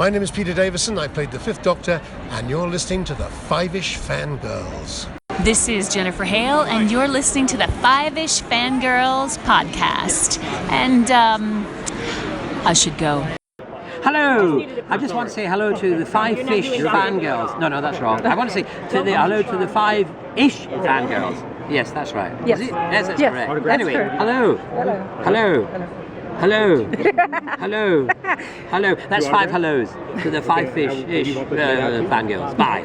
My name is Peter Davison. I played the Fifth Doctor, and you're listening to the Fiveish Fangirls. This is Jennifer Hale, and you're listening to the Fiveish Fangirls podcast. And, I should go. Hello! I just want to say hello to the Fiveish Fangirls. No, that's wrong. I want to say hello to the Fiveish Fangirls. Yes, that's right. Yes. Yes, that's Yes, correct. that's Anyway, correct. hello. Hello. Hello. Hello. Hello. That's 5 hellos to the Fiveish Fangirls. Bye.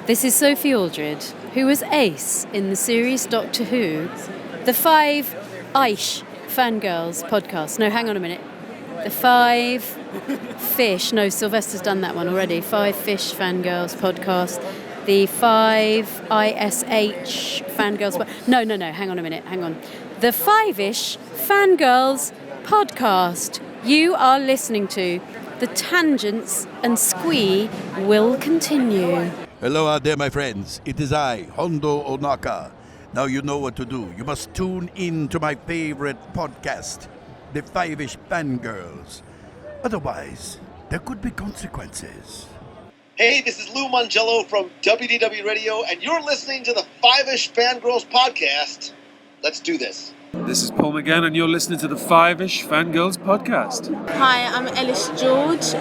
This is Sophie Aldred, who was Ace in the series Doctor Who, the Fiveish Fangirls podcast. No, hang on a minute. The Fiveish. No, Sylvester's done that one already. Fiveish Fangirls podcast. The Fiveish Fangirls. No. Hang on a minute. Hang on. The Fiveish Fangirls podcast. You are listening to The Tangents, and Squee will continue. Hello out there, my friends. It is I, Hondo Onaka. Now you know what to do. You must tune in to my favorite podcast, the Fiveish Fangirls. Otherwise, there could be consequences. Hey, this is Lou Mangello from WDW Radio, and you're listening to the Fiveish Fangirls podcast. Let's do this. This is Paul McGann, and you're listening to the Fiveish Fangirls podcast. Hi, I'm Ellis George,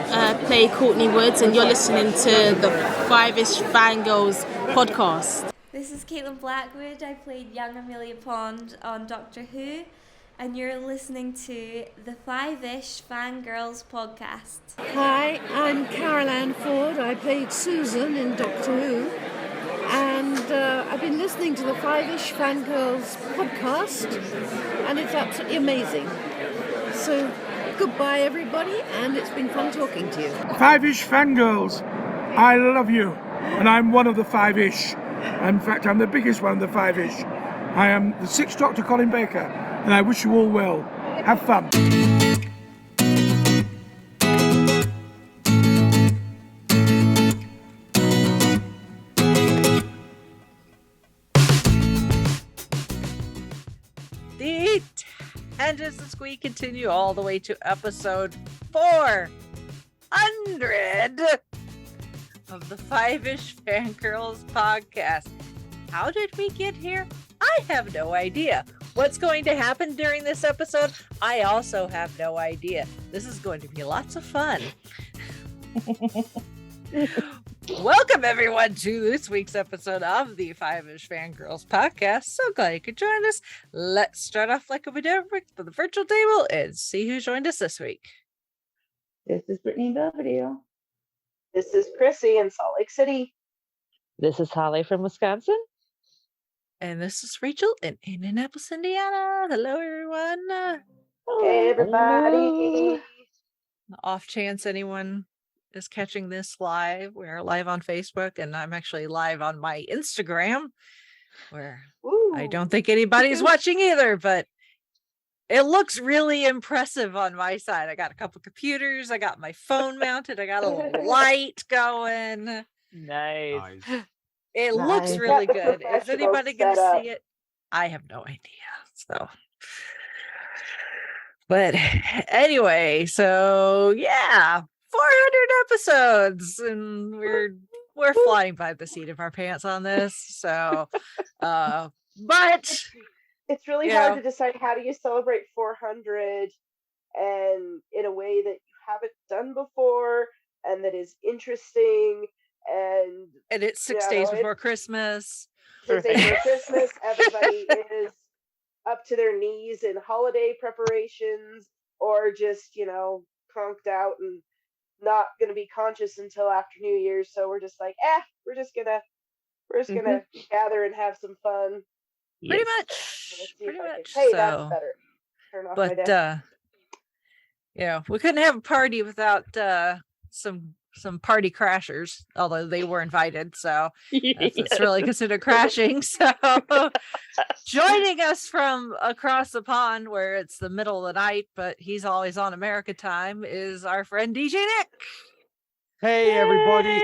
play Courtney Woods, and you're listening to the Fiveish Fangirls podcast. This is Caitlin Blackwood. I played young Amelia Pond on Doctor Who, and you're listening to the Fiveish Fangirls podcast. Hi, I'm Carol Ann Ford. I played Susan in Doctor Who. And I've been listening to the Fiveish Fangirls podcast, and it's absolutely amazing. So, goodbye everybody, and it's been fun talking to you. Fiveish Fangirls, I love you, and I'm one of the Fiveish. In fact, I'm the biggest one of the Fiveish. I am the 6th Doctor Colin Baker, and I wish you all well. Have fun. The Tangents and Squee continue all the way to episode 400 of the Fiveish Fangirls podcast. How did we get here? I have no idea. What's going to happen during this episode? I also have no idea. This is going to be lots of fun. Welcome everyone to this week's episode of the Fiveish Fangirls podcast. So glad you could join us. Let's start off like we did for the virtual table and see who joined us this week. This is Brittany W. This is Chrissy in Salt Lake City. This is Holly from Wisconsin. And this is Rachel in Indianapolis, Indiana. Hello everyone. Hey everybody. Off chance anyone is catching this live, we're live on Facebook, and I'm actually live on my Instagram, where I don't think anybody's watching either, but it looks really impressive on my side. I got a couple computers, I got my phone mounted, I got a little light going. Nice. It looks really good. Is anybody going to see it? I have no idea. So, but anyway, so yeah. 400 episodes, and we're flying by the seat of our pants on this. So, but it's really hard to decide how do you celebrate 400 and in a way that you haven't done before and that is interesting and it's 6 days before Christmas. 6 days before Christmas, everybody is up to their knees in holiday preparations or just conked out and not going to be conscious until after New Year's, so we're just like, we're just gonna gather and have some fun. Pretty much. Hey, so, that's better. Turn off my desk. We couldn't have a party without some party crashers, although they were invited, so it's really considered crashing. So joining us from across the pond where it's the middle of the night, but he's always on America time, is our friend DJ Nick. Hey, everybody.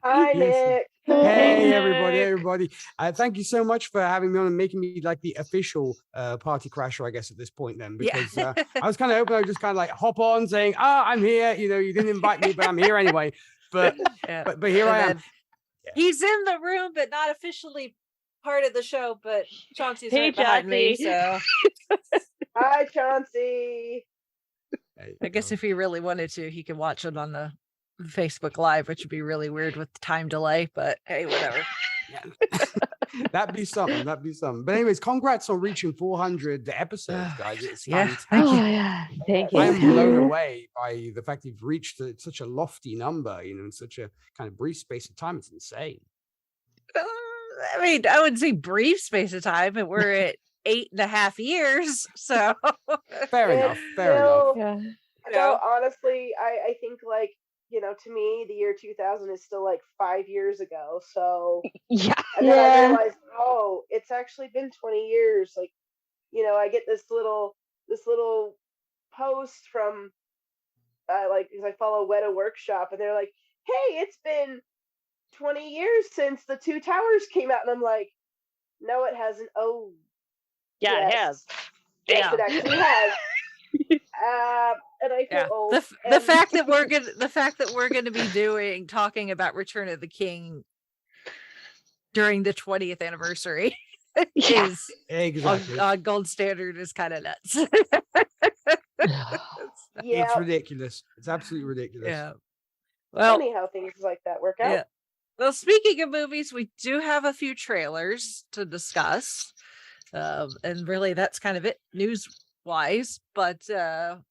Hi, Yes. Nick. Hey, everybody. Thank you so much for having me on and making me like the official party crasher, I guess, at this point then, because I was kind of hoping I would just kind of like hop on saying, oh, I'm here. You know, you didn't invite me, but I'm here anyway. But here I am. He's in the room, but not officially part of the show, but Chauncey's Hey, right behind me, Chauncey. so. Hi, Chauncey. I guess if he really wanted to, he could watch it on the Facebook Live, which would be really weird with the time delay, but hey, whatever. That'd be something. But anyways, congrats on reaching 400 episodes, guys. It's Thank you. Thank you. I'm blown away by the fact you've reached such a lofty number, you know, in such a kind of brief space of time. It's insane. I mean, I wouldn't say brief space of time, but we're at 8.5 years, so fair enough. Yeah. No, honestly, I think like, you know, to me, the year 2000 is still like 5 years ago. So yeah, and then I realized, oh, it's actually been 20 years. Like, you know, I get this little post from like, because I follow Weta Workshop, and they're like, hey, it's been 20 years since the Two Towers came out, and I'm like, no, it hasn't. Oh, yeah, yes. it has. Yes, it actually has. And I feel old. The fact that we're gonna be talking about Return of the King during the 20th anniversary is exactly on Gold Standard is kind of nuts. It's ridiculous. It's absolutely ridiculous. Yeah. Well, funny how things like that work out. Yeah. Well, speaking of movies, we do have a few trailers to discuss. And really that's kind of it news wise, but they're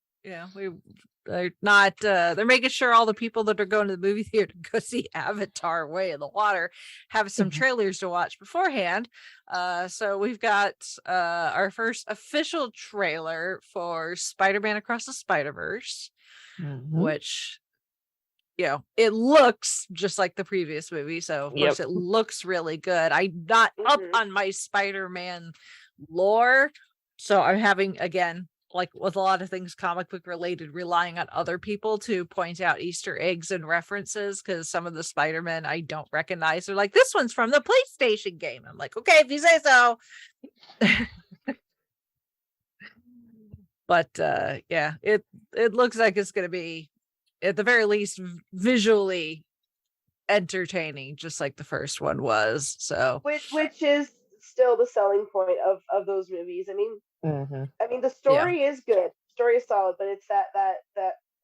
not they're making sure all the people that are going to the movie theater to go see Avatar Way of the Water have some trailers to watch beforehand. So we've got our first official trailer for Spider-Man Across the Spider-Verse, which it looks just like the previous movie, so of course it looks really good. I'm not up on my Spider-Man lore, so I'm having, again, like with a lot of things comic book related, relying on other people to point out Easter eggs and references, because some of the Spider-Men I don't recognize. They're like, this one's from the PlayStation game. I'm like, okay, if you say so. But it looks like it's going to be, at the very least, visually entertaining, just like the first one was. So which is still the selling point of those movies. I mean, the story is good, story is solid, but it's that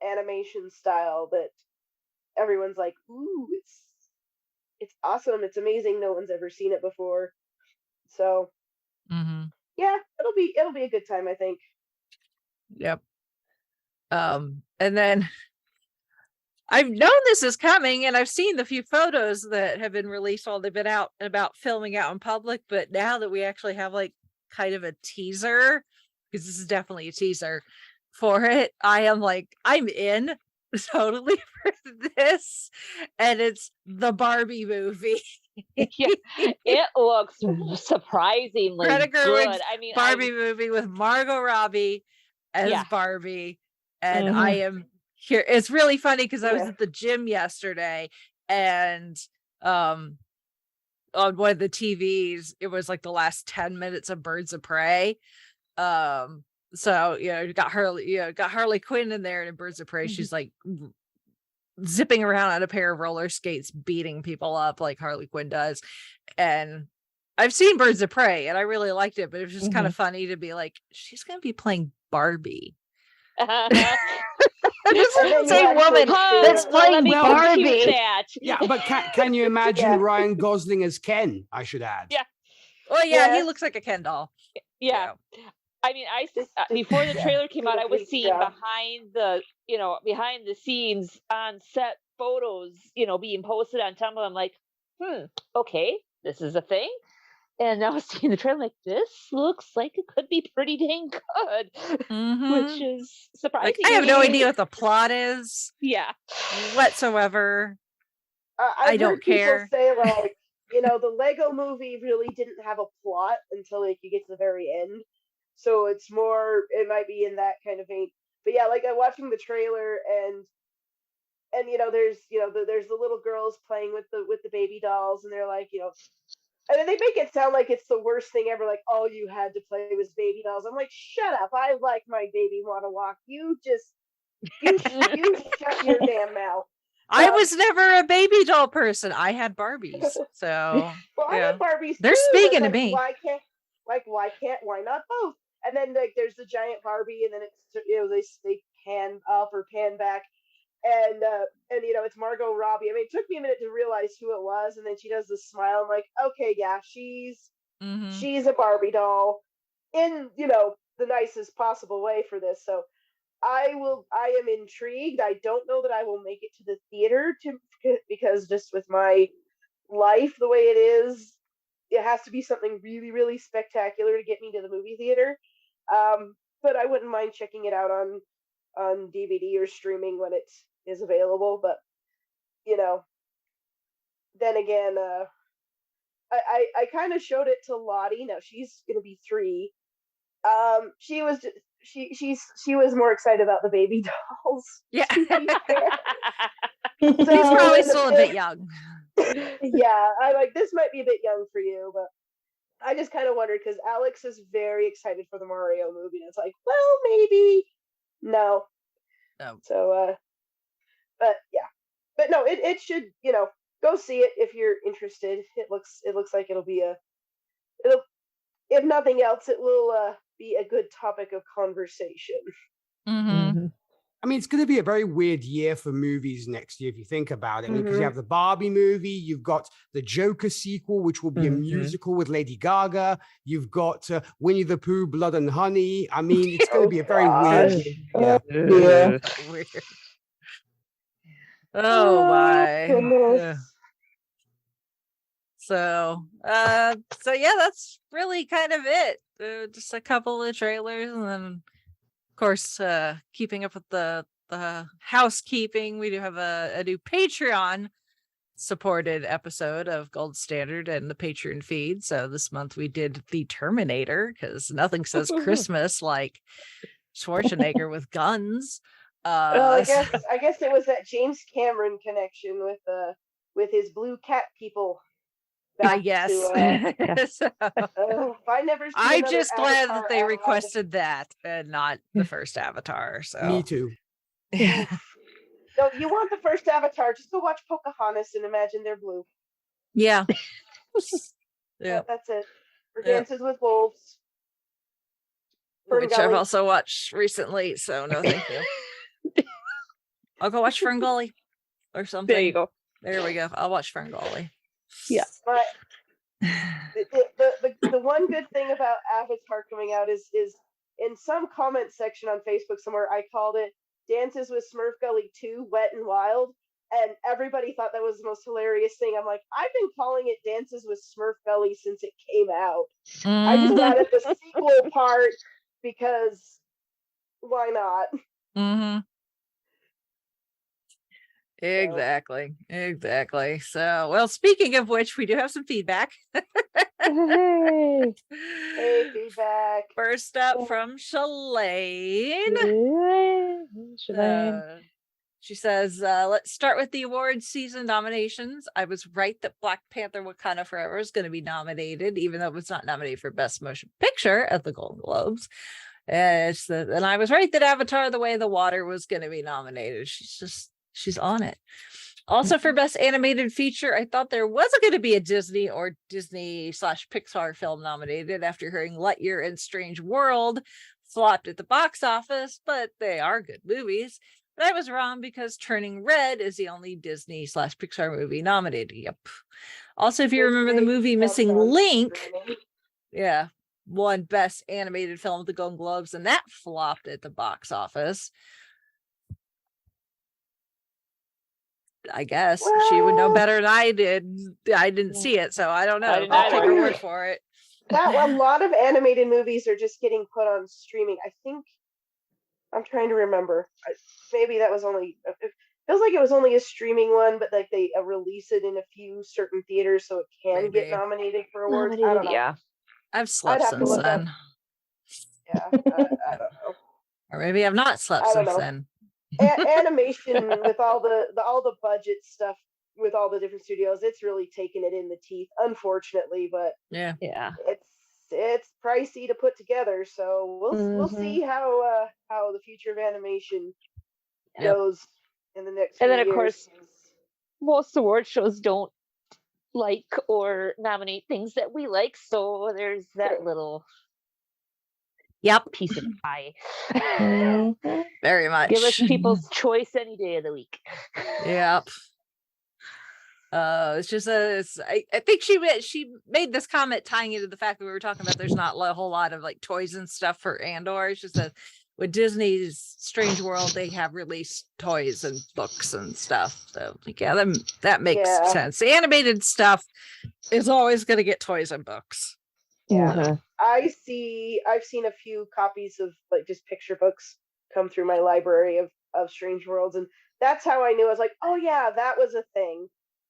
animation style that everyone's like, ooh, it's awesome, it's amazing, no one's ever seen it before. So yeah, it'll be a good time, I think. Yep. And then I've known this is coming, and I've seen the few photos that have been released while they've been out and about filming out in public. But now that we actually have like kind of a teaser, because this is definitely a teaser for it, I'm in totally for this. And it's the Barbie movie. It looks surprisingly Greta good. Gerwig's I mean, Barbie movie with Margot Robbie as Barbie, and I am here. It's really funny because I was at the gym yesterday, and on one of the TVs, it was like the last 10 minutes of Birds of Prey. So you got Harley Quinn in there, and in Birds of Prey, she's like zipping around on a pair of roller skates, beating people up like Harley Quinn does. And I've seen Birds of Prey, and I really liked it, but it was just kind of funny to be like, she's gonna be playing Barbie. This is the same woman that's playing Barbie. Yeah, but can you imagine Ryan Gosling as Ken? I should add. Yeah. Well, yeah, he looks like a Ken doll. Yeah. I mean, before the trailer came out, I was seeing behind the scenes on set photos, being posted on Tumblr. I'm like, okay, this is a thing. And I was seeing the trailer, like, this looks like it could be pretty dang good, which is surprising. Like, I have no idea what the plot is. Yeah. Whatsoever. I don't care. Say, like, the Lego movie really didn't have a plot until like you get to the very end. So it might be in that kind of vein. But yeah, like I'm watching the trailer, and and there's there's the little girls playing with the baby dolls, and they're like, and then they make it sound like it's the worst thing ever, like all you had to play was baby dolls. I'm like, shut up! I like my baby want to walk. You shut your damn mouth. I was never a baby doll person. I had Barbies, so well, I had Barbies. They're too, speaking but, to me. Why not both? And then there's the giant Barbie, and then it's they pan up or pan back, and it's Margot Robbie. I mean, it took me a minute to realize who it was, and then she does this smile. I'm like, okay, yeah, she's a Barbie doll in the nicest possible way for this. So I am intrigued. I don't know that I will make it to the theater because just with my life the way it is, it has to be something really, really spectacular to get me to the movie theater. But I wouldn't mind checking it out on DVD or streaming when it is available. But then again, I kind of showed it to Lottie. Now she's gonna be 3. She was more excited about the baby dolls. Yeah. She's probably still a bit young. Yeah, I like this might be a bit young for you, but I just kind of wondered because Alex is very excited for the Mario movie, and it's like, well, maybe no. So, but yeah, but no, it should go see it if you're interested. It looks like it'll if nothing else, it will be a good topic of conversation. I mean, it's going to be a very weird year for movies next year if you think about it. Because you have the Barbie movie, you've got the Joker sequel, which will be a musical with Lady Gaga. You've got Winnie the Pooh, Blood and Honey. I mean, it's going to be a very weird year. Yeah. Weird. Oh my. Goodness. So yeah, that's really kind of it. Just a couple of trailers, and then of course keeping up with the housekeeping. We do have a new Patreon supported episode of Gold Standard and the Patreon feed. So this month we did The Terminator, because nothing says Christmas like Schwarzenegger with guns. Well, I guess it was that James Cameron connection with his blue cat people. I guess. I'm just glad that they requested that and not the first Avatar. So me too. No, you want the first Avatar? Just go watch Pocahontas and imagine they're blue. Yeah. That's it. For Dances with Wolves. Which I've also watched recently, so no thank you. I'll go watch Ferngully or something. There you go. There we go. I'll watch Ferngully. Yeah. But the one good thing about Avatar coming out is in some comment section on Facebook somewhere I called it Dances with Smurf Gully 2 Wet and Wild, and everybody thought that was the most hilarious thing. I'm like, I've been calling it Dances with Smurf Gully since it came out. I just added the sequel part because why not? Exactly. So, well, speaking of which, we do have some feedback. Hey, feedback. First up from Shalane. She says, let's start with the awards season nominations. I was right that Black Panther Wakanda Forever is going to be nominated, even though it was not nominated for Best Motion Picture at the Golden Globes. And I was right that Avatar The Way of the Water was going to be nominated. She's on it. Also for Best Animated Feature, I thought there wasn't going to be a Disney or Disney/Pixar film nominated after hearing Lightyear and Strange World flopped at the box office, but they are good movies. But I was wrong because Turning Red is the only Disney/Pixar movie nominated. Yep. Also, if you remember the movie Missing Link, won Best Animated Film at the Golden Globes, and that flopped at the box office. I guess she would know better than I did. I didn't see it, so I don't know. I'll take her word for it. A lot of animated movies are just getting put on streaming. I think I'm trying to remember. Maybe that was only. It feels like it was only a streaming one, but like they release it in a few certain theaters, so it can get nominated for awards. I don't know. Yeah, I've slept since then. Yeah, I don't know. Or maybe I've not slept since then. Animation with all the budget stuff with all the different studios, it's really taken it in the teeth, unfortunately. But yeah, it's pricey to put together, so we'll Mm-hmm. see how the future of animation goes in the next And few then, of years. course, most award shows don't like or nominate things that we like, so there's that little piece of the pie. Very much. Give us people's choice any day of the week. Yep. It's just I think she made this comment tying into the fact that we were talking about there's not a whole lot of like toys and stuff for Andor. It's just that with Disney's Strange World, they have released toys and books and stuff. So yeah, that makes sense. The animated stuff is always going to get toys and books. Yeah. I've seen a few copies of like just picture books come through my library of Strange Worlds, and that's how I knew. I was like, oh yeah, that was a thing,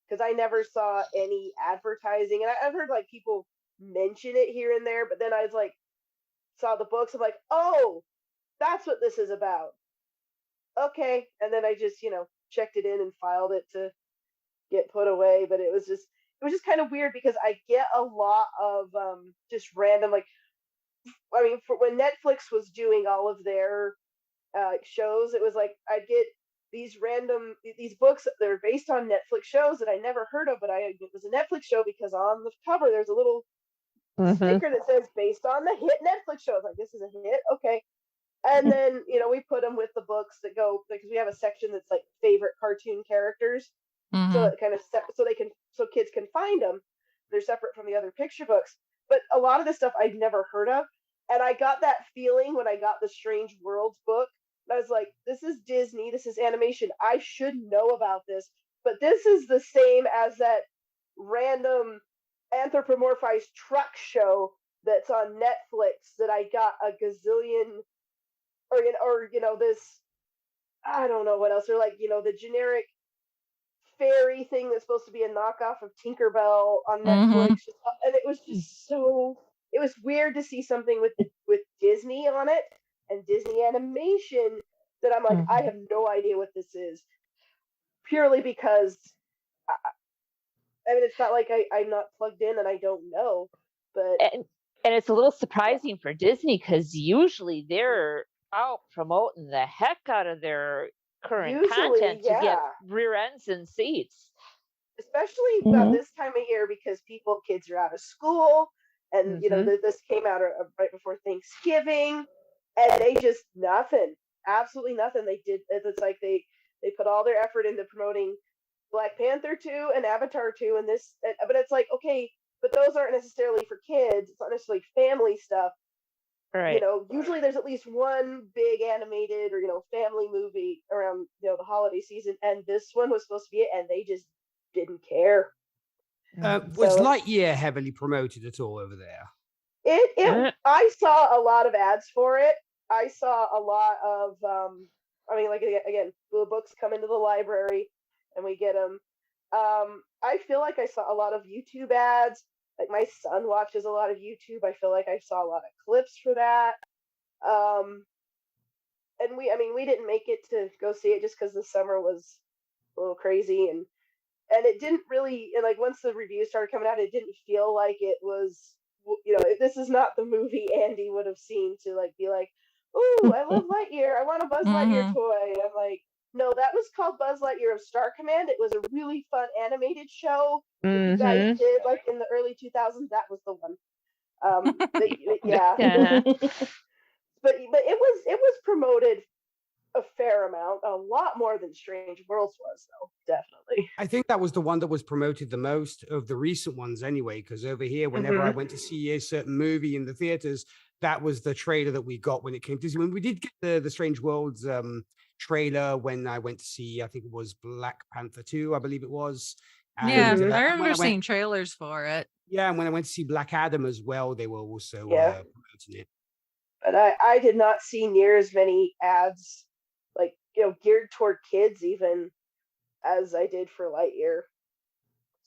because I never saw any advertising, and I've heard like people mention it here and there, but then I was like, saw the books, I'm like, oh, that's what this is about. Okay, and then I just checked it in and filed it to get put away, but it was just kind of weird because I get a lot of just random, like, I mean, for when Netflix was doing all of their shows, it was like I'd get these books that are based on Netflix shows that I never heard of, but it was a Netflix show because on the cover there's a little sticker that says based on the hit Netflix show. It's like, this is a hit, okay. And then we put them with the books that go, because we have a section that's like favorite cartoon characters. So it kind of so kids can find them. They're separate from the other picture books. But a lot of this stuff I'd never heard of, and I got that feeling when I got the Strange Worlds book. I was like, this is Disney, this is animation. I should know about this. But this is the same as that random anthropomorphized truck show that's on Netflix that I got a gazillion, or this, I don't know what else. Or like the generic fairy thing that's supposed to be a knockoff of Tinkerbell on Netflix, and it was just it was weird to see something with Disney on it and Disney animation that I'm like, I have no idea what this is, purely because I mean, it's not like I'm not plugged in and I don't know, but and it's a little surprising for Disney because usually they're out promoting the heck out of their current content to get rear ends and seats, especially about this time of year, because kids are out of school, and this came out right before Thanksgiving, and they just absolutely nothing. They did. It's like they put all their effort into promoting Black Panther 2 and Avatar 2 and this, but it's like, okay, but those aren't necessarily for kids. It's not necessarily family stuff. Right. Usually there's at least one big animated or family movie around the holiday season, and this one was supposed to be it, and they just didn't care. Was Lightyear heavily promoted at all over there? I saw a lot of ads for it. I saw a lot of I mean, like, again, the books come into the library and we get them. I feel like I saw a lot of YouTube ads. Like, my son watches a lot of YouTube. I feel like I saw a lot of clips for that. And we didn't make it to go see it just because the summer was a little crazy, and it didn't really, and like once the reviews started coming out, it didn't feel like it was, this is not the movie Andy would have seen to like be like, ooh, I love Lightyear, I want a Buzz Lightyear toy. And I'm like, no, that was called Buzz Lightyear of Star Command. It was a really fun animated show that you guys did like in the early 2000s. That was the one. But it was promoted a fair amount, a lot more than Strange Worlds was, though, definitely. I think that was the one that was promoted the most of the recent ones anyway, because over here, whenever I went to see a certain movie in the theaters, that was the trailer that we got when it came to Disney. When we did get the Strange Worlds trailer when I went to see, I think it was Black Panther 2, I believe it was. And, I remember seeing trailers for it. Yeah, and when I went to see Black Adam as well, they were also promoting it. But I did not see near as many ads, like, geared toward kids even, as I did for Lightyear.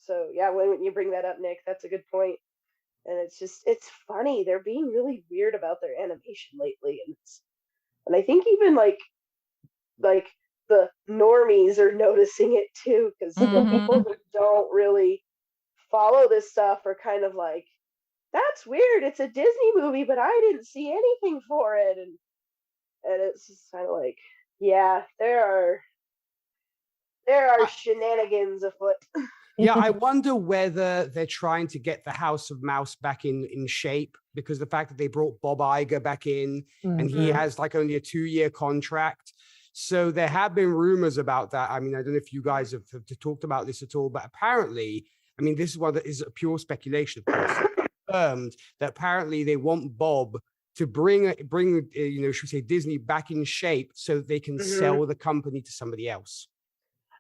So yeah, when you bring that up, Nick, that's a good point. And it's funny. They're being really weird about their animation lately, and I think even like the normies are noticing it too, because people who don't really follow this stuff are kind of like, that's weird. It's a Disney movie, but I didn't see anything for it, and it's just kind of like, yeah, there are shenanigans afoot. Yeah, I wonder whether they're trying to get the House of Mouse back in shape, because the fact that they brought Bob Iger back in and he has like only a 2-year contract. So there have been rumors about that. I mean, I don't know if you guys have talked about this at all, but apparently, I mean, this is one that is a pure speculation, of course, confirmed that apparently they want Bob to bring should we say Disney back in shape so that they can sell the company to somebody else.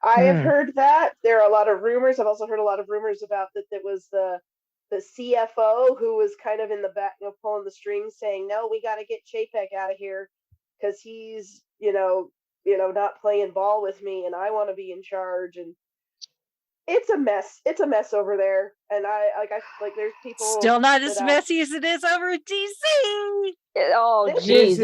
I have heard that. There are a lot of rumors. I've also heard a lot of rumors about that. That was the CFO who was kind of in the back, pulling the strings, saying, "No, we got to get Chapek out of here because he's, not playing ball with me, and I want to be in charge." And it's a mess. It's a mess over there, and I there's people still not as messy as it is over at DC. Oh, geez,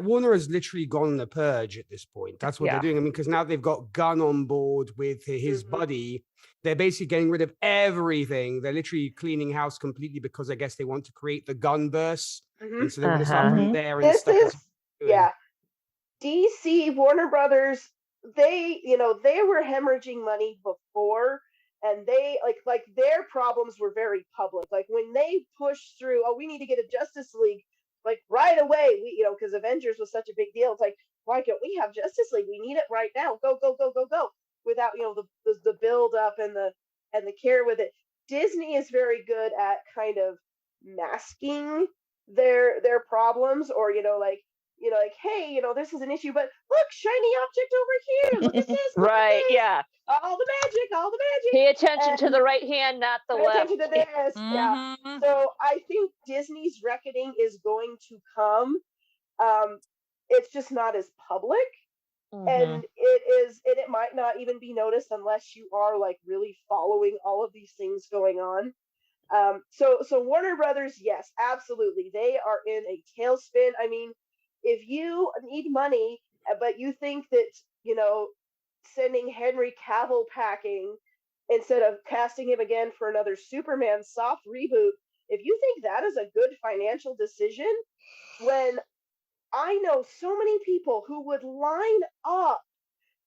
Warner has literally gone on the purge at this point. That's what they're doing. I mean, because now they've got Gunn on board with his buddy. They're basically getting rid of everything. They're literally cleaning house completely because I guess they want to create the Gunverse, and so they're going to start from there and stuff. DC, Warner Brothers, they were hemorrhaging money before, and they like their problems were very public. Like when they pushed through, we need to get a Justice League like right away. Because Avengers was such a big deal. It's like, why can't we have Justice League? We need it right now. Go, go, go, go, go. Without the build up and the care with it. Disney is very good at kind of masking their problems, or hey, this is an issue, but look, shiny object over here. Look at this. Right, yeah. All the magic. Pay attention to the right hand, not the left. Pay attention to this. Yeah. So I think Disney's reckoning is going to come. It's just not as public. And it might not even be noticed unless you are like really following all of these things going on. So Warner Brothers, yes, absolutely. They are in a tailspin. I mean, if you need money, but you think that, sending Henry Cavill packing instead of casting him again for another Superman soft reboot, if you think that is a good financial decision, when I know so many people who would line up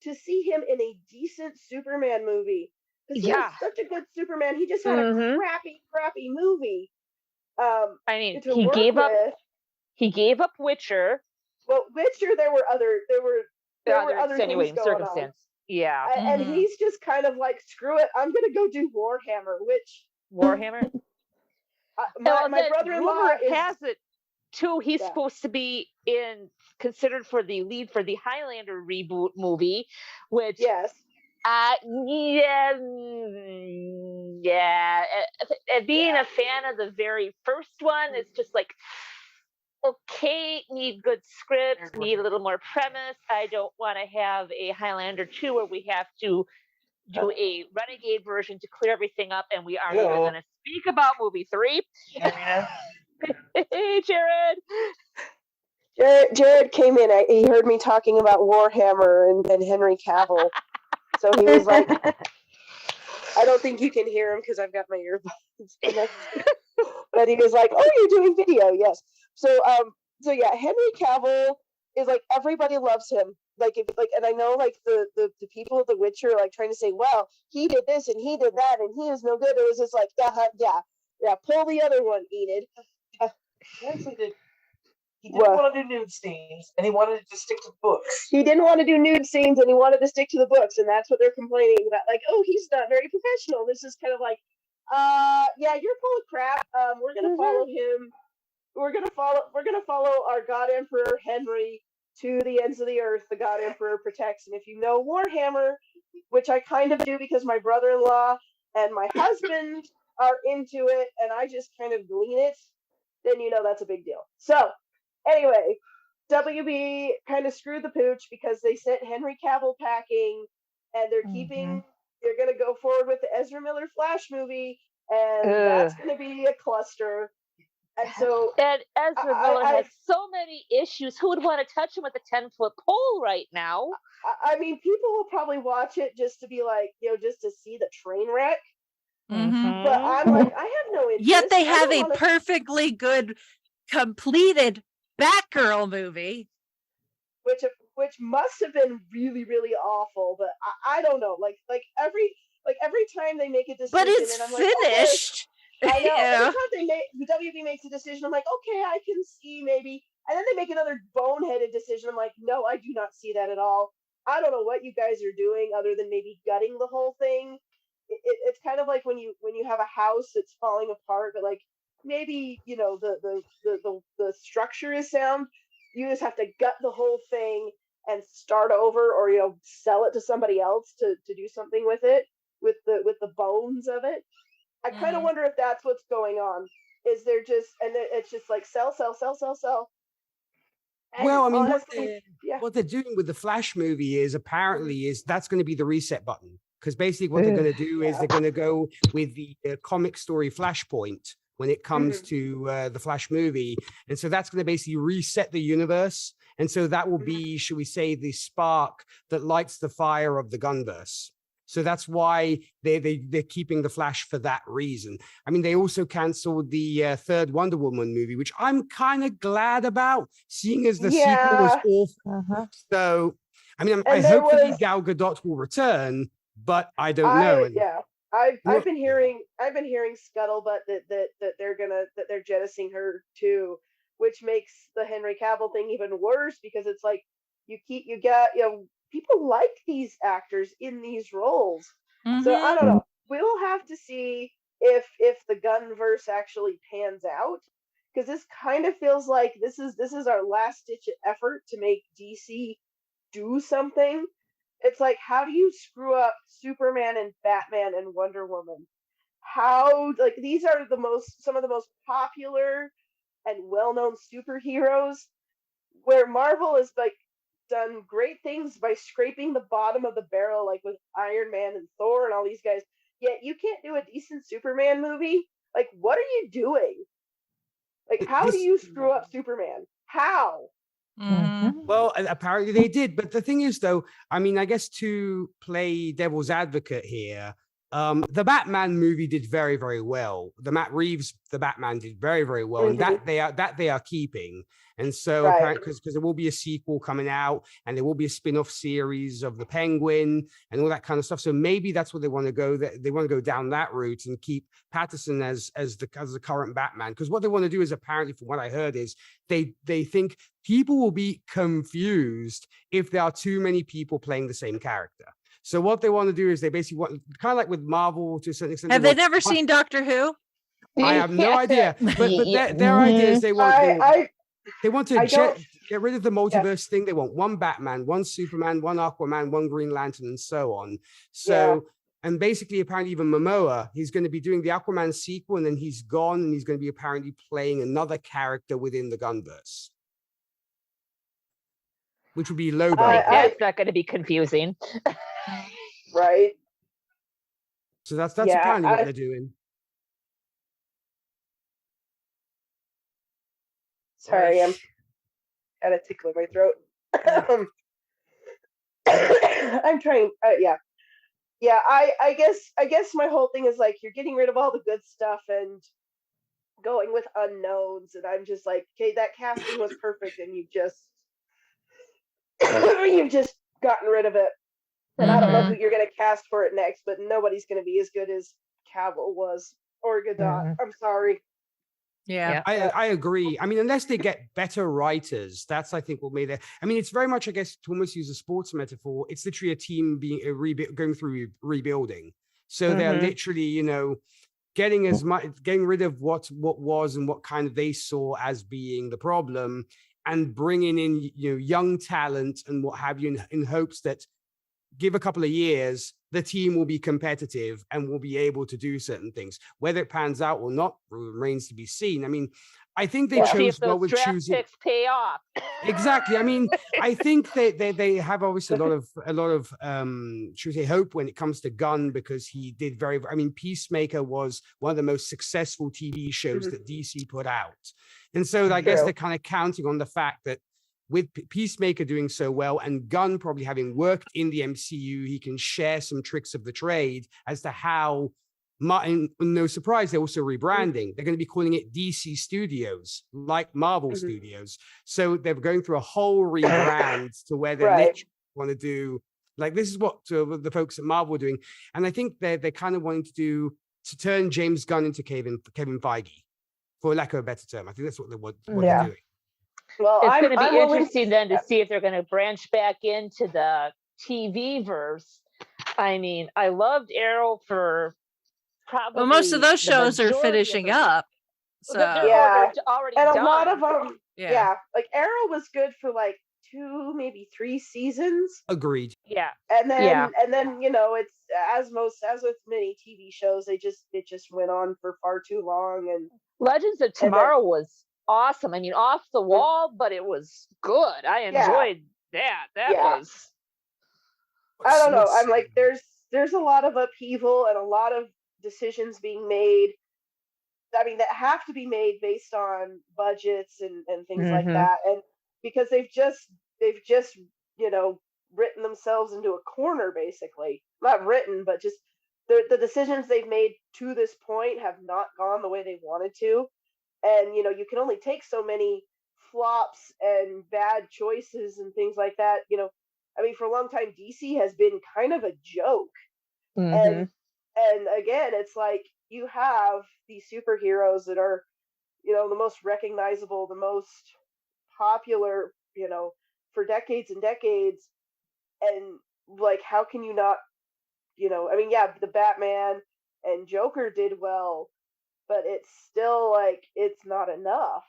to see him in a decent Superman movie. Because he's such a good Superman. He just had a crappy movie. I mean, he gave up Witcher. Well, Witcher, there were other extenuating circumstances. Yeah. And he's just kind of like, screw it, I'm gonna go do Warhammer, Warhammer? my brother-in-law has it too. He's supposed to be considered for the lead for the Highlander reboot movie, which being a fan of the very first one, it's just like, okay, need good script, need a little more premise. I don't want to have a Highlander 2 where we have to do a renegade version to clear everything up, and we aren't even going to speak about movie 3. Hey, Jared. Jared came in. He heard me talking about Warhammer and Henry Cavill. So he was like, I don't think you can hear him because I've got my earbuds. But he was like, "Oh, you're doing video, yes." So yeah, Henry Cavill is like, everybody loves him. And I know like the people of The Witcher are like trying to say, well, he did this and he did that and he is no good. It was just like, yeah, pull the other one, Enid. He didn't want to do nude scenes, and he wanted to stick to the books. He didn't want to do nude scenes, and he wanted to stick to the books, and that's what they're complaining about. Like, oh, he's not very professional. This is kind of like, yeah, you're full of crap. We're gonna follow him. We're gonna follow our God Emperor Henry to the ends of the earth. The God Emperor protects. And if you know Warhammer, which I kind of do because my brother-in-law and my husband are into it, and I just kind of glean it, then you know that's a big deal. So. Anyway, WB kind of screwed the pooch because they sent Henry Cavill packing, and they're going to go forward with the Ezra Miller Flash movie, and that's going to be a cluster. And so, and Ezra Miller I- has so many issues. Who would want to touch him with a 10-foot pole right now? I mean, people will probably watch it just to be like, just to see the train wreck. Mhm. But I'm like, I have no interest. Yet they I have don't a wanna- perfectly good, completed Batgirl movie. which must have been really, really awful. But I don't know. Like every time they make a decision, But it's and I'm like, finished. Okay, I know. Yeah. Every time WB makes a decision, I'm like, okay, I can see maybe. And then they make another boneheaded decision. I'm like, no, I do not see that at all. I don't know what you guys are doing other than maybe gutting the whole thing. It's kind of like when you have a house that's falling apart, but like maybe the structure is sound. You just have to gut the whole thing and start over, or sell it to somebody else to do something with it, with the bones of it. I kind of wonder if that's what's going on. Is there just, and it's just like sell. And Well, I mean, honestly, what they're doing with the Flash movie is apparently that's going to be the reset button. Because basically what they're going to do is they're going to go with the comic story Flashpoint when it comes to the Flash movie. And so that's going to basically reset the universe. And so that will be, should we say, the spark that lights the fire of the Gunverse. So that's why they're keeping the Flash for that reason. I mean, they also canceled the third Wonder Woman movie, which I'm kind of glad about, seeing as the sequel was awful. So, I mean, I hope that Gal Gadot will return, but I don't know. I've been hearing scuttlebutt that they're jettisoning her too, which makes the Henry Cavill thing even worse, because it's like people like these actors in these roles. So I don't know. We'll have to see if the Gunverse actually pans out, because this kind of feels like this is our last ditch effort to make DC do something. It's like, how do you screw up Superman and Batman and Wonder Woman? How, like, these are some of the most popular and well-known superheroes, where Marvel is like done great things by scraping the bottom of the barrel, like with Iron Man and Thor and all these guys. Yet you can't do a decent Superman movie. Like, what are you doing? Like, how do you screw up Superman? How? Well, apparently they did. But the thing is, though, I mean, I guess to play devil's advocate here, the Batman movie did very, very well. The Matt Reeves, the Batman did very, very well, and that they are keeping. And so, because there will be a sequel coming out, and there will be a spin-off series of the Penguin and all that kind of stuff. So maybe that's what they want to go. They want to go down that route and keep Patterson as the current Batman. Because what they want to do is, apparently, from what I heard, is they think people will be confused if there are too many people playing the same character. So what they want to do is they basically want, kind of like with Marvel to a certain extent. Have they never seen Doctor Who? I have no idea. But their idea is they want to get rid of the multiverse thing. They want one Batman, one Superman, one Aquaman, one Green Lantern, and so on. So, and basically, apparently, even Momoa, he's going to be doing the Aquaman sequel, and then he's gone, and he's going to be apparently playing another character within the Gunverse, which would be Lobo. That's not going to be confusing. Right. So that's apparently what they're doing. Sorry, I'm got a tickle in my throat. I'm trying. I guess my whole thing is like, you're getting rid of all the good stuff and going with unknowns, and I'm just like, okay, that casting was perfect, and you've just gotten rid of it. And I don't know who you're going to cast for it next, but nobody's going to be as good as Cavill was, or Gadot. I'm sorry. Yeah, I agree. I mean, unless they get better writers, that's, I think, what made it. I mean, it's very much, I guess, to almost use a sports metaphor, it's literally a team being going through rebuilding. So they're literally, getting rid of what was and what kind of they saw as being the problem, and bringing in young talent and what have you, in hopes that, give a couple of years, the team will be competitive and will be able to do certain things. Whether it pans out or not remains to be seen. I mean, I think they We'll see chose if those well with draft choosing. picks pay off. Exactly. I mean, I think they have obviously a lot of should we say hope when it comes to Gunn, because he did very. I mean, Peacemaker was one of the most successful TV shows that DC put out, and so I guess they're kind of counting on the fact that with Peacemaker doing so well and Gunn probably having worked in the MCU, he can share some tricks of the trade as to how. And no surprise, they're also rebranding. They're going to be calling it DC Studios, like Marvel Studios. So they're going through a whole rebrand to where they literally want to do, like, this is what the folks at Marvel are doing. And I think they're kind of wanting to turn James Gunn into Kevin Feige, for lack of a better term. I think that's what they're doing. Well, it's going to be interesting then to see if they're going to branch back into the TV verse. I mean, I loved Arrow for probably most of those shows are finishing up. So they're already and done. a lot of them, like Arrow was good for like 2, maybe 3 seasons. Agreed. Yeah, and then you know, it's as with many TV shows, it just went on for far too long. And Legends of Tomorrow was awesome. I mean, off the wall, but it was good. I enjoyed that. That was. I don't know. I'm like, there's a lot of upheaval and a lot of decisions being made. I mean, that have to be made based on budgets and things like that. And because they've just you know, written themselves into a corner, basically. Not written, but just the decisions they've made to this point have not gone the way they wanted to. And you know, you can only take so many flops and bad choices and things like that. You know, I mean, for a long time, DC has been kind of a joke. And again, it's like you have these superheroes that are, you know, the most recognizable, the most popular, you know, for decades and decades. And like, how can you not, you know, I mean, yeah, the Batman and Joker did well, but it's still like, it's not enough.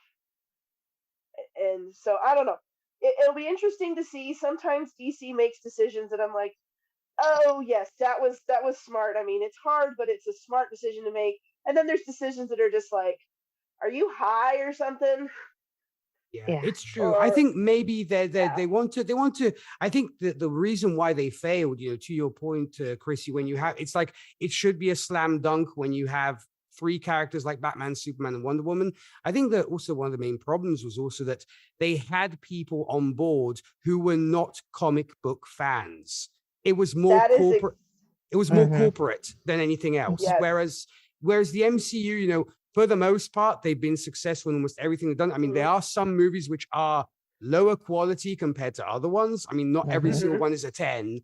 And so I don't know. It'll be interesting to see. Sometimes DC makes decisions that I'm like, oh yes, that was smart. I mean, it's hard, but it's a smart decision to make. And then there's decisions that are just like, are you high or something? Yeah, it's true. I think maybe they want to. I think that the reason why they failed, you know, to your point, Chrissy, when you have, it's like it should be a slam dunk when you have 3 characters like Batman, Superman, and Wonder Woman. I think that also one of the main problems was also that they had people on board who were not comic book fans. It was more corporate. It was more corporate than anything else. Whereas the MCU, you know, for the most part, they've been successful in almost everything they've done. I mean, there are some movies which are lower quality compared to other ones. I mean, not every single one is a 10.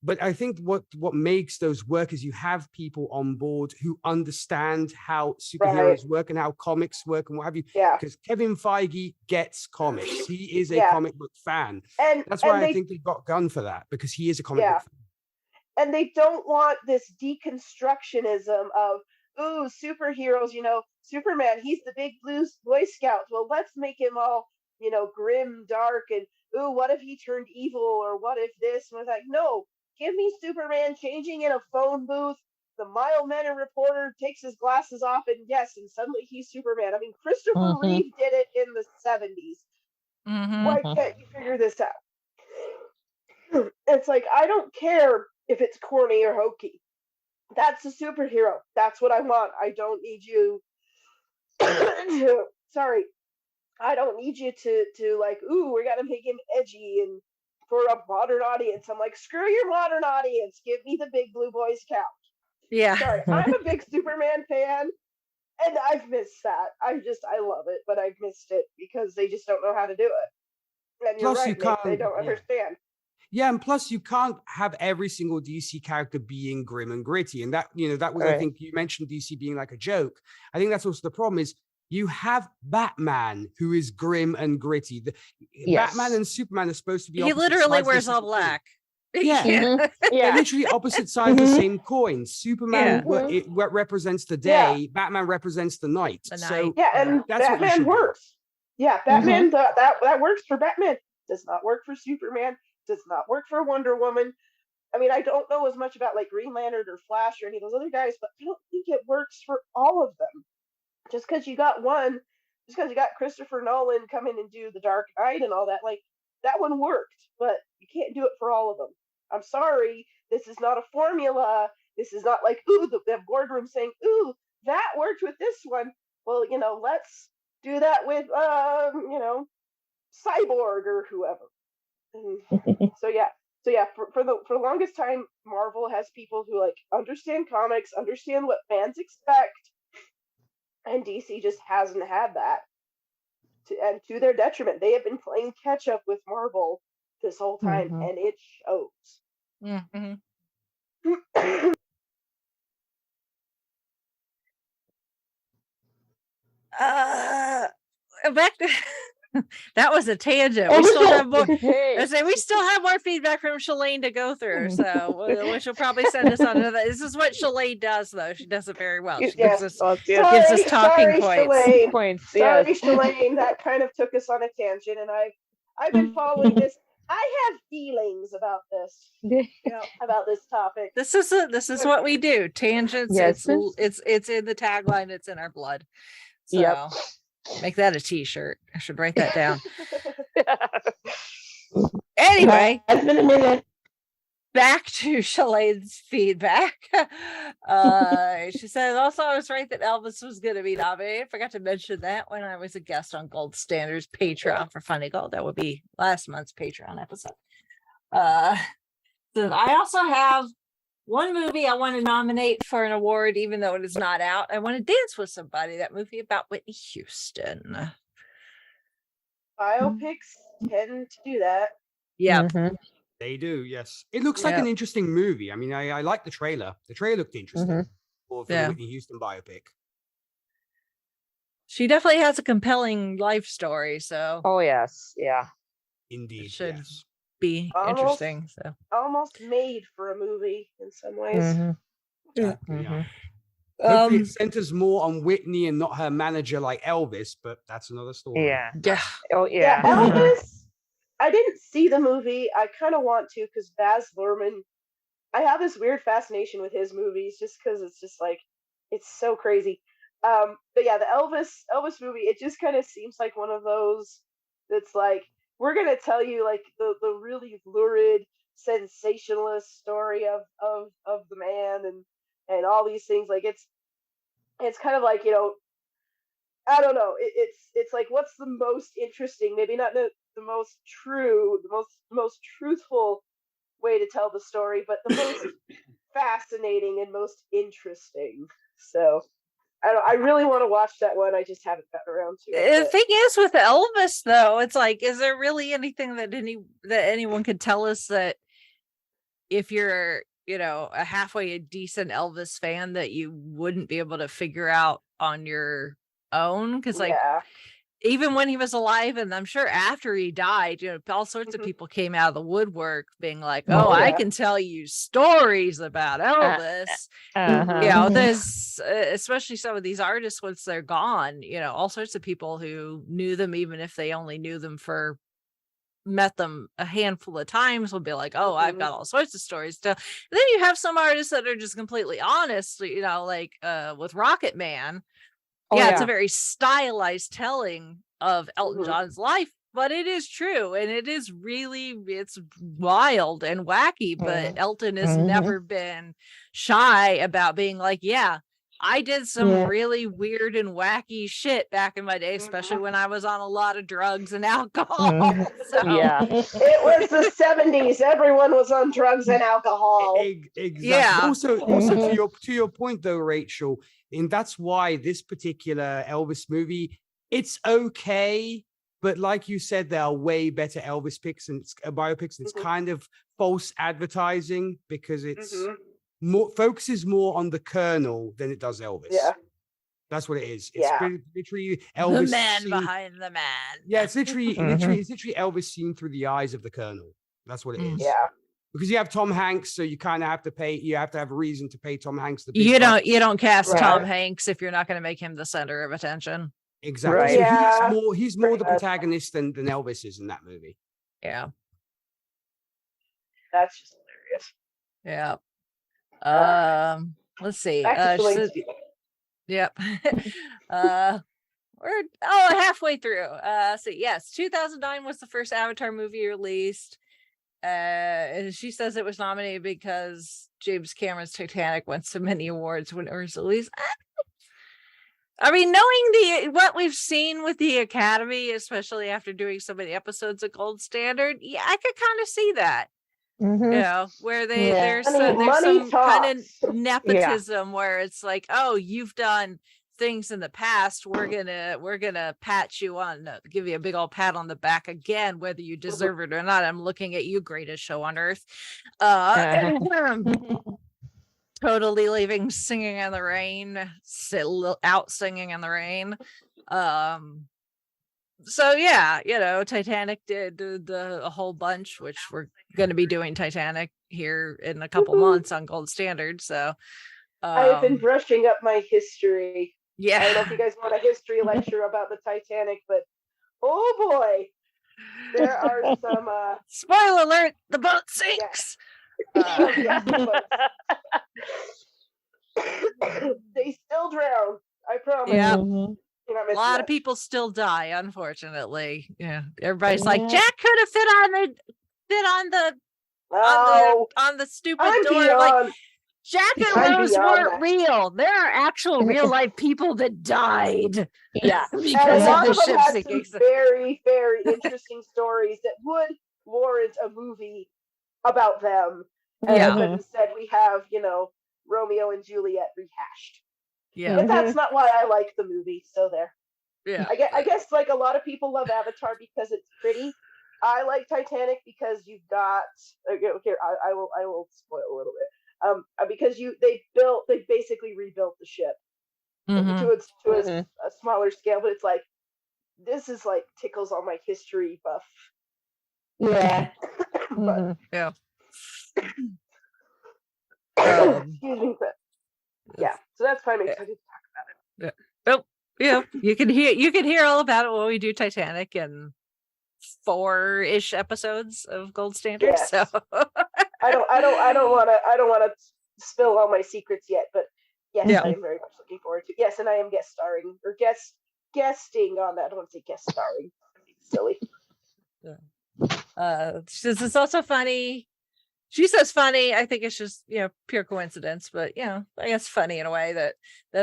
But I think what makes those work is you have people on board who understand how superheroes work and how comics work and what have you. Yeah. Because Kevin Feige gets comics. He is a comic book fan. And that's why I think they got Gunn for that, because he is a comic book fan. And they don't want this deconstructionism of, ooh, superheroes, you know, Superman, he's the big blue Boy Scout. Well, let's make him all, you know, grim, dark, and ooh, what if he turned evil, or what if this? And I was like, no. Give me Superman changing in a phone booth. The mild-mannered reporter takes his glasses off, and suddenly he's Superman. I mean, Christopher Reeve did it in the 70s. Why can't you figure this out? It's like, I don't care if it's corny or hokey. That's a superhero. That's what I want. I don't need you to, sorry. I don't need you to like, ooh, we gotta make him edgy and for a modern audience. I'm like, screw your modern audience. Give me the big blue Boy Scout. Yeah. Sorry, I'm a big Superman fan, and I've missed that. I love it, but I've missed it because they just don't know how to do it. And you're right, Nick, they don't understand. Yeah, and plus you can't have every single DC character being grim and gritty. And that, you know, that was, I think you mentioned DC being like a joke. I think that's also the problem is you have Batman, who is grim and gritty. Batman and Superman are supposed to be. He literally wears all black. Yeah, they're literally opposite sides of the same coin. Superman it represents the day. Batman represents the night. So and that's Batman works. Yeah, Batman that works for Batman. Does not work for Superman. Does not work for Wonder Woman. I mean, I don't know as much about like Green Lantern or Flash or any of those other guys, but I don't think it works for all of them. just because you got Christopher Nolan come in and do The Dark Knight and all that, like, that one worked, but you can't do it for all of them. I'm sorry, this is not a formula. This is not like, ooh, the boardroom saying, ooh, that worked with this one. Well, let's do that with, Cyborg or whoever. So yeah, for the longest time, Marvel has people who like understand comics, understand what fans expect, and DC just hasn't had that. And to their detriment, they have been playing catch up with Marvel this whole time, and it shows. Mm-hmm. Back to that was a tangent. We still have more. We still have more feedback from Shalane to go through, so which will probably send us on to that. This is what Shalane does, though. She does it very well. She gives us talking points. Sorry, Shalane. That kind of took us on a tangent, and I've been following this. I have feelings about this. About this topic. This is what we do. Tangents. Yes. It's in the tagline. It's in our blood. So. Yep. Make that a t-shirt. I should write that down. Anyway, it's been a minute. Back to Shalane's feedback. She said, also, I was right that Elvis was going to be nominated. I forgot to mention that when I was a guest on Gold Standard's Patreon for Funny Gold. That would be last month's Patreon episode. So I also have one movie I want to nominate for an award, even though it is not out. I Want to Dance with Somebody, that movie about Whitney Houston. Biopics tend to do that. Yeah. They do, yes. It looks like an interesting movie. I mean, I like the trailer. The trailer looked interesting for the Whitney Houston biopic. She definitely has a compelling life story, so. Oh, yes. Yeah. Indeed, it should be interesting. So almost made for a movie in some ways. Hopefully it centers more on Whitney and not her manager like Elvis, but that's another story. Yeah. Oh yeah. Elvis. I didn't see the movie. I kind of want to because Baz Luhrmann. I have this weird fascination with his movies just because it's just like it's so crazy. But yeah, the Elvis movie. It just kind of seems like one of those that's like. We're gonna tell you like the really lurid, sensationalist story of the man and all these things. Like it's kind of like I don't know. It's like what's the most interesting? Maybe not the most true, the most truthful way to tell the story, but the most fascinating and most interesting. So. I really want to watch that one. I just haven't gotten around to it. The thing is with Elvis, though, it's like, is there really anything that anyone could tell us that if you're, a halfway decent Elvis fan that you wouldn't be able to figure out on your own? Because even when he was alive, and I'm sure after he died, all sorts of people came out of the woodwork being like, I can tell you stories about Elvis. There's especially some of these artists once they're gone, all sorts of people who knew them, even if they only knew them met them a handful of times, will be like, I've got all sorts of stories to. And then you have some artists that are just completely honest, like with Rocket Man. It's a very stylized telling of Elton John's life, but it is true. And it is it's wild and wacky, but Elton has never been shy about being like, I did some really weird and wacky shit back in my day, especially when I was on a lot of drugs and alcohol. It was the 70s. Everyone was on drugs and alcohol. Exactly. Yeah. Also to your point though, Rachel, and that's why this particular Elvis movie, it's okay, but like you said, there are way better Elvis biopics, and it's kind of false advertising because it's focuses more on the Colonel than it does Elvis. Yeah. That's what it is. It's literally Elvis. The man behind the man. Yeah, it's literally Elvis seen through the eyes of the Colonel. That's what it is. Yeah. Because you have Tom Hanks, so you kind of have to pay. You have to have a reason to pay Tom Hanks the. You don't cast Tom Hanks if you're not going to make him the center of attention. Exactly. Right. So he's more the protagonist than Elvis is in that movie. Yeah. That's just hilarious. Yeah. Let's see. Yep. We're halfway through. So yes, 2009 was the first Avatar movie released. And she says it was nominated because James Cameron's Titanic won so many awards when it was released. I mean, knowing what we've seen with the Academy, especially after doing so many episodes of Gold Standard, yeah, I could kind of see that. Mm-hmm. You know, where there's Money some kind talks. of nepotism where it's like, oh, you've done things in the past, we're gonna pat you on, give you a big old pat on the back again, whether you deserve it or not. I'm looking at you, greatest show on earth. Totally leaving Singing in the Rain, out Singing in the Rain. So yeah, you know, Titanic did a whole bunch, which we're going to be doing Titanic here in a couple months on Gold Standard. So I've been brushing up my history. Yeah. I don't know if you guys want a history lecture about the Titanic, but oh boy, there are some spoiler alert, the boat sinks. Yeah, they still drown, I promise. Yeah. A lot of people still die, unfortunately. Yeah, everybody's like, Jack could have fit on the stupid door. Like, Jack and Rose weren't real. There are actual real life people that died. Yeah, because of the ship sinking. Very, very interesting stories that would warrant a movie about them. But instead, we have, you know, Romeo and Juliet rehashed. Yeah, but that's not why I like the movie. So there. Yeah, I guess like a lot of people love Avatar because it's pretty. I like Titanic because you've got here. I will spoil a little bit. Because they basically rebuilt the ship to a smaller scale, but it's like this is like tickles all my history buff. Yeah. But, yeah. Excuse me, but yeah. So that's why I'm excited to talk about it. Yeah. Oh, yeah. You can hear all about it when we do Titanic and 4-ish episodes of Gold Standard. Yes. So I don't want to spill all my secrets yet, but yes, I am very much looking forward to. Yes, and I am guesting on that. I don't want to say guest starring. Silly. She says it's also funny. She says funny. I think it's just, you know, pure coincidence, but you know, I guess funny in a way that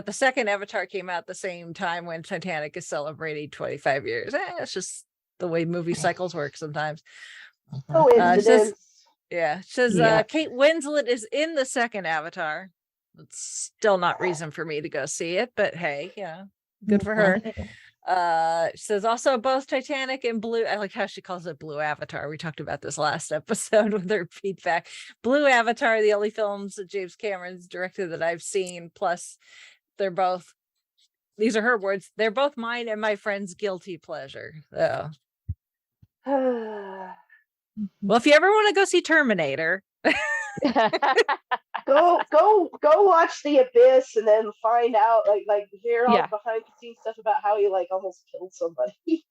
the second Avatar came out the same time when Titanic is celebrating 25 years. It's just the way movie cycles work sometimes. Coincidence. She says Kate Winslet is in the second Avatar. It's still not reason for me to go see it, but hey, yeah, good for her. She says also both Titanic and Blue. I like how she calls it Blue Avatar. We talked about this last episode with her feedback. Blue Avatar are the only films that James Cameron's directed that I've seen. Plus, they're both. These are her words. They're both mine and my friend's guilty pleasure. So. Well, if you ever want to go see Terminator, go watch The Abyss and then find out like hear all the behind the scenes stuff about how he like almost killed somebody.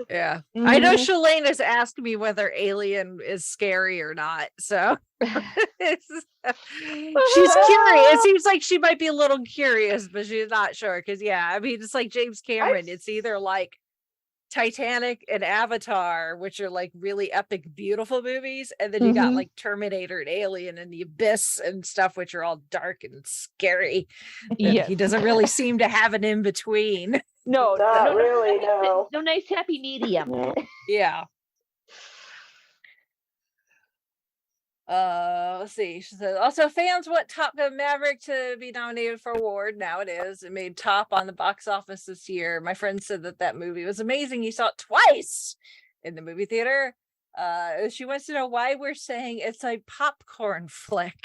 Yeah. I know Shalane has asked me whether Alien is scary or not, so she's curious. It seems like she might be a little curious, but she's not sure because I mean it's like James Cameron. It's either like Titanic and Avatar, which are like really epic, beautiful movies, and then you got like Terminator and Alien and The Abyss and stuff, which are all dark and scary. Yes. He doesn't really seem to have an in between. No, not really. No, nice happy medium. Yeah. Let's see. She said also fans want Top Gun Maverick to be nominated for award. Now it is. It made top on the box office this year. My friend said that movie was amazing. He saw it twice in the movie theater. She wants to know why we're saying it's a popcorn flick.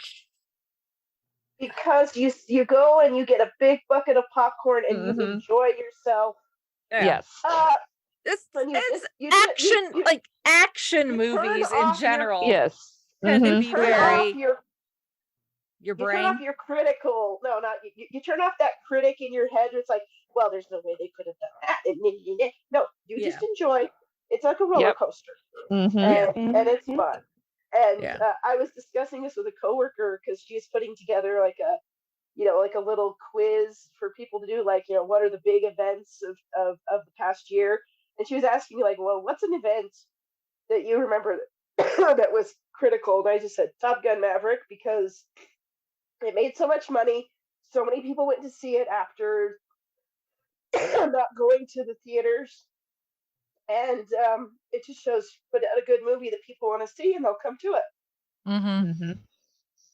Because you go and you get a big bucket of popcorn and you enjoy yourself. Yes. It's action, like action movies in general. Yes. Tend to be very your brain. You turn off your critical. No, not you turn off that critic in your head. It's like, well, there's no way they could have done that. No, you just enjoy. It's like a roller coaster, and it's fun. And I was discussing this with a coworker because she's putting together like a like a little quiz for people to do, like, what are the big events of the past year? And she was asking me, like, well, what's an event that you remember that was critical? And I just said Top Gun Maverick, because it made so much money. So many people went to see it after not going to the theaters. And it just shows put out a good movie that people want to see, and they'll come to it.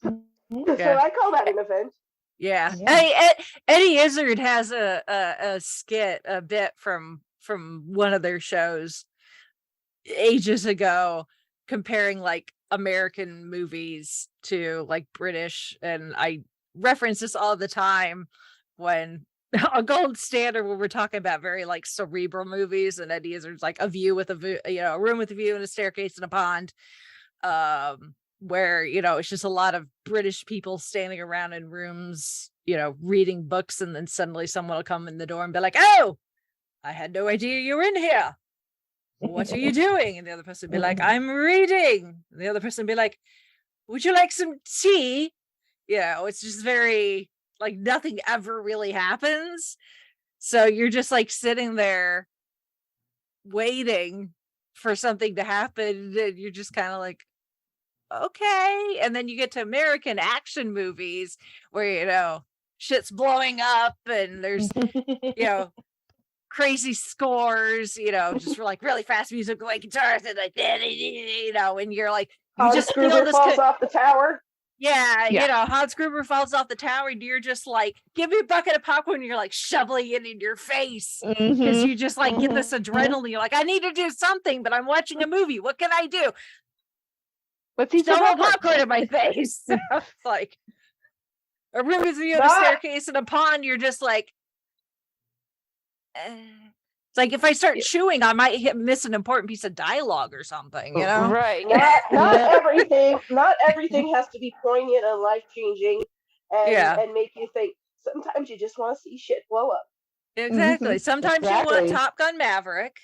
So I call that an event. Yeah. Eddie Izzard has a skit, a bit from one of their shows ages ago, comparing like American movies to like British, and I reference this all the time when a gold standard when we're talking about very like cerebral movies, and Eddie Izzard's like A View with a View, a room with a view and a staircase and a pond, where it's just a lot of British people standing around in rooms, reading books, and then suddenly someone will come in the door and be like, "Oh, I had no idea you were in here. What are you doing?" And the other person would be like, "I'm reading." And the other person would be like, "Would you like some tea?" It's just very like nothing ever really happens. So you're just like sitting there waiting for something to happen, and you're just kind of like, okay. And then you get to American action movies where shit's blowing up and there's crazy scores, just for like really fast music, like guitars and like and you're like, you just feel this falls off the tower. Hans Gruber falls off the tower, and you're just like, give me a bucket of popcorn, and you're like shoveling it in your face because you just like get this adrenaline. You're like, I need to do something, but I'm watching a movie. What can I do? Let's eat some popcorn in my face. It's like a room with you, a staircase, and a pond. You're just like, it's like if I start chewing, I might miss an important piece of dialogue or something. Right? Not everything. Not everything has to be poignant and life changing, and make you think. Sometimes you just want to see shit blow up. Exactly. Sometimes you want Top Gun Maverick,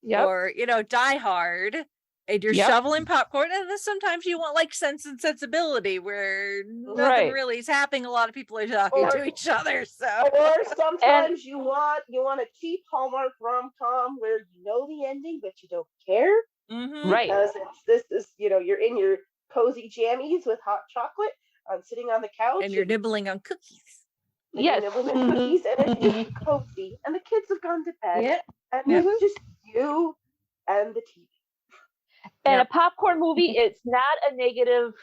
or Die Hard. And you're shoveling popcorn, and then sometimes you want like Sense and Sensibility, where nothing really is happening. A lot of people are talking to each other. So, or sometimes you want a cheap Hallmark rom-com where you know the ending but you don't care, right? Because this is you're in your cozy jammies with hot chocolate, sitting on the couch, and you're nibbling on cookies. Yes, nibbling on cookies, and it's just cozy, and the kids have gone to bed, and it's just you and the TV. And a popcorn movie, it's not a negative.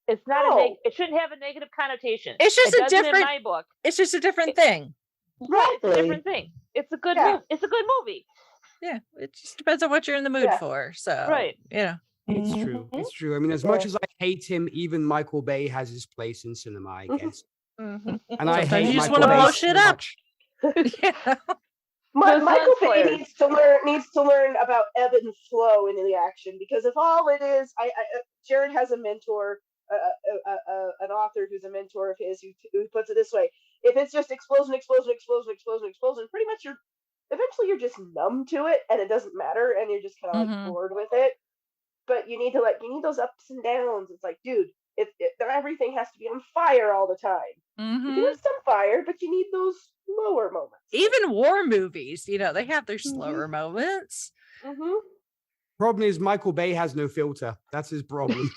It's not it shouldn't have a negative connotation. It's just a different in my book. It's just a different thing. Right, it's a different thing. It's a good movie. It's a good movie. Yeah, it just depends on what you're in the mood for. So It's true. It's true. I mean, as much as I hate him, even Michael Bay has his place in cinema, I guess. And I hate you just Michael want to Bay blow shit up. Michael Bay needs to learn about ebb and flow in the action, because if all it is, Jared has a mentor, an author who's a mentor of his, who puts it this way: if it's just explosion, pretty much eventually you're just numb to it, and it doesn't matter, and you're just kind of like bored with it. But you need those ups and downs. It's like, dude, everything has to be on fire all the time. You can have some fire, but you need those lower moments. Even war movies, they have their slower moments. Problem is, Michael Bay has no filter. That's his problem.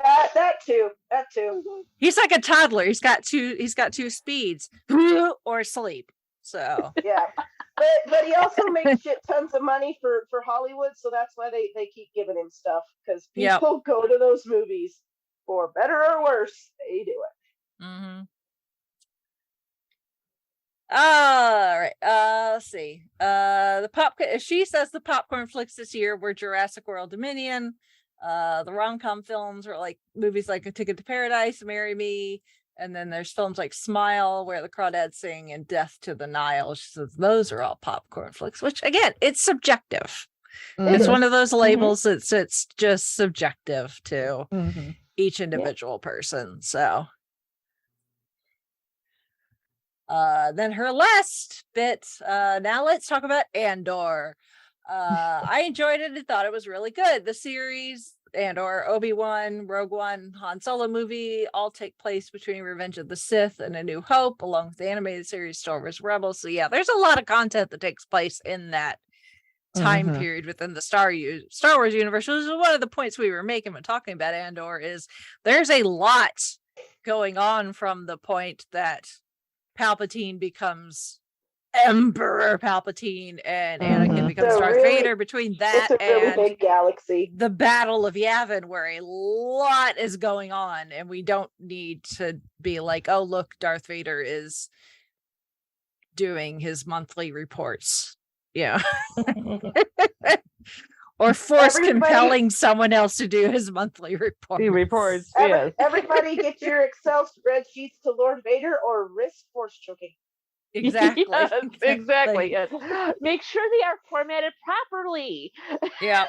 That too. He's like a toddler. He's got two speeds, or sleep. So yeah, but he also makes shit tons of money for Hollywood, so that's why they keep giving him stuff, because people go to those movies for better or worse. They do it. All right. Let's see. She says the popcorn flicks this year were Jurassic World Dominion. The rom-com films were like movies like A Ticket to Paradise, Marry Me, and then there's films like Smile, Where the Crawdads Sing, and Death to the Nile. She says those are all popcorn flicks, which again, it's subjective. It's one of those labels it's just subjective to each individual person. So then her last bit, now let's talk about Andor. I enjoyed it and thought it was really good. The series or Obi-Wan, Rogue One, Han Solo movie all take place between Revenge of the Sith and A New Hope, along with the animated series Star Wars Rebels. So yeah, there's a lot of content that takes place in that time period within the Star Wars universe. Which is one of the points we were making when talking about Andor, is there's a lot going on from the point that Palpatine becomes Emperor Palpatine and Anakin becomes Darth Vader. Between that it's a really and big galaxy, the Battle of Yavin, where a lot is going on, and we don't need to be like, oh look, Darth Vader is doing his monthly reports, or compelling someone else to do his monthly reports. Everybody get your Excel spreadsheets to Lord Vader, or risk force choking. Exactly. Exactly. Yes. Make sure they are formatted properly. Yeah.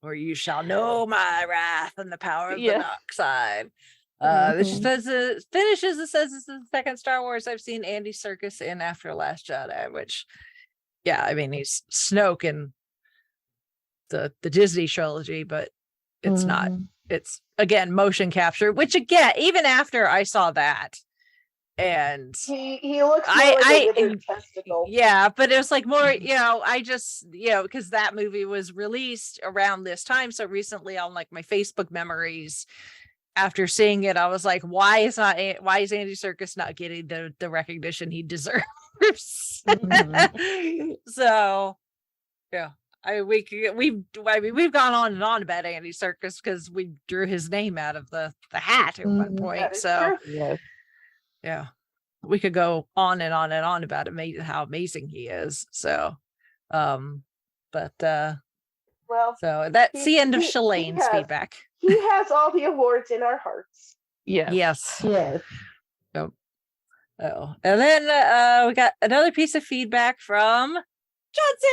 Or you shall know my wrath and the power of the dark side. This says finishes. It says this is the second Star Wars I've seen Andy Serkis in after Last Jedi, which, I mean, he's Snoke in the Disney trilogy, but it's not. It's again motion capture, which again, even after I saw that, and he looks more like a withered testicle. Yeah, but it was like more, I just, because that movie was released around this time so recently on like my Facebook memories. After seeing it, I was like, why is Andy Serkis not getting the recognition he deserves? So, we've gone on and on about Andy Serkis because we drew his name out of the hat at one point. So we could go on and on and on about how amazing he is. So, so that's the end of Shalane's feedback. He has all the awards in our hearts. Yes. Yes. Oh, and then we got another piece of feedback from Johnson.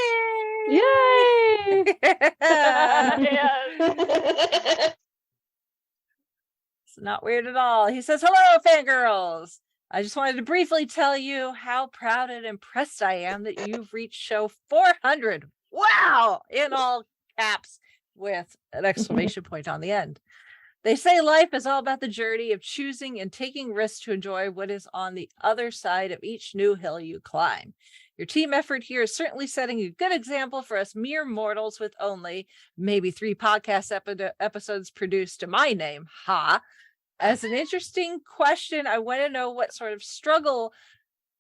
Yay! It's not weird at all. He says, "Hello, fangirls. I just wanted to briefly tell you how proud and impressed I am that you've reached show 400. Wow!" In all caps with an exclamation point on the end. They say life is all about the journey of choosing and taking risks to enjoy what is on the other side of each new hill you climb. Your team effort here is certainly setting a good example for us mere mortals with only maybe 3 podcast episodes produced to my name. As an interesting question, I want to know what sort of struggle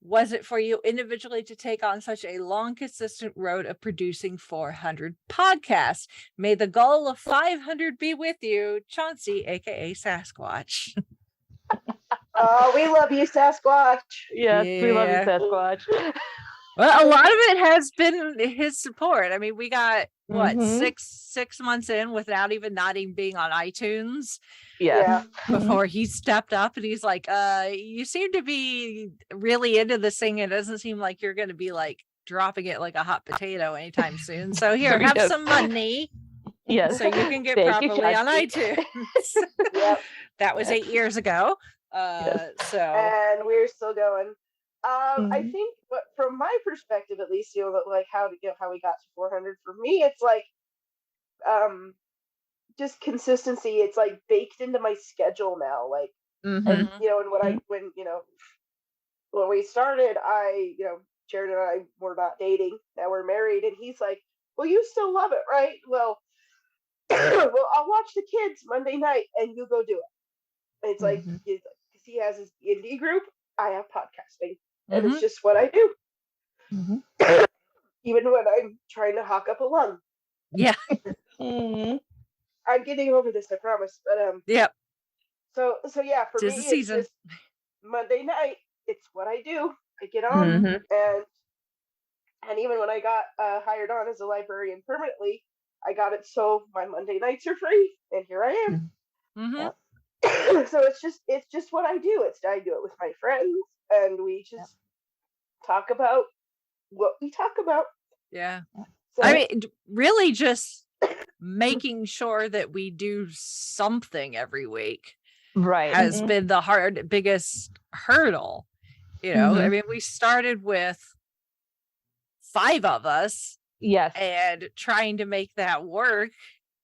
was it for you individually to take on such a long, consistent road of producing 400 podcasts? May the goal of 500 be with you, Chauncey, aka Sasquatch. Oh, we love you, Sasquatch. Yes, we love you, Sasquatch. Well, a lot of it has been his support. I mean, we got six months in without even being on iTunes. Yeah. Before he stepped up and he's like, you seem to be really into this thing. It doesn't seem like you're going to be like dropping it like a hot potato anytime soon. So here, have some money. Yes. So you can get properly on iTunes. That was 8 years ago. So, and we're still going. I think, but from my perspective, at least, like how we got to 400. For me, it's like, just consistency. It's like baked into my schedule now. Like, and, and when we started, Jared and I were not dating. Now we're married, and he's like, "Well, you still love it, right? Well, well, I'll watch the kids Monday night, and you go do it." And it's like, because he has his indie group, I have podcasting. And it's just what I do. Even when I'm trying to hawk up a lung. Yeah. I'm getting over this, I promise. But So yeah, for me, it's just Monday night. It's what I do. I get on, and even when I got hired on as a librarian permanently, I got it so my Monday nights are free, and here I am. So it's just what I do. I do it with my friends, and we just talk about what we talk about. Yeah. So, I mean, really just making sure that we do something every week has been the biggest hurdle. I mean, we started with 5 of us Yes. And trying to make that work,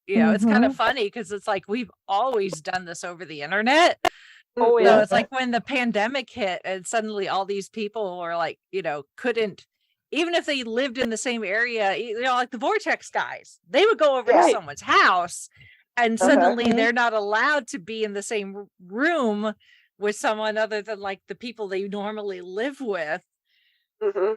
it's kind of Mhm. funny because it's like we've always done this over the internet. Oh, So yeah. it's like when the pandemic hit and suddenly all these people were like, couldn't, even if they lived in the same area, like the Vortex guys, they would go over to Right. someone's house and suddenly they're not allowed to be in the same room with someone other than like the people they normally live with. Mm-hmm.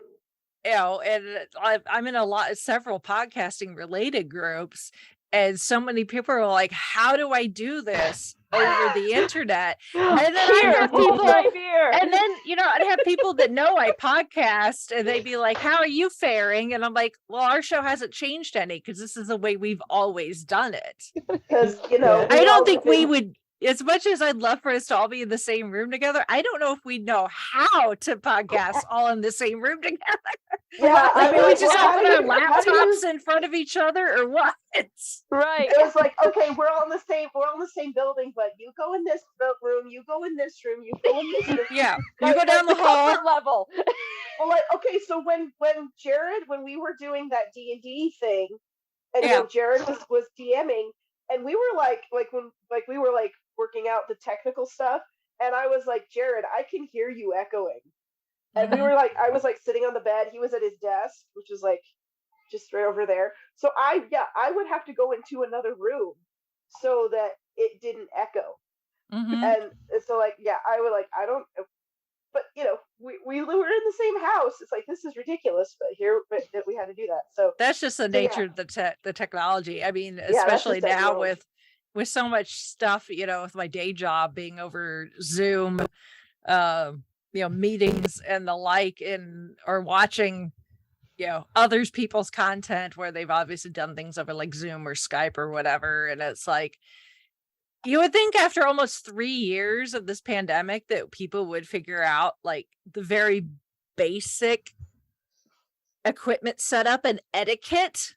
And I'm in several podcasting related groups, and so many people are like, how do I do this over the internet? And then I have people right here. and then I'd have people that know I podcast and they'd be like, how are you faring? And I'm like, well, our show hasn't changed any because this is the way we've always done it. Because I don't think we would, as much as I'd love for us to all be in the same room together, I don't know if we know how to podcast all in the same room together. Yeah, I mean, we like, just how all do put you- our how do you- laptops in front of each other or what? Right. It was like, okay, we're all in the same building, but you go in this room, you go in this room, you go in this room. Yeah, you Like, go down the hall. Comfort level. Well, like, okay, so when we were doing that D&D thing, and Jared was DMing, and we were like when we were like working out the technical stuff, and I was like, Jared, I can hear you echoing. And we were like, I was like sitting on the bed, he was at his desk, which was like just right over there. So I would have to go into another room so that it didn't echo. And so like, I would like, I don't, but we were in the same house. It's like, this is ridiculous, but we had to do that. So that's just the nature of the technology. I mean, that's especially just now technology. with so much stuff, with my day job being over Zoom, meetings and the like, or watching, others people's content where they've obviously done things over like Zoom or Skype or whatever. And it's like, you would think after almost 3 years of this pandemic that people would figure out like the very basic equipment setup and etiquette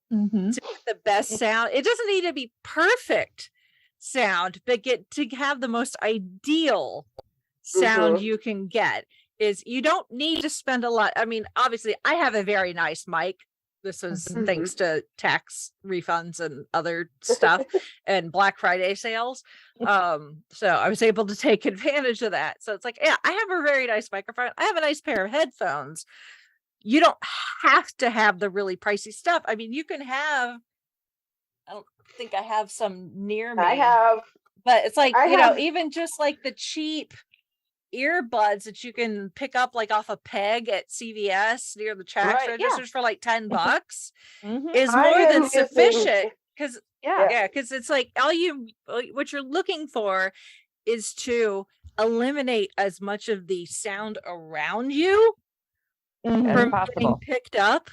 to get the best sound. It doesn't need to be perfect sound, but get to have the most ideal sound you can get. Is you don't need to spend a lot. I mean, obviously I have a very nice mic. This was thanks to tax refunds and other stuff and Black Friday sales. So I was able to take advantage of that. So it's like, yeah, I have a very nice microphone. I have a nice pair of headphones. You don't have to have the really pricey stuff. I mean, you can have, I don't think I have some near me. I have. But it's like, have, even just like the cheap earbuds that you can pick up like off a peg at CVS near the tax registers for like $10 is more than sufficient. Because because it's like what you're looking for is to eliminate as much of the sound around you from getting picked up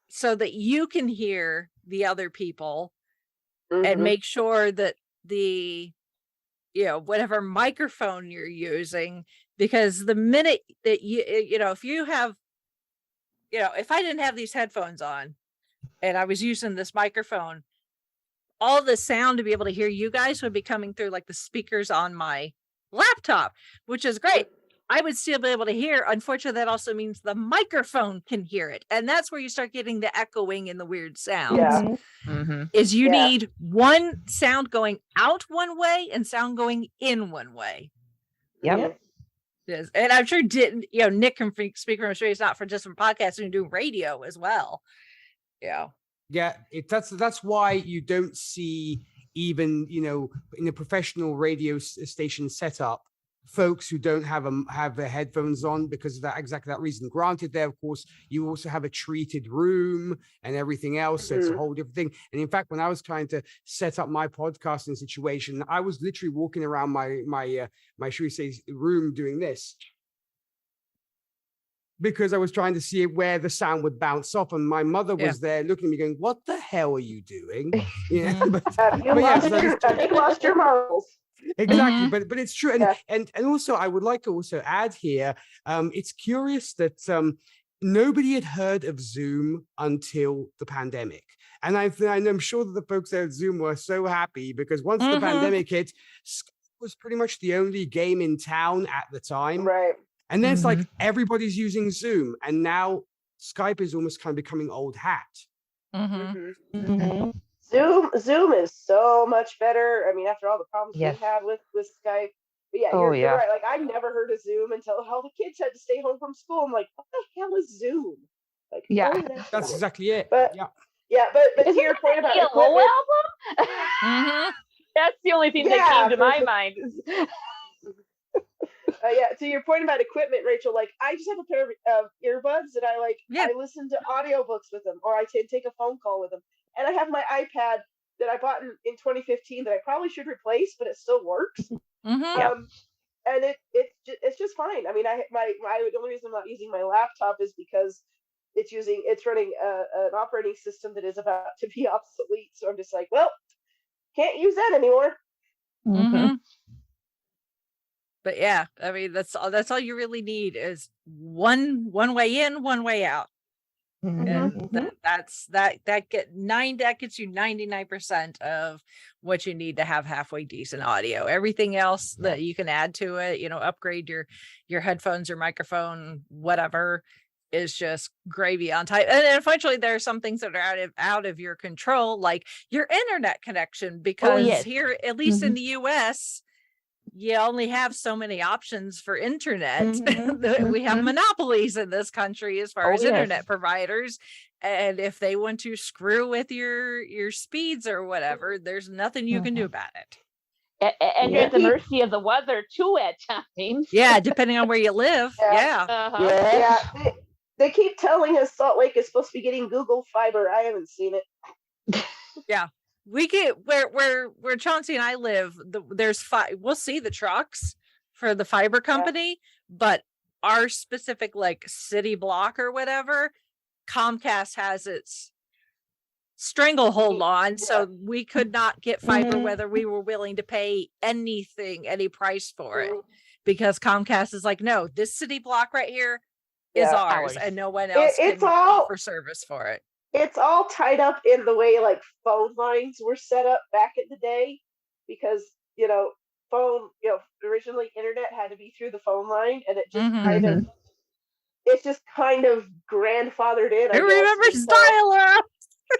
so that you can hear the other people and make sure that the whatever microphone you're using, because the minute that if you have, if I didn't have these headphones on and I was using this microphone, all the sound to be able to hear you guys would be coming through like the speakers on my laptop, which is great. I would still be able to hear. Unfortunately, that also means the microphone can hear it. And that's where you start getting the echoing and the weird sounds. Is you need one sound going out one way and sound going in one way. Yep. Yes. And I'm sure Nick can speak from it's not for just from podcasting and doing radio as well. Yeah, that's why you don't see even in a professional radio station setup folks who don't have their headphones on because of exactly that reason. Granted, there of course you also have a treated room and everything else, so it's a whole different thing. And in fact, when I was trying to set up my podcasting situation, I was literally walking around my should we say room doing this, because I was trying to see where the sound would bounce off, and my mother was there looking at me going, "What the hell are you doing?" Have you lost your marbles? Exactly, but it's true, and also I would like to also add here, it's curious that nobody had heard of Zoom until the pandemic, and I'm sure that the folks there at Zoom were so happy because once the pandemic hit, Skype was pretty much the only game in town at the time, right? And then it's like everybody's using Zoom, and now Skype is almost kind of becoming old hat. Zoom is so much better. I mean, after all the problems Yes. we had with Skype. But yeah, Oh, you're yeah. right. Like, I never heard of Zoom until all the kids had to stay home from school. I'm like, what the hell is Zoom? Like, Yeah. oh, That's exactly it. But yeah. Yeah, but to Isn't your that point the about Yellow equipment, album? That's the only thing that Yeah, came to my for- mind. yeah, to your point about equipment, Rachel, like I just have a pair of earbuds and I listen to audiobooks with them, or I take a phone call with them. And I have my iPad that I bought in 2015 that I probably should replace, but it still works. And it's just fine. I mean, the only reason I'm not using my laptop is because it's running an operating system that is about to be obsolete. So I'm just like, well, can't use that anymore. But yeah, I mean, that's all you really need is one way in, one way out. And that gets you 99% of what you need to have halfway decent audio. Everything else that you can add to it, upgrade your headphones, your microphone, whatever, is just gravy on top. And unfortunately, there are some things that are out of your control, like your internet connection, because here, at least in the US, you only have so many options for internet. We have monopolies in this country as far as internet providers. And if they want to screw with your speeds or whatever, there's nothing you can do about it. And you're at the mercy of the weather too at times. Yeah, depending on where you live. Yeah. They keep telling us Salt Lake is supposed to be getting Google Fiber. I haven't seen it. Yeah. We get where Chauncey and I live. We'll see the trucks for the fiber company, but our specific like city block or whatever, Comcast has its stranglehold on, so we could not get fiber whether we were willing to pay any price for it, because Comcast is like, no, this city block right here is ours, and no one else can offer service for it. It's all tied up in the way like phone lines were set up back in the day, because originally internet had to be through the phone line, and it just kind of grandfathered in. Who remembers dial-up?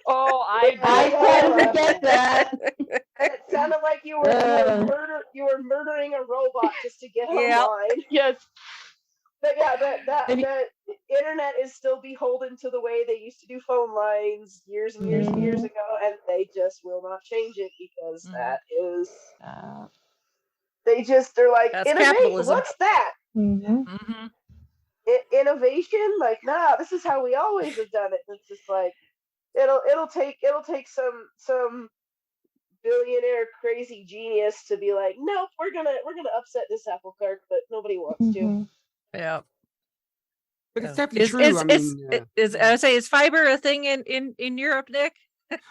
Oh, I can't forget that. It sounded like you were murdering a robot just to get online. Yes. But yeah, the internet is still beholden to the way they used to do phone lines years and years and years ago, and they just will not change it, because that is they just are like, innovate. What's that? Innovation? Like, nah, this is how we always have done it. And it's just like it'll take some billionaire crazy genius to be like, nope, we're gonna upset this apple cart, but nobody wants to. Yeah, but it's definitely true. Is fiber a thing in Europe, Nick?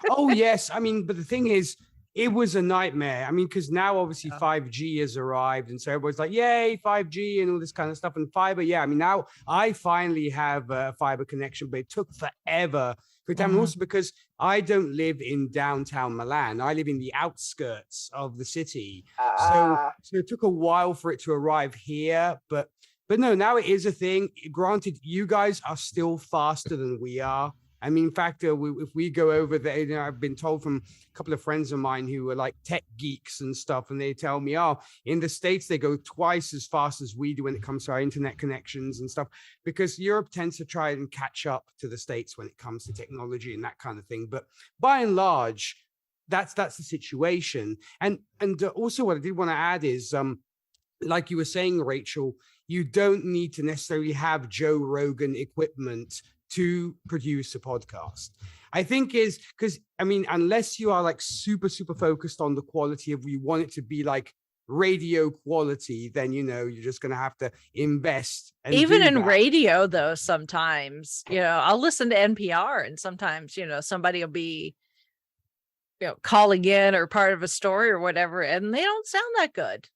Oh yes, I mean, but the thing is, it was a nightmare. I mean, because now obviously 5G has arrived, and so everyone's like, yay, 5G and all this kind of stuff. And fiber, I mean, now I finally have a fiber connection, but it took forever. Also because I don't live in downtown Milan. I live in the outskirts of the city. So it took a while for it to arrive here, but no, now it is a thing. Granted, you guys are still faster than we are. I mean, in fact, if we go over there, I've been told from a couple of friends of mine who are like tech geeks and stuff, and they tell me, in the States, they go twice as fast as we do when it comes to our internet connections and stuff, because Europe tends to try and catch up to the States when it comes to technology and that kind of thing. But by and large, that's the situation. And also what I did want to add is, like you were saying, Rachel, you don't need to necessarily have Joe Rogan equipment to produce a podcast. I think is because, I mean, unless you are like super, super focused on the quality of, you want it to be like radio quality, then, you're just going to have to invest. And even in radio, though, sometimes, I'll listen to NPR, and sometimes, somebody will be, calling in or part of a story or whatever, and they don't sound that good.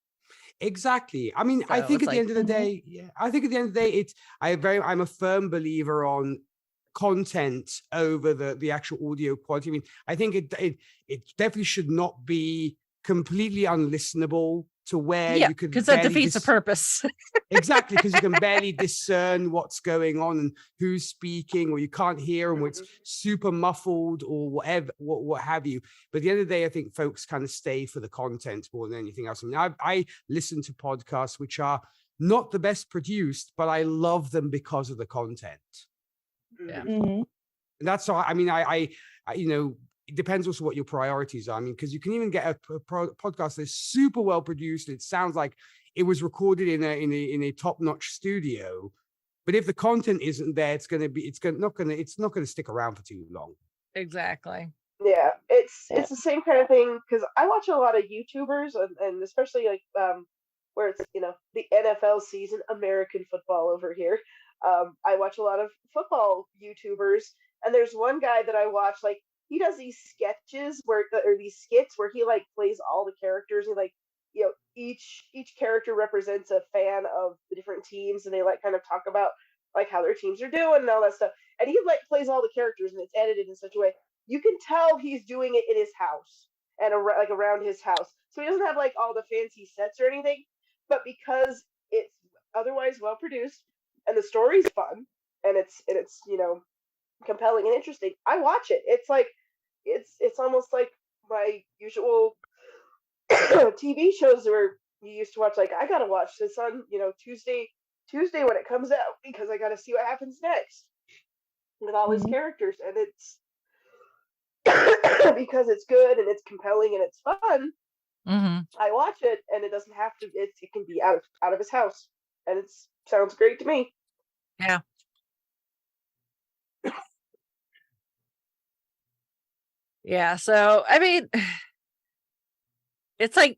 Exactly. I mean, so I think at the end of the day, I'm a firm believer on content over the actual audio quality. I mean, I think it definitely should not be completely unlistenable to where Yeah, you can because that barely defeats the purpose. Exactly, because you can barely discern what's going on and who's speaking, or you can't hear them, or it's super muffled or whatever, what have you. But at the end of the day, I think folks kind of stay for the content more than anything else. I mean, I listen to podcasts which are not the best produced, but I love them because of the content. Yeah. And that's why, I mean, I you know, it depends also what your priorities are. I mean, because you can even get a podcast that's super well produced. It sounds like it was recorded in a top-notch studio, but if the content isn't there, it's not going to stick around for too long. Exactly. Yeah, it's the same kind of thing, because I watch a lot of YouTubers and especially like where it's, you know, the NFL season, American football over here. I watch a lot of football YouTubers, and there's one guy that I watch, like, he does these sketches or these skits where he like plays all the characters, and like, you know, each character represents a fan of the different teams, and they like kind of talk about like how their teams are doing and all that stuff. And he like plays all the characters, and it's edited in such a way you can tell he's doing it in his house and like around his house. So he doesn't have like all the fancy sets or anything, but because it's otherwise well produced and the story's fun and it's you know, compelling and interesting, I watch it. It's like it's almost like my usual TV shows where you used to watch. Like, I gotta watch this on, you know, Tuesday when it comes out, because I gotta see what happens next with all his characters, and it's because it's good and it's compelling and it's fun. I watch it, and it doesn't have to. It can be out of his house, and it sounds great to me. Yeah. Yeah. So I mean, it's like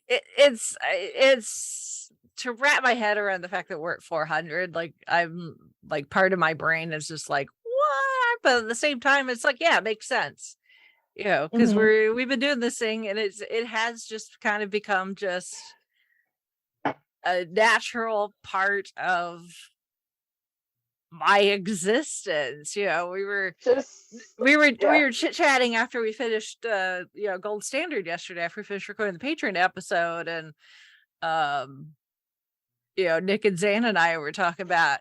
it's to wrap my head around the fact that we're at 400. Like, I'm like, part of my brain is just like, what? But at the same time, it's like, yeah, it makes sense. You know, because we've been doing this thing, and it has just kind of become just a natural part of my existence. You know, we were chit-chatting after we finished you know, Gold Standard yesterday, after we finished recording the Patreon episode, and you know, Nick and Zan and I were talking about,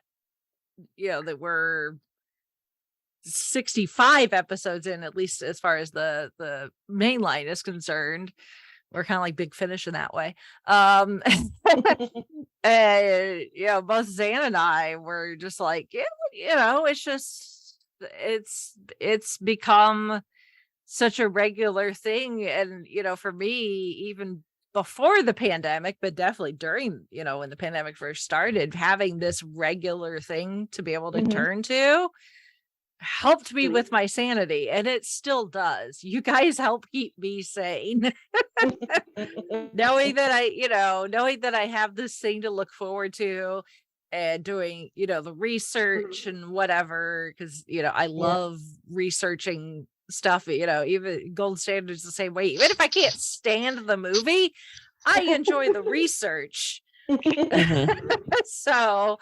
you know, that we're 65 episodes in, at least as far as the main line is concerned. We're kind of like Big Finish in that way. And, you know, both Zan and I were just like, yeah, you know, it's just it's become such a regular thing. And, you know, for me, even before the pandemic, but definitely during, you know, when the pandemic first started, having this regular thing to be able to turn to helped me with my sanity, and it still does. You guys help keep me sane. knowing that I have this thing to look forward to, and doing, you know, the research and whatever, because, you know, I love researching stuff. You know, even Gold Standard's the same way. Even if I can't stand the movie, I enjoy the research. So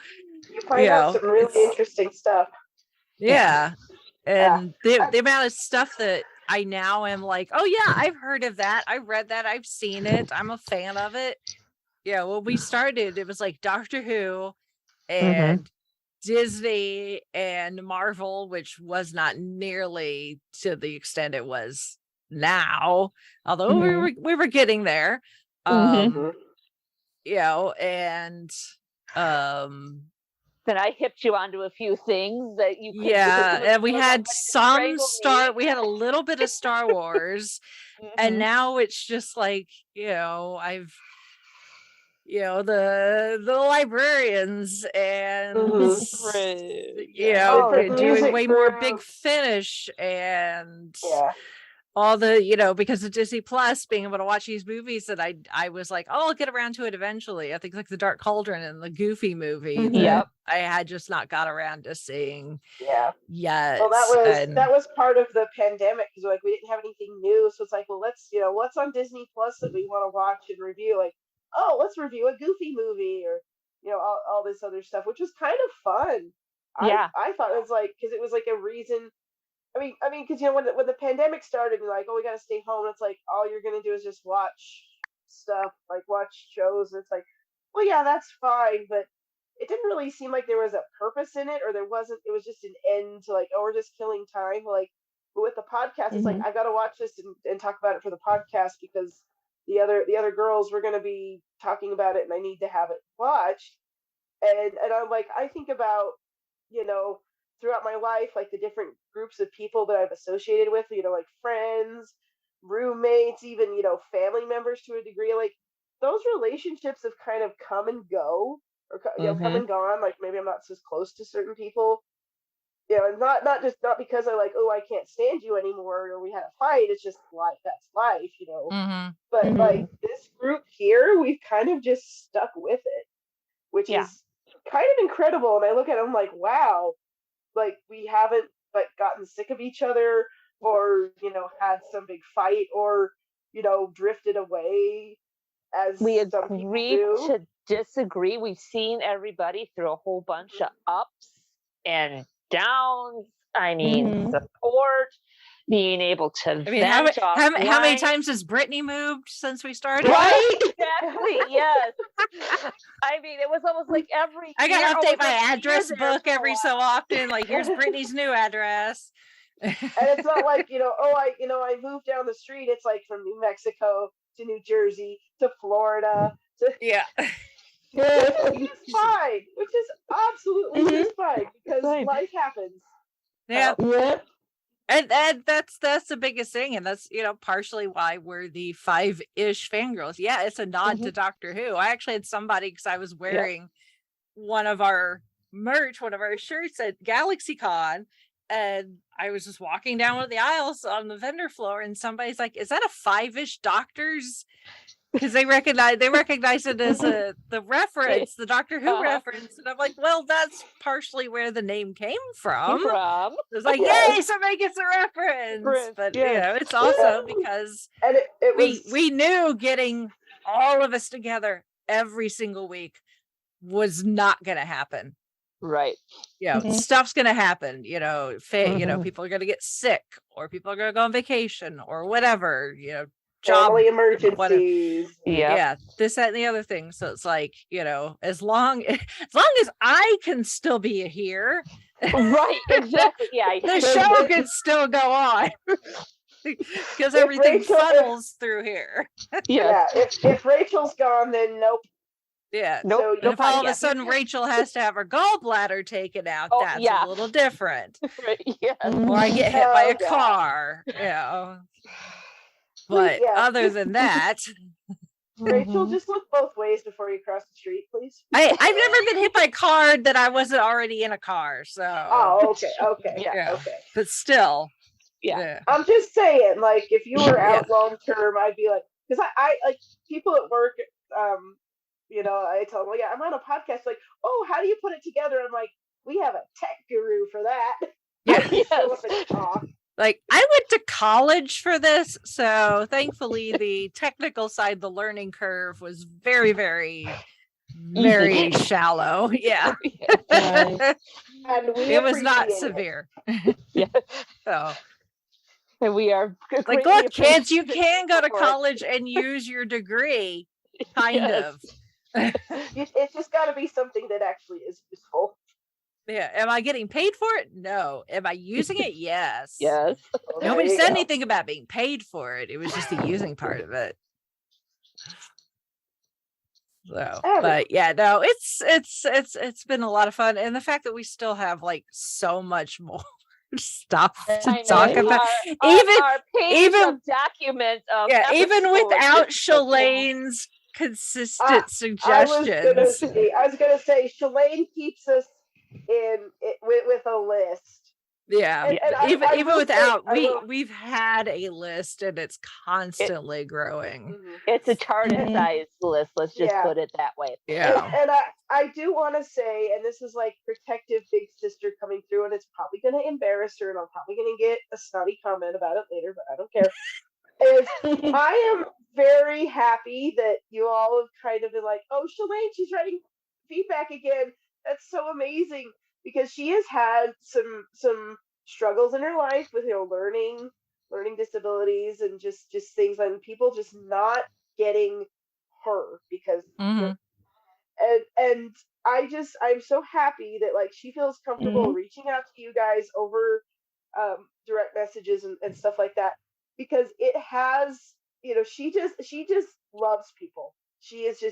You find out some really interesting stuff. Yeah. And the amount of stuff that I now am like, oh yeah, I've heard of that, I've read that, I've seen it, I'm a fan of it. Yeah, when we started, it was like Doctor Who and Disney and Marvel, which was not nearly to the extent it was now, although we were getting there. You know, and then I hipped you onto a few things that you could. And we had we had a little bit of Star Wars, and now it's just like, you know, I've, you know, the librarians, and you know, doing way more Big Finish, and all the, you know, because of Disney Plus, being able to watch these movies that I was like, oh, I'll get around to it eventually. I think like the Dark Cauldron and the Goofy movie that I had just not got around to seeing yet. Well, that was part of the pandemic, because like we didn't have anything new, so it's like, well, let's, you know, what's on Disney Plus that we want to watch and review? Like, oh, let's review a Goofy movie, or, you know, all this other stuff, which was kind of fun. I thought it was like, because it was like a reason. because when the pandemic started, and like, oh, we got to stay home. It's like all you're gonna do is just watch stuff, like watch shows. And it's like, well, yeah, that's fine, but it didn't really seem like there was a purpose in it, or there wasn't. It was just an end to like, oh, we're just killing time. Like, but with the podcast, it's like I got to watch this and talk about it for the podcast because the other girls were gonna be talking about it, and I need to have it watched. And I'm like, I think about, throughout my life, like the different groups of people that I've associated with, like friends, roommates, even, family members to a degree. Like those relationships have kind of come and go, or come and gone. Like maybe I'm not so close to certain people. And not because I like, oh, I can't stand you anymore, or we had a fight. It's just life. That's life. But like this group here, we've kind of just stuck with it, which is kind of incredible. And I look at them like, wow, like we haven't like gotten sick of each other, or had some big fight, or drifted away as we some agree to disagree. We've seen everybody through a whole bunch of ups and downs. I mean, support, being able to vent how many times has Brittany moved since we started? Right? Exactly. Yes. I mean, it was almost like I gotta update my address book every so often. Like, here's Brittany's new address. And it's not like, I moved down the street. It's like from New Mexico to New Jersey to Florida to which is fine, which is absolutely just fine, because life happens. And that's the biggest thing, and that's partially why we're the Five-ish Fangirls. Yeah, it's a nod to Doctor Who. I actually had somebody, because I was wearing one of our shirts at GalaxyCon, and I was just walking down one of the aisles on the vendor floor, and somebody's like, "Is that a Five-ish Doctors?" Because they recognize it as the reference, the Doctor Who reference, and I'm like, well, that's partially where the name came from. It's like, yay, somebody gets a reference. But it's also because we knew getting all of us together every single week was not going to happen. Right. Stuff's going to happen. People are going to get sick, or people are going to go on vacation, or whatever. Job emergencies. This, that, and the other thing. So it's like, as long as I can still be here, right? Exactly. The show can still go on. Because everything funnels through here. If Rachel's gone, then nope. So if all of a sudden Rachel has to have her gallbladder taken out, that's a little different. Or I get hit by a car. But other than that, Rachel, just look both ways before you cross the street, please. I've never been hit by a car that I wasn't already in a car. So okay. But still, I'm just saying, like, if you were out long term, I'd be like, because I like people at work. I tell them, I'm on a podcast. Like, oh, how do you put it together? I'm like, we have a tech guru for that. Like, I went to college for this, so thankfully the technical side, the learning curve was very, very, very shallow. Yeah. And it was not severe. So we are like, look, kids, you can go to college and use your degree, kind of. It's just got to be something that actually is useful. Am I getting paid for it? No. Am I using it? Yes. Yes. Nobody said anything about being paid for it. It was just the using part of it. So, but no, it's been a lot of fun, and the fact that we still have like so much more stuff to talk about, even documents of even without Shalane's consistent suggestions. I was gonna say Shalane keeps us with a list. Even without, we've had a list, and it's constantly growing. It's a TARDIS-sized list. Let's just put it that way. And I do want to say, and this is like protective big sister coming through, and it's probably going to embarrass her, and I'm probably going to get a snotty comment about it later, but I don't care. I am very happy that you all have kind of been like, oh, Shalane, she's writing feedback again. That's so amazing, because she has had some struggles in her life with learning disabilities and just things, and people just not getting her because and I'm so happy that like she feels comfortable reaching out to you guys over direct messages and stuff like that, because it has, she just loves people. She is Her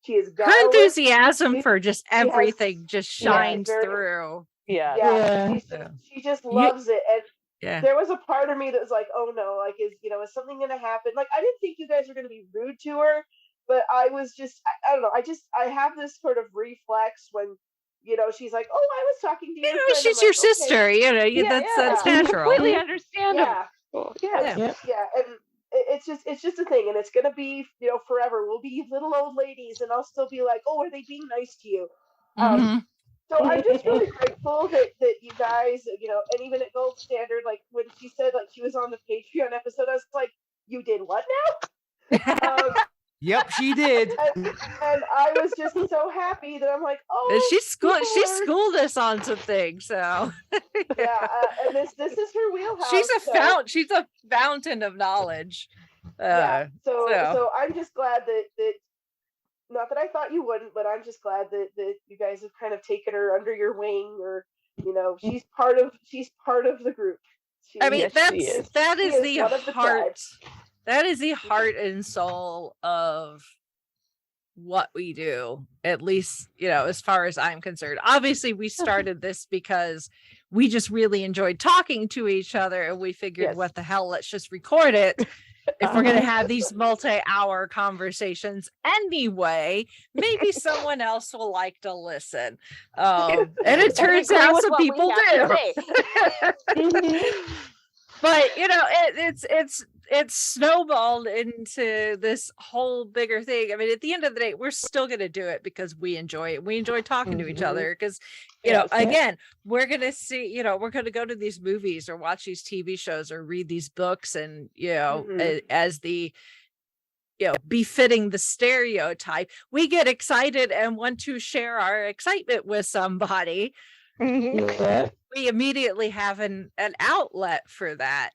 guileless. enthusiasm for just everything just shines through. She just loves it. And Yeah. there was a part of me that was like, oh no, like is something gonna happen? Like I didn't think you guys were gonna be rude to her, but I was just I don't know, I have this sort of reflex when she's like, oh, I was talking to your friend. She's your sister, that's natural. Completely understandable. Yeah. And it's just a thing, and it's gonna be forever. We'll be little old ladies, and I'll still be like, oh, are they being nice to you? So I'm just really grateful that you guys, and even at Gold Standard, like when she said like she was on the Patreon episode, I was like, you did what now? Yep, she did. And I was just so happy that I'm like, oh, she schooled us on some things, so and this is her wheelhouse. She's a fountain of knowledge. So I'm just glad that not that I thought you wouldn't, but I'm just glad that you guys have kind of taken her under your wing, or she's part of the group. That is the heart. That is the heart and soul of what we do, at least, as far as I'm concerned. Obviously, we started this because we just really enjoyed talking to each other, and we figured, what the hell, let's just record it. If we're going to have these multi-hour conversations anyway, maybe someone else will like to listen. And it turns out some people do. But it's snowballed into this whole bigger thing. I mean, at the end of the day, we're still going to do it because we enjoy it. We enjoy talking to each other because, again, we're going to see, we're going to go to these movies or watch these TV shows or read these books, and, as the, befitting the stereotype, we get excited and want to share our excitement with somebody. We immedially have an outlet for that.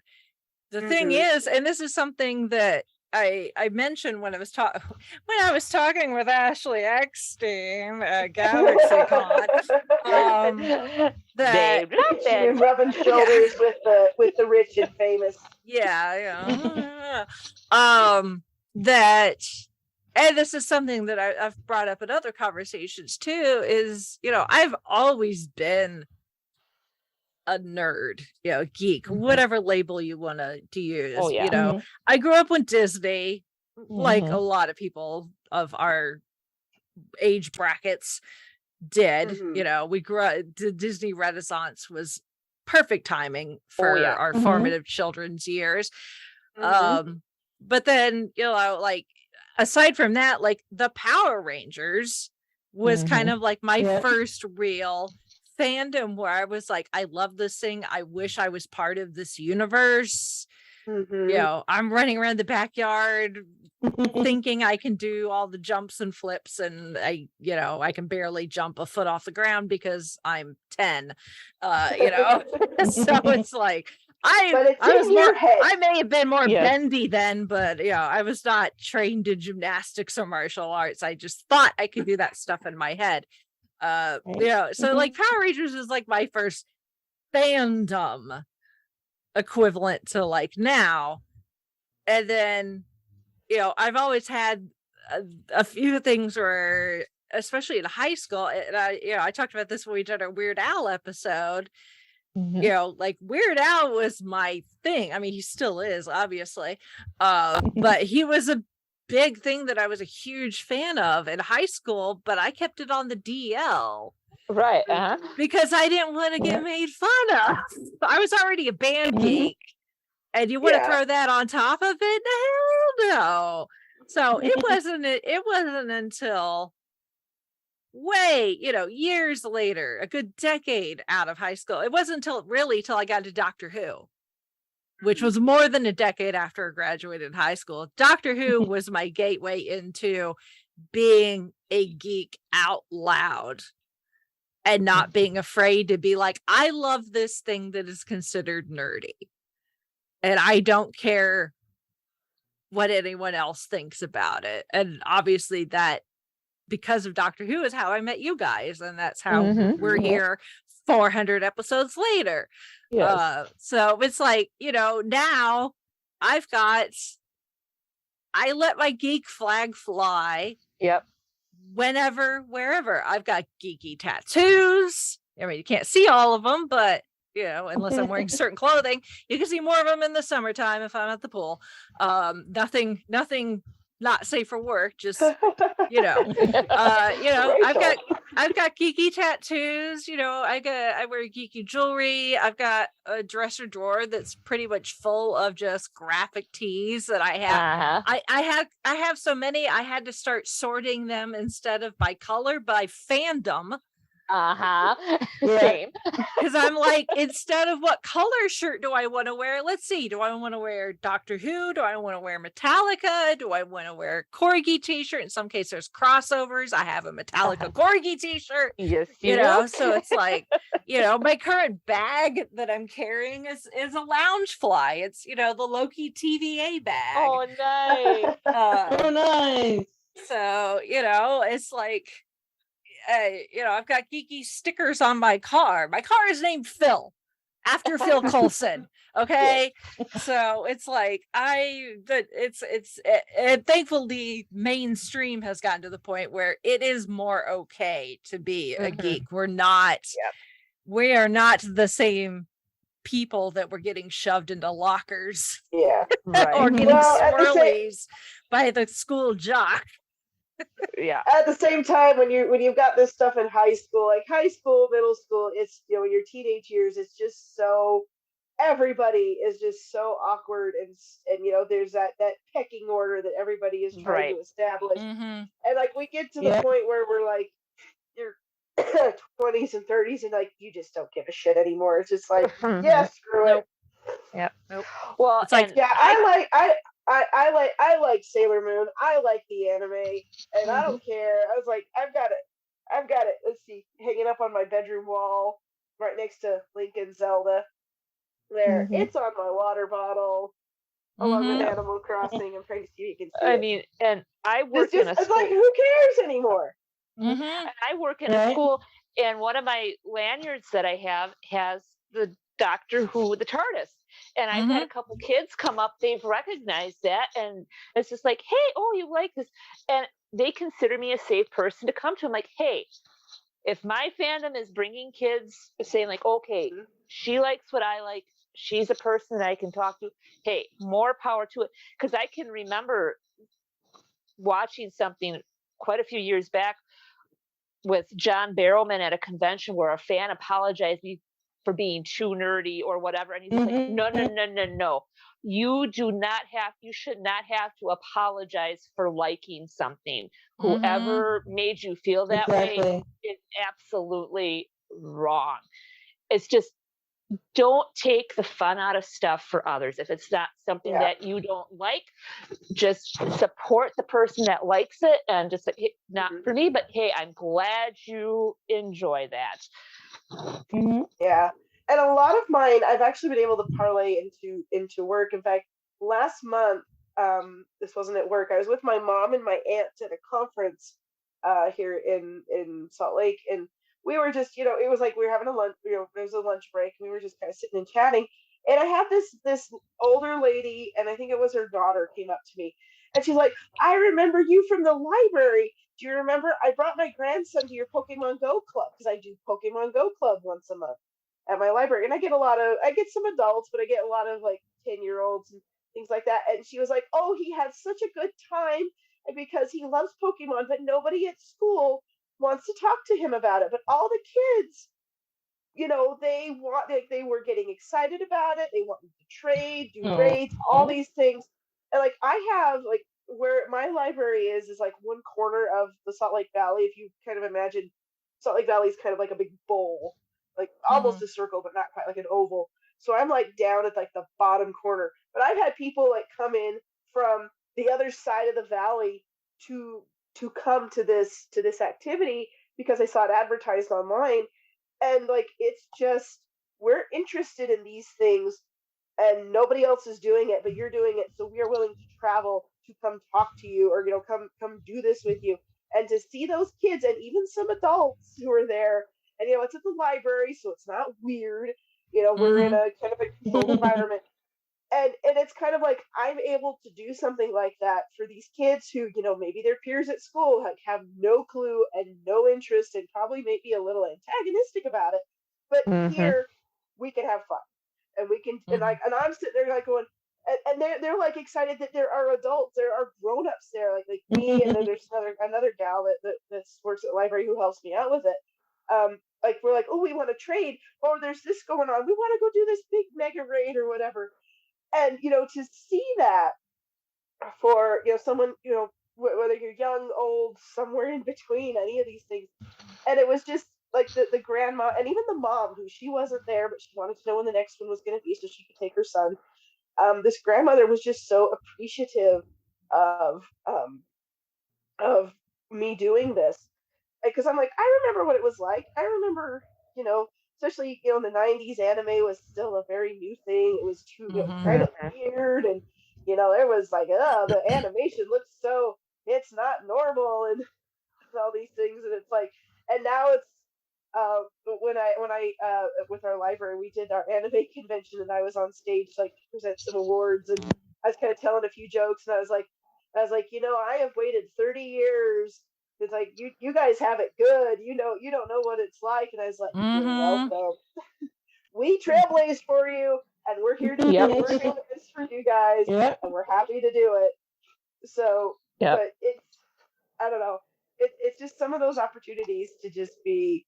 The thing is, and this is something that I mentioned when I was talking with Ashley Eckstein at GalaxyCon, that she's rubbing shoulders with the rich and famous. That, and this is something that I've brought up in other conversations too, is, I've always been a nerd, geek, whatever label you want to use. I grew up with Disney, like a lot of people of our age brackets did. We grew up, the Disney Renaissance was perfect timing for our formative children's years. But then, like, aside from that, like the Power Rangers was kind of like my first real fandom where I was like, I love this thing. I wish I was part of this universe. I'm running around the backyard thinking I can do all the jumps and flips, and I can barely jump a foot off the ground because I'm 10. So it's like I may have been more bendy then, but I was not trained in gymnastics or martial arts. I just thought I could do that stuff in my head. So like Power Rangers is like my first fandom equivalent to like now. And then, I've always had a few things where, especially in high school, and I talked about this when we did our Weird Al episode. Like Weird Al was my thing. I mean, he still is, obviously. But he was a big thing that I was a huge fan of in high school, but I kept it on the DL. Right. Because I didn't want to get made fun of. I was already a band geek. And you want to throw that on top of it? Hell no. So it wasn't until way, years later, a good decade out of high school. It wasn't until I got to Doctor Who, which was more than a decade after I graduated high school. Doctor Who was my gateway into being a geek out loud. and not being afraid to be like, I love this thing that is considered nerdy. And I don't care what anyone else thinks about it. And obviously that, because of Doctor Who, is how I met you guys. And that's how we're here 400 episodes later. Yes. So it's like, now I let my geek flag fly. Yep. Whenever, wherever. I've got geeky tattoos. I mean, you can't see all of them, but unless I'm wearing certain clothing, you can see more of them in the summertime if I'm at the pool. Nothing not safe for work, just I've got geeky tattoos, I wear geeky jewelry. I've got a dresser drawer that's pretty much full of just graphic tees that I have. I have so many, I had to start sorting them instead of by color, by fandom. Same. Because I'm like, instead of what color shirt do I want to wear? Let's see. Do I want to wear Doctor Who? Do I want to wear Metallica? Do I want to wear Corgi t-shirt? In some cases, there's crossovers. I have a Metallica Corgi t-shirt. Yes, so it's like, my current bag that I'm carrying is a Loungefly. It's the Loki TVA bag. Oh, nice. Oh, nice. So it's like, I've got geeky stickers on my car. My car is named Phil, after Phil Coulson. Okay, so it's like it's thankfully mainstream has gotten to the point where it is more okay to be a geek. We are not the same people that were getting shoved into lockers, or getting swirlies by the school jock. Yeah. At the same time, when you've got this stuff in high school, like high school, middle school, it's in your teenage years, it's just so, everybody is just so awkward, and there's that pecking order that everybody is trying to establish, and like we get to the point where we're like, you're 20s and 30s, and like you just don't give a shit anymore. It's just like, screw it. Yeah. Nope. Well, it's like, I like Sailor Moon. I like the anime, and I don't care. I was like, I've got it. Let's see, hanging up on my bedroom wall, right next to Link and Zelda. There, it's on my water bottle, along with Animal Crossing. I'm trying to see if you can see. I mean, and I work in a It's school. like, who cares anymore? And I work in a school, and one of my lanyards that I have has the Doctor Who, the TARDIS. And I've had a couple kids come up, they've recognized that, and it's just like, hey, oh, you like this? And they consider me a safe person to come to. I'm like, hey, if my fandom is bringing kids, saying like, okay, she likes what I like, she's a person that I can talk to, hey, more power to it. Because I can remember watching something quite a few years back with John Barrowman at a convention where a fan apologized me for being too nerdy or whatever, and he's like, no, you should not have to apologize for liking something. Whoever made you feel that way is absolutely wrong. It's just, don't take the fun out of stuff for others. If it's not something that you don't like, just support the person that likes it, and just like, hey, not for me, but hey, I'm glad you enjoy that. Yeah, and a lot of mine I've actually been able to parlay into work. In fact, last month, this wasn't at work. I was with my mom and my aunt at a conference here in Salt Lake, and we were just, it was like we were having a lunch, it was a lunch break, and we were just kind of sitting and chatting. And I had this older lady, and I think it was her daughter, came up to me, and she's like, I remember you from the library. Do you remember I brought my grandson to your Pokemon Go club? Because I do Pokemon Go club once a month at my library. And I get some adults, but I get a lot of like 10-year-olds and things like that. And she was like, oh, he had such a good time because he loves Pokemon, but nobody at school wants to talk to him about it. But all the kids, they were getting excited about it. They wanted to trade, do raids, all these things. And like, I have like, where my library is like one corner of the Salt Lake Valley. If you kind of imagine, Salt Lake Valley is kind of like a big bowl, like almost a circle, but not quite, like an oval. So I'm like down at like the bottom corner. But I've had people like come in from the other side of the valley to come to this activity, because I saw it advertised online. And like, it's just, we're interested in these things and nobody else is doing it, but you're doing it. So we are willing to travel to come talk to you, or, come do this with you. And to see those kids and even some adults who are there, and, it's at the library, so it's not weird. We're in a kind of a controlled environment. And it's kind of like, I'm able to do something like that for these kids who, maybe their peers at school have no clue and no interest and probably may be a little antagonistic about it. But here we can have fun, and we can, and I'm sitting there like going, and they're like excited that there are adults, there are grown-ups there, like me, and then there's another gal that works at the library who helps me out with it. Like, we're like, oh, we want to trade, or there's this going on, we want to go do this big mega raid or whatever. And, to see that for, someone, whether you're young, old, somewhere in between, any of these things. And it was just like the grandma, and even the mom, who she wasn't there, but she wanted to know when the next one was going to be so she could take her son. This grandmother was just so appreciative of me doing this. Because I'm like, I remember what it was like. I remember, especially, in the 90s, anime was still a very new thing. It was too kind of weird, and it was like, oh, the animation looks so, it's not normal, and all these things. And it's like, and now it's when I with our library, we did our anime convention, and I was on stage to, like, present some awards, and I was kind of telling a few jokes, and I was like, I have waited 30 years. It's like, you guys have it good. You don't know what it's like. And I was like, you're welcome. We trailblazed for you, and we're here to do this for you guys, and we're happy to do it. So, but it's, I don't know, it's just some of those opportunities to just be,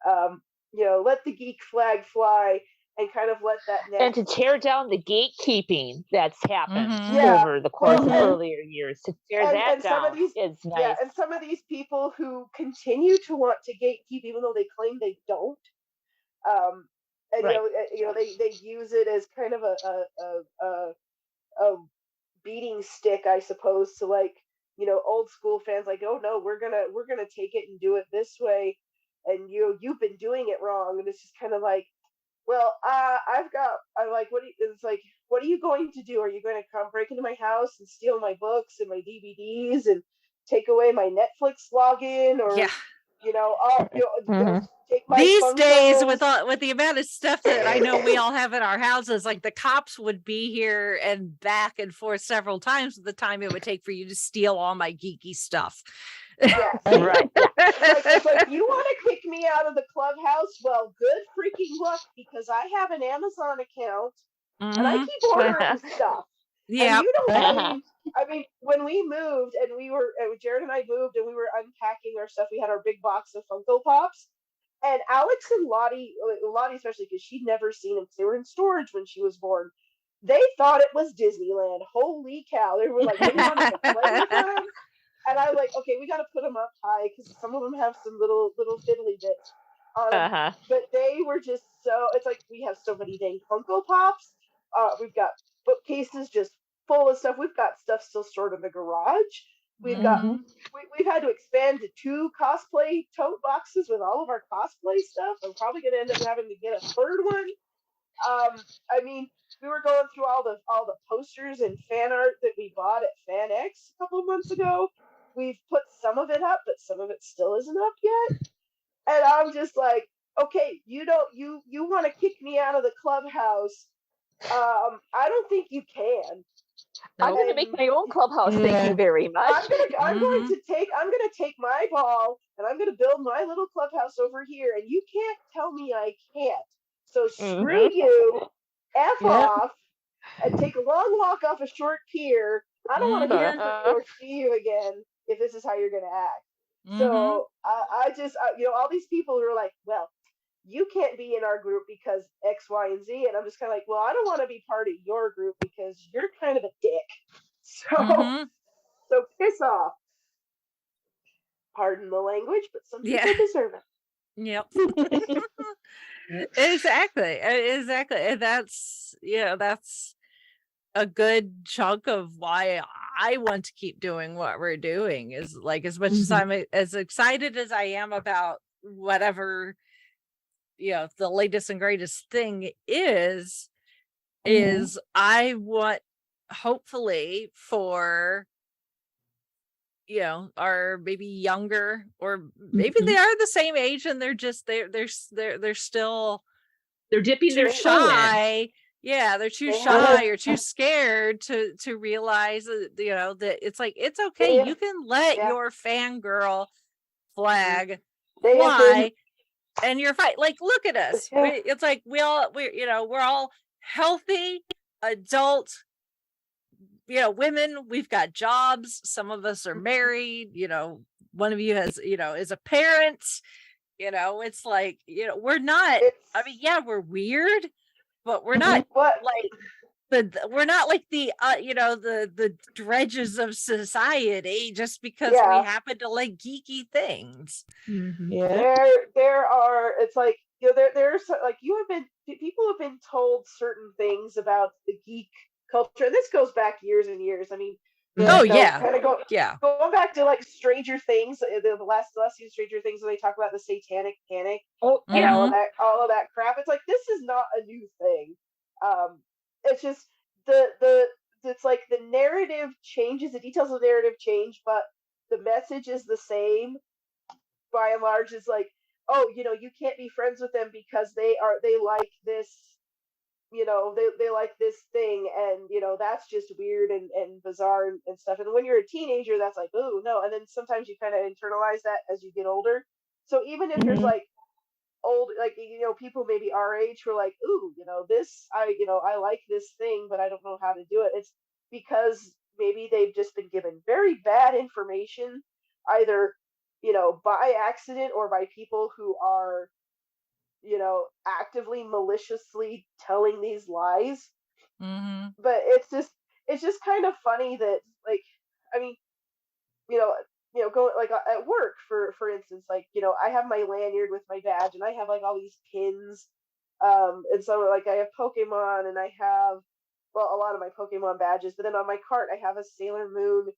let the geek flag fly, and kind of let that next... And to tear down the gatekeeping that's happened over the course of earlier years. To tear that down is nice. Yeah, and some of these people who continue to want to gatekeep, even though they claim they don't, and they use it as kind of a beating stick, I suppose, to, like, old school fans, like, oh no, we're gonna take it and do it this way, and you've been doing it wrong. And it's just kind of like, well, what are you going to do? Are you going to come break into my house and steal my books and my DVDs and take away my Netflix login? Or, take my these Funkos? days, with the amount of stuff that I know we all have in our houses, like, the cops would be here and back and forth several times with the time it would take for you to steal all my geeky stuff. Yes. Right. It's like, you want to kick me out of the clubhouse? Well, good freaking luck, because I have an Amazon account and I keep ordering stuff. Yeah. And I mean, when we moved, and Jared and I moved, and we were unpacking our stuff, we had our big box of Funko Pops, and Alex and Lottie especially, because she'd never seen them, because they were in storage when she was born. They thought it was Disneyland. Holy cow! They were like, "What do you want to play with them?" And I was like, okay, we got to put them up high, because some of them have some little fiddly bits on them. But they were just so, it's like, we have so many dang Funko Pops. We've got bookcases just full of stuff. We've got stuff still stored in the garage. We've got, we've had to expand to 2 cosplay tote boxes with all of our cosplay stuff. I'm probably going to end up having to get a 3rd one. I mean, we were going through all the posters and fan art that we bought at FanX a couple of months ago. We've put some of it up, but some of it still isn't up yet. And I'm just like, okay, you want to kick me out of the clubhouse? I don't think you can. I'm going to make my own clubhouse. Thank you very much. I'm going to take my ball, and I'm going to build my little clubhouse over here, and you can't tell me I can't. So screw you, F off, and take a long walk off a short pier. I don't want to hear from you or see you again if this is how you're going to act. So I just, all these people who are like, well, you can't be in our group because X, Y, and Z. And I'm just kind of like, well, I don't want to be part of your group because you're kind of a dick. So piss off. Pardon the language, but some people deserve it. Yep. Exactly. And that's a good chunk of why I want to keep doing what we're doing. Is like, as much as I'm as excited as I am about whatever, the latest and greatest thing is I want, hopefully, for are maybe younger, or maybe they are the same age and they're just they're still dipping too their toe shy. Yeah, they're too shy or too scared to realize that, that it's like, it's okay. You can let your fangirl flag fly, and you're fine. Like, look at us. It's like we're all healthy adult women. We've got jobs. Some of us are married. One of you has is a parent. It's like, we're not, I mean, yeah, we're weird, but we're not like we're not like the the dredges of society just because we happen to like geeky things. There are, it's like, there's like, people have been told certain things about the geek culture, and this goes back years and years. I mean, going back to like Stranger Things, the last season Stranger Things, when they talk about the satanic panic, and all of that crap. It's like, this is not a new thing. It's just it's like the narrative changes, the details of the narrative change, but the message is the same. By and large, is like, oh, you can't be friends with them because they like this, they like this thing, and that's just weird and bizarre and stuff. And when you're a teenager, that's like, oh no. And then sometimes you kind of internalize that as you get older. So even if there's like old, like, people maybe our age who are like, ooh, this, I like this thing, but I don't know how to do it. It's because maybe they've just been given very bad information, either by accident or by people who are actively maliciously telling these lies. But it's just kind of funny that, like, I mean, go like at work, for instance, like, I have my lanyard with my badge, and I have like all these pins, and so like I have Pokemon, and I have, well, a lot of my Pokemon badges, but then on my cart I have a Sailor Moon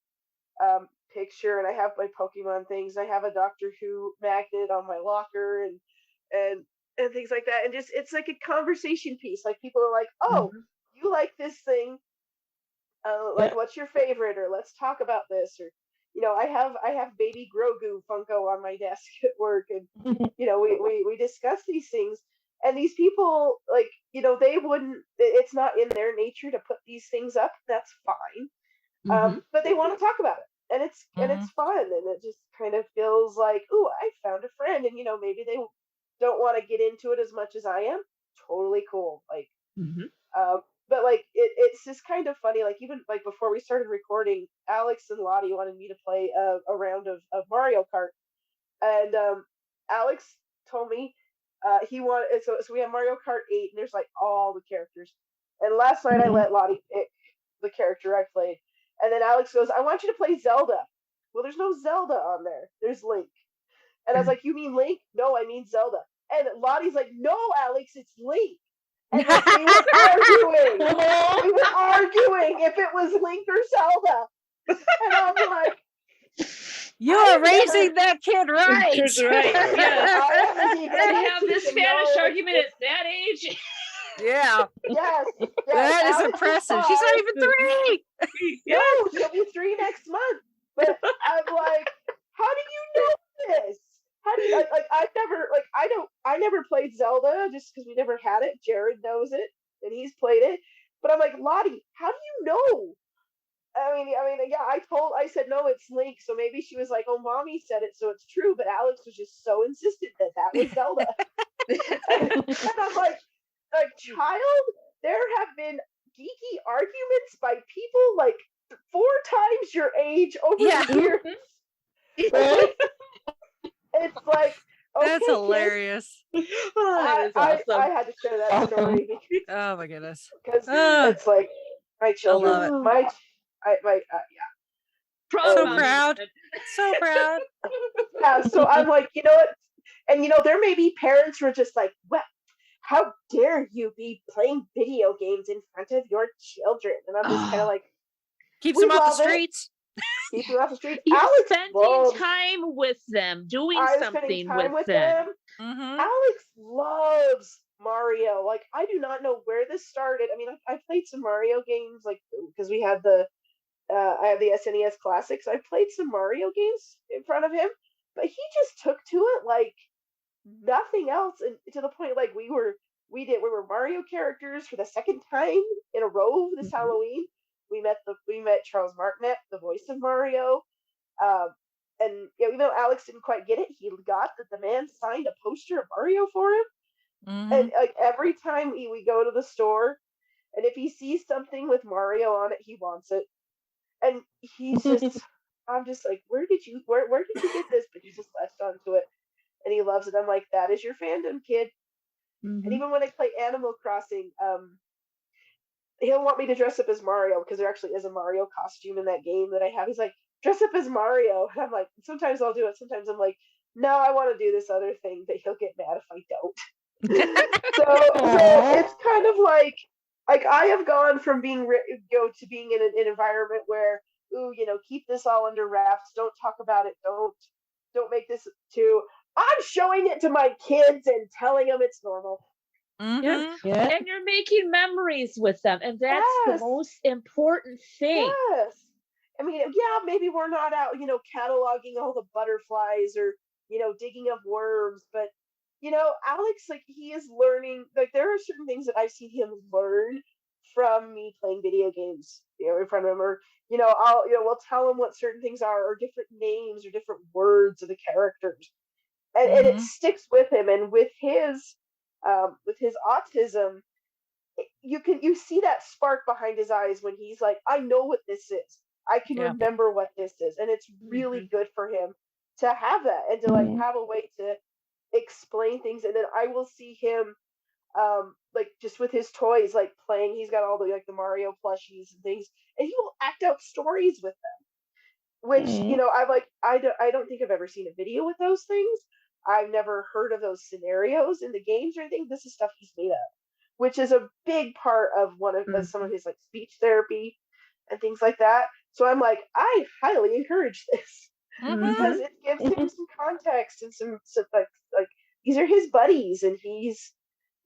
picture, and I have my Pokemon things. I have a Doctor Who magnet on my locker, and things like that. And just, it's like a conversation piece. Like, people are like, oh, you like this thing, like, what's your favorite, or let's talk about this, or I have baby Grogu Funko on my desk at work, and we discuss these things. And these people, like, they wouldn't, it's not in their nature to put these things up. That's fine. But they want to talk about it. And it's fun, and it just kind of feels like, ooh, I found a friend, and maybe they don't want to get into it as much as I am. Totally cool. Like, but like, it's just kind of funny. Like, even like before we started recording, Alex and Lottie wanted me to play a round of Mario Kart, and Alex told me he wanted, so we have Mario Kart 8, and there's like all the characters. And last night I let Lottie pick the character I played. And then Alex goes, I want you to play Zelda. Well, there's no Zelda on there. There's Link. And I was like, you mean Link? No, I mean Zelda. And Lottie's like, no, Alex, it's Link. And like, we were arguing. We were arguing if it was Link or Zelda. And I'm like, you are raising that kid right. Kids right. Yeah. They have this Spanish argument at that age. Yeah. Yes. That is impressive. She's not even 3. No, she'll be 3 next month. But I'm like, how do you know this? How do you, like, I never played Zelda just because we never had it. Jared knows it, and he's played it. But I'm like, Lottie, how do you know? I mean, yeah, I said, no, it's Link. So maybe she was like, oh, mommy said it, so it's true. But Alex was just so insistent that was Zelda. And I'm like, child, there have been geeky arguments by people like 4 times your age over the years. It's like, okay, that's hilarious. That is awesome. I had to share that story. Oh my goodness. Because it's like, my children, I love it. So proud. So proud. Yeah, so I'm like, you know what? And there may be parents who are just like, well, how dare you be playing video games in front of your children? And I'm just kind of like, keeps them off the streets. Keeps them off the streets. You're Alex spending time with them, doing something with them. Alex loves Mario. Like, I do not know where this started. I mean, I played some Mario games, like, because we had I have the SNES Classics. I played some Mario games in front of him, but he just took to it like nothing else, and to the point like we were Mario characters for the second time in a row this Halloween. We met Charles Martinet, the voice of Mario, and even though Alex didn't quite get it, he got that the man signed a poster of Mario for him. And like every time we go to the store, and if he sees something with Mario on it, he wants it. And he's just, I'm just like, where did you get this? But he just latched onto it, and he loves it. I'm like, that is your fandom, kid. And even when I play Animal Crossing, he'll want me to dress up as Mario because there actually is a Mario costume in that game that I have. He's like, dress up as Mario. And I'm like, sometimes I'll do it. Sometimes I'm like, no, I want to do this other thing, but he'll get mad if I don't. so it's kind of like I have gone from being to being in an environment where, keep this all under wraps, don't talk about it, don't make this too. I'm showing it to my kids and telling them it's normal. Yeah. And you're making memories with them, and that's the most important thing. Yes. I mean, maybe we're not out, cataloging all the butterflies or, digging up worms, but Alex, like, he is learning, like, there are certain things that I've seen him learn from me playing video games, in front of him, or, we'll tell him what certain things are, or different names, or different words of the characters. And it sticks with him, and with his autism, you see that spark behind his eyes when he's like, I know what this is. I can remember what this is. And it's really good for him to have that, and to like have a way to explain things. And then I will see him like just with his toys, like playing. He's got all the like the Mario plushies and things, and he will act out stories with them, which I don't think I've ever seen a video with those things. I've never heard of those scenarios in the games or anything. This is stuff he's made up, which is a big part of some of his like speech therapy and things like that. So I'm like, I highly encourage this because it gives him some context and some like these are his buddies, and he's,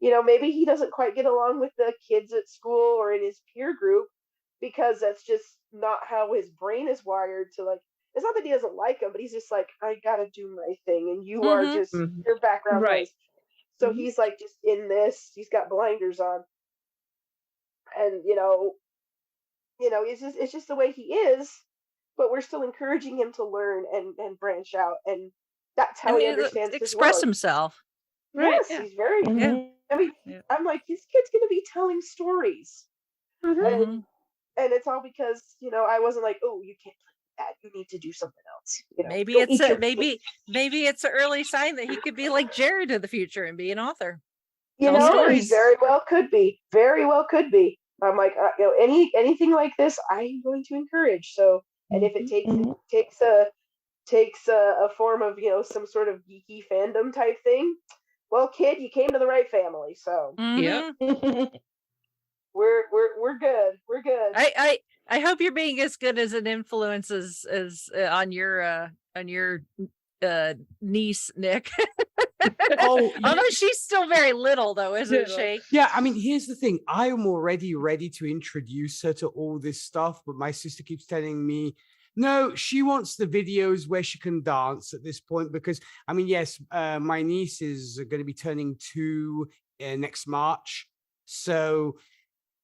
maybe he doesn't quite get along with the kids at school or in his peer group because that's just not how his brain is wired to like. It's not that he doesn't like them, but he's just like, I gotta do my thing, and you are just your background noise. So he's like just in this. He's got blinders on, and it's just the way he is. But we're still encouraging him to learn and branch out, and that's how he understands express himself. Right? Yes, he's very. I mean, I'm like, this kid's gonna be telling stories, and it's all because I wasn't like, oh, you can't play that. You need to do something else. Maybe it's an early sign that he could be like Jared in the future and be an author. He very well could be. Very well could be. I'm like, anything like this, I'm going to encourage. So, and if it takes a form of some sort of geeky fandom type thing, well, kid, you came to the right family. So, we're good. We're good. I hope you're being as good as an influence as on your niece, Nick. Although she's still very little, though, isn't she? Yeah, I mean, here's the thing. I am already ready to introduce her to all this stuff, but my sister keeps telling me, no, she wants the videos where she can dance at this point, because, I mean, yes, my niece is going to be turning 2 next March. So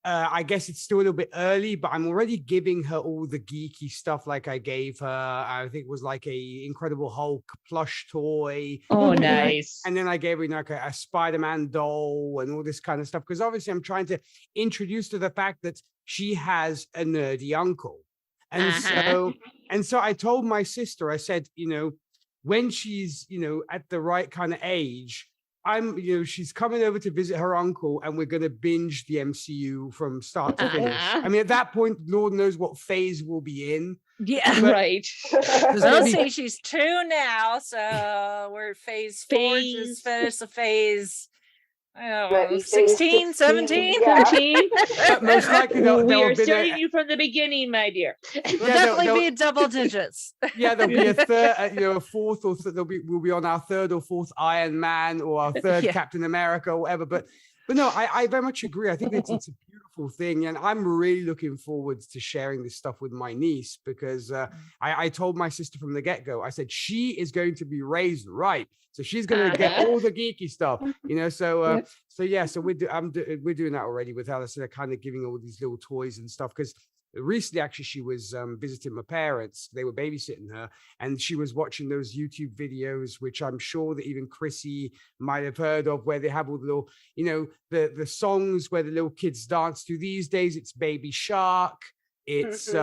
I guess it's still a little bit early, but I'm already giving her all the geeky stuff like I gave her. I think it was like a Incredible Hulk plush toy. Oh, nice. And then I gave her like a Spider-Man doll and all this kind of stuff, because obviously I'm trying to introduce to the fact that she has a nerdy uncle. And so I told my sister, I said, when she's, at the right kind of age, she's coming over to visit her uncle, and we're going to binge the MCU from start to finish. I mean, at that point, Lord knows what phase we'll be in. Yeah, right. Let's see, she's 2 now, so we're phase 4 just finished the phase I don't That know, you say 16, 17, yeah. 13. But most likely they'll We are have been starting you from the beginning, my dear. We'll Yeah, definitely be in double digits. Yeah, there'll be a third, a fourth, or we'll be on our third or fourth Iron Man or our third Captain America or whatever. But no, I very much agree. I think it's a beautiful thing, and I'm really looking forward to sharing this stuff with my niece because I told my sister from the get-go. I said she is going to be raised right, so she's going to get all the geeky stuff, So we're doing that already with her. So they're kind of giving all these little toys and stuff because. Recently, actually, she was visiting my parents. They were babysitting her, and she was watching those YouTube videos, which I'm sure that even Chrissy might have heard of, where they have all the little, the songs where the little kids dance to. These days, it's Baby Shark, it's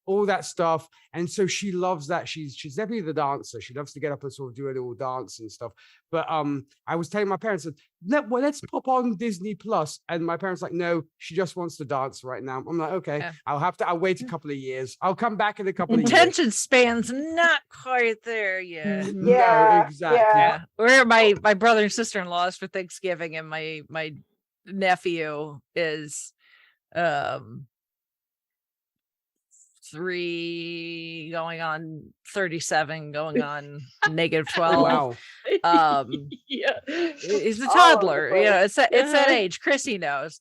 all that stuff, and so she loves that. She's definitely the dancer. She loves to get up and sort of do a little dance and stuff. But I was telling my parents that let's pop on Disney Plus, and my parents like, no, she just wants to dance right now. I'm like, okay, I'll wait a couple of years. I'll come back in a couple of years. Attention span's not quite there yet. No, exactly. Yeah. Where my brother and sister-in-law is for Thanksgiving, and my nephew is 3 going on 37 going on -12. Wow. Yeah. He's a toddler. It's that age. Chrissy knows.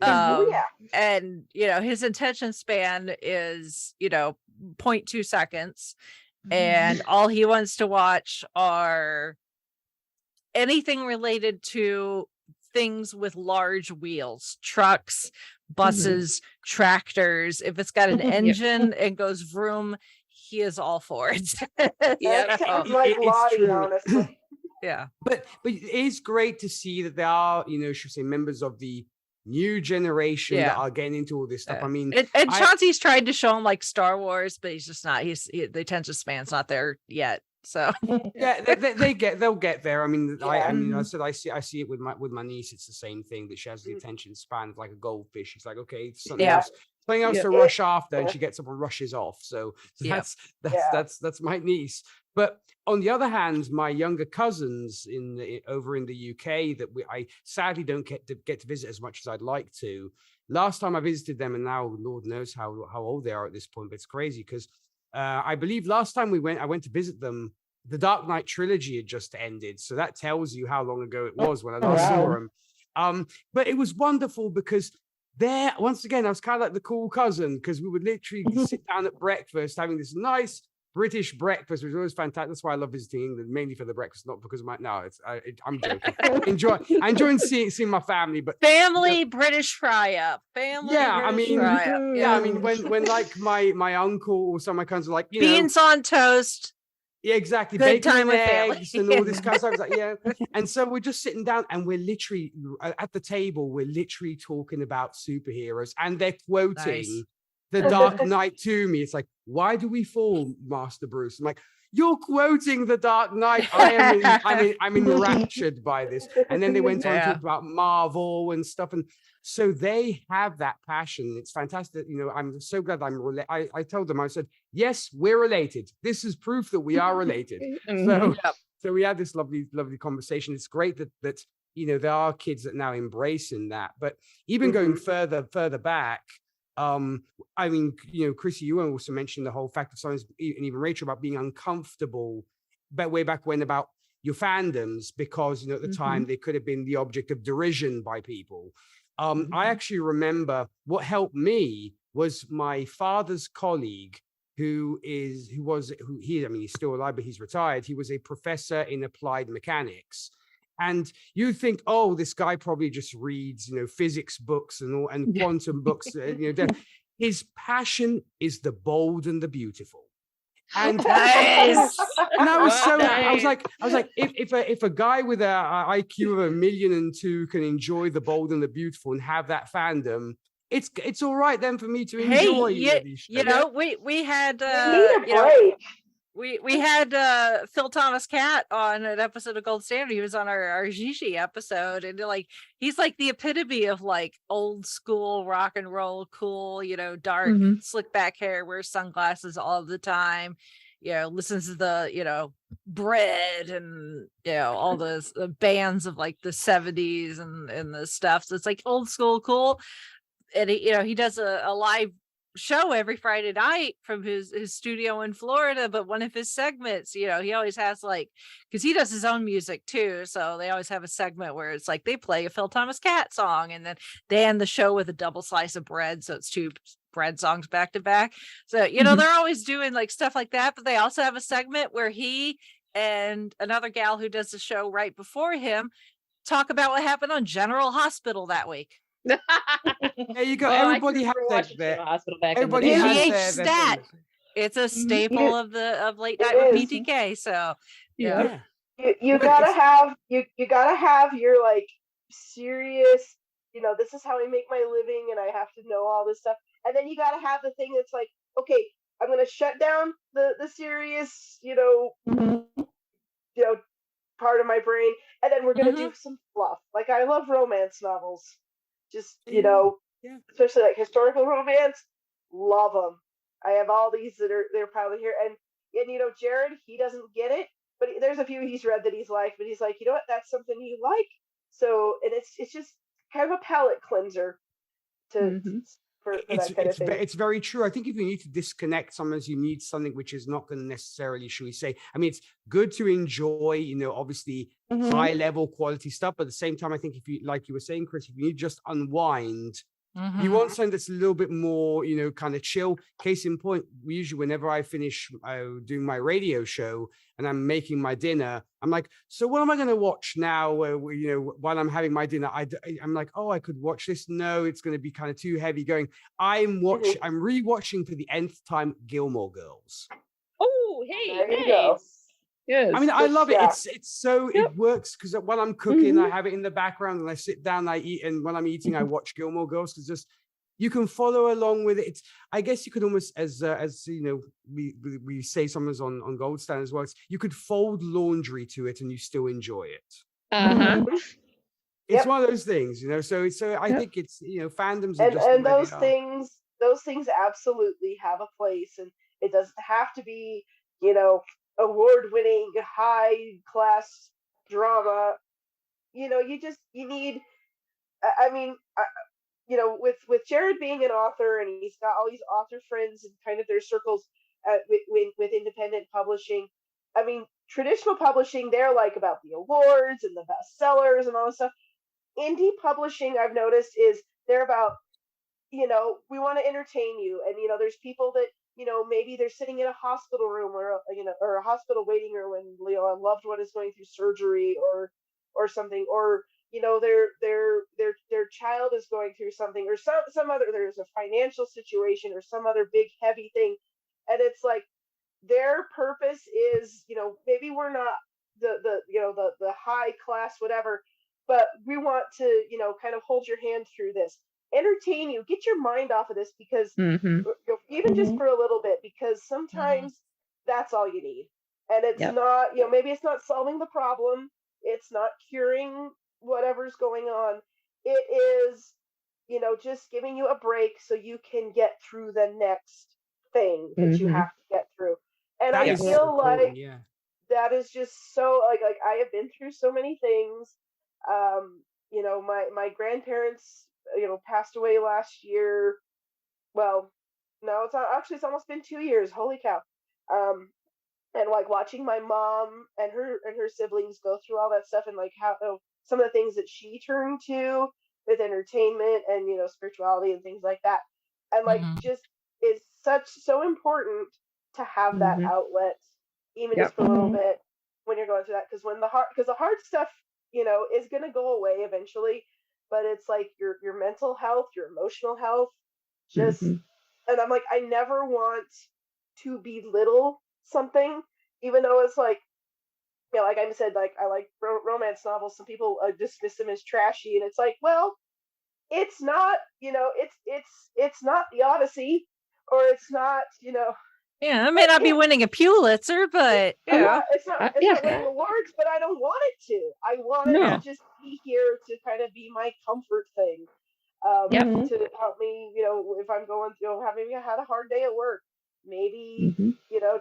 And his attention span is 0.2 seconds, and all he wants to watch are anything related to things with large wheels, trucks, buses, tractors. If it's got an engine and goes vroom, he is all for it. That sounds like Lottie, honestly. Yeah. But it is great to see that there are, should we say, members of the new generation that are getting into all this stuff. I mean, and Chauncey's tried to show him like Star Wars, but he's just not. The attention span's not there yet. So yeah, they'll get there. I mean, I said I see it with my niece. It's the same thing, that she has the attention span of like a goldfish. It's like, okay, something else to rush after, and she gets up and rushes off. So that's my niece. But on the other hand, my younger cousins over in the UK that I sadly don't get to visit as much as I'd like to. Last time I visited them, and now Lord knows how old they are at this point, but it's crazy because I believe last time I went to visit them, the Dark Knight trilogy had just ended. So that tells you how long ago it was when I last saw them. But it was wonderful because once again, I was kind of like the cool cousin, because we would literally sit down at breakfast, having this nice British breakfast, which was always fantastic. That's why I love visiting England, mainly for the breakfast, not because of I'm joking. I enjoy seeing my family, but family British fry up. Family. Yeah, I mean, fry up. I mean, when like my uncle or some of my cousins are like, beans on toast. Yeah, exactly. Good Bacon time and with eggs family. and all this kind of stuff. I was like, yeah. And so we're just sitting down, and we're literally at the table. We're literally talking about superheroes, and they're quoting The Dark Knight to me. It's like, why do we fall, Master Bruce? I'm like, you're quoting The Dark Knight. I'm enraptured by this. And then they went on to talk about Marvel and stuff, and so they have that passion. It's fantastic. I'm so glad I told them, I said, yes, we're related. This is proof that we are related. So we had this lovely conversation. It's great that there are kids that now embracing that. But even going further back, I mean, Chrissy, you also mentioned the whole fact of science, and even Rachel, about being uncomfortable, but way back when, about your fandoms, because at the time they could have been the object of derision by people. I actually remember what helped me was my father's colleague, he's still alive, but he's retired. He was a professor in applied mechanics. And you think, oh, this guy probably just reads, physics books and quantum books. His passion is the bold and the beautiful. And nice. And I was like, if a guy with an IQ of 1,000,002 can enjoy the bold and the beautiful and have that fandom, it's all right then for me to enjoy. We had break. We had Phil Thomas Cat on an episode of Gold Standard. He was on our Gigi episode, and he's like the epitome of like old school rock and roll, cool, dark slick back hair, wears sunglasses all the time. listens to the, Bread and, all those bands of like the 70s and the stuff. So it's like old school cool. And he does a live show every Friday night from his studio in Florida, but one of his segments, he always has because he does his own music too, so they always have a segment where it's like they play a Phil Thomas Cat song, and then they end the show with a double slice of bread, so it's 2 bread songs back to back. So they're always doing stuff like that, but they also have a segment where he and another gal who does the show right before him talk about what happened on General Hospital that week. There you go. Everybody has their Hospital back everybody in the day. has their Stat. things. It's a staple of late night It with is. PTK. So Yeah. You gotta have you gotta have your serious, this is how I make my living and I have to know all this stuff. And then you gotta have the thing that's like, okay, I'm gonna shut down the serious, part of my brain, and then we're gonna do some fluff. Like I love romance novels. Just, especially historical romance, love them. I have all these they're piled here, and Jared, he doesn't get it, but there's a few he's read that he's liked, but he's like, you know what, that's something you like. So, and it's just kind of a palate cleanser for that kind of thing. It's very true. I think if you need to disconnect, sometimes you need something which is not going to necessarily, should we say, I mean, it's good to enjoy, obviously high level quality stuff, but at the same time, I think if you, like you were saying, Chris, if you need to just unwind, you want something that's a little bit more, kind of chill. Case in point, usually whenever I finish doing my radio show and I'm making my dinner, I'm like, so what am I going to watch now? While I'm having my dinner, I'm like, oh, I could watch this. No, it's going to be kind of too heavy going. I'm rewatching for the nth time Gilmore Girls. Oh, hey, there you go. Yes. I mean, I love it. It works because when I'm cooking, I have it in the background and I sit down, I eat, and when I'm eating, I watch Gilmore Girls because you can follow along with it. I guess you could almost, as we say sometimes on Gold Stand as well, you could fold laundry to it and you still enjoy it. It's one of those things, So I think it's fandoms are just and those things absolutely have a place, and it doesn't have to be award-winning high-class drama. You need. I mean, with Jared being an author, and he's got all these author friends and kind of their circles with independent publishing. I mean, traditional publishing, they're about the awards and the bestsellers and all this stuff. Indie publishing, I've noticed, is they're about, we want to entertain you, and there's people that maybe they're sitting in a hospital room or a hospital waiting room, and a loved one is going through surgery or something, or their child is going through something, or some other, there's a financial situation or some other big heavy thing, and it's like their purpose is maybe we're not the high class whatever, but we want to kind of hold your hand through this, entertain you, get your mind off of this, because even just for a little bit, because sometimes that's all you need, and it's not maybe it's not solving the problem, it's not curing whatever's going on, it is just giving you a break so you can get through the next thing that you have to get through. And I feel like that is just so like I have been through so many things. My grandparents passed away last year. Well, no, it's almost been 2 years. Holy cow. And watching my mom and her siblings go through all that stuff, and how some of the things that she turned to with entertainment and spirituality and things like that, and just is so important to have that outlet, even just for a little bit when you're going through that, because the hard stuff is going to go away eventually, but it's your mental health, your emotional health, just and I'm I never want to belittle something, even though it's like I said, I like romance novels. Some people dismiss them as trashy, and it's well, it's not, it's not the Odyssey, or it's not, Yeah, it may not be winning a Pulitzer, but it's not winning awards, but I don't want it to. I want it to just be here to kind of be my comfort thing, to help me, if I'm going through, having had a hard day at work, maybe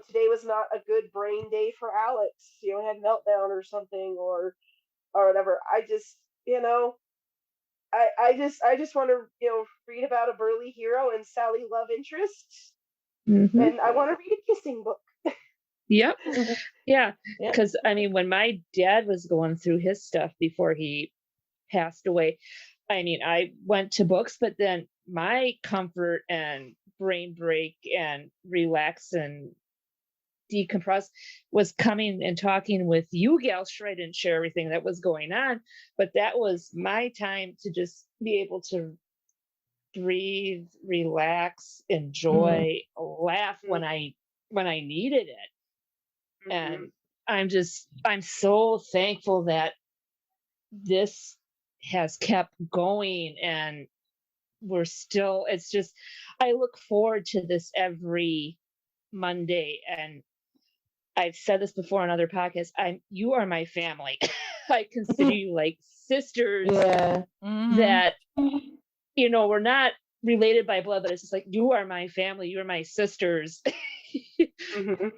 today was not a good brain day for Alex. Had meltdown or something or whatever. I just I just want to read about a burly hero and Sally love interest, and I want to read a kissing book. Yep. Yeah. Because I mean, when my dad was going through his stuff before he passed away, I mean, I went to books, but then my comfort and brain break and relax and decompress was coming and talking with you gals. Sure, I didn't share everything that was going on, but that was my time to just be able to breathe, relax, enjoy, laugh when I needed it. And I'm so thankful that this has kept going, and it's just, I look forward to this every Monday. And I've said this before on other podcasts, you are my family. I consider you like sisters that, we're not related by blood, but it's just like, you are my family. You are my sisters.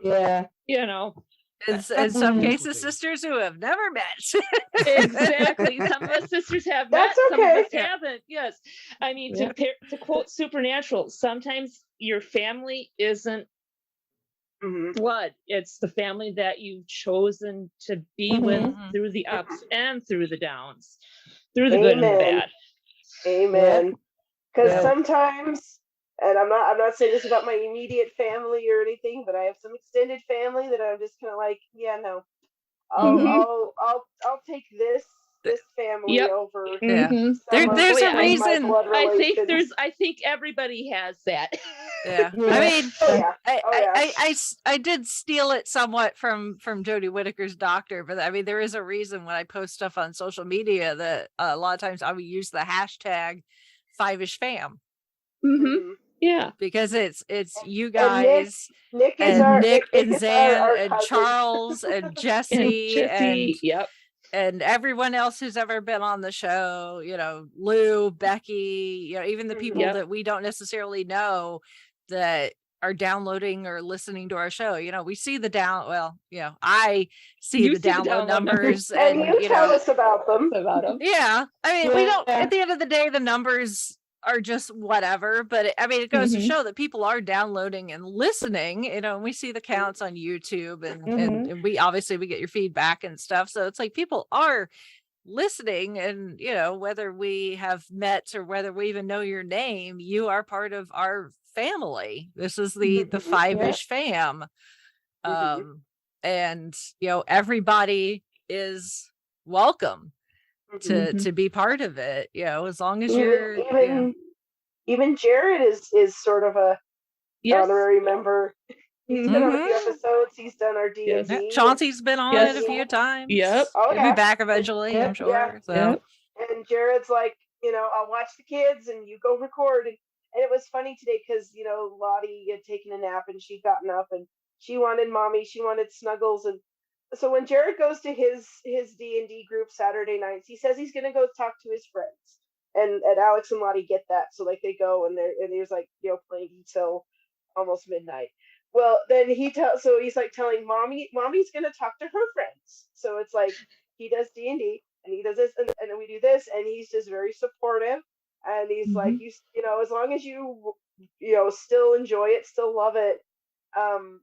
Yeah. In some cases, sisters who have never met. Exactly. Some of us sisters have met, some of us haven't. Yes. I mean, to quote Supernatural, sometimes your family isn't blood. It's the family that you've chosen to be with through the ups and through the downs, through the good and the bad. Amen. Because sometimes, and I'm not saying this about my immediate family or anything, but I have some extended family that I'm just kind of like, I'll take this family over. There's a reason. I think everybody has that. Yeah. I mean, I did steal it somewhat from Jodie Whittaker's doctor, but I mean, there is a reason when I post stuff on social media that a lot of times I would use the hashtag Fiveish fam. Yeah, because it's you guys, Nick and Zan and Charles and Jesse and and everyone else who's ever been on the show, Lou, Becky, even the people that we don't necessarily know that are downloading or listening to our show. We see the I see the download numbers and you tell us about them. Yeah. I mean, we don't, at the end of the day, the numbers are just whatever, but it goes to show that people are downloading and listening, and we see the counts on YouTube and we obviously we get your feedback and stuff. So it's like people are listening, and whether we have met or whether we even know your name, you are part of our family. This is the Fiveish fam. And everybody is welcome to be part of it, as long as you're even Jared is sort of a honorary member. He's been on a few episodes. He's done our D&D. Chauncey's been on it a few times. Yep. He'll be back eventually, I'm sure. So and Jared's like, I'll watch the kids and you go record. And it was funny today because Lottie had taken a nap and she'd gotten up and she wanted mommy, she wanted snuggles. And so when Jared goes to his D&D group Saturday nights, he says he's going to go talk to his friends, and Alex and Lottie get that. So like they go and there's like playing until almost midnight. Well, then he's like telling mommy's going to talk to her friends. So it's like he does D&D and he does this and then we do this, and he's just very supportive, and he's like as long as you still enjoy it, still love it, and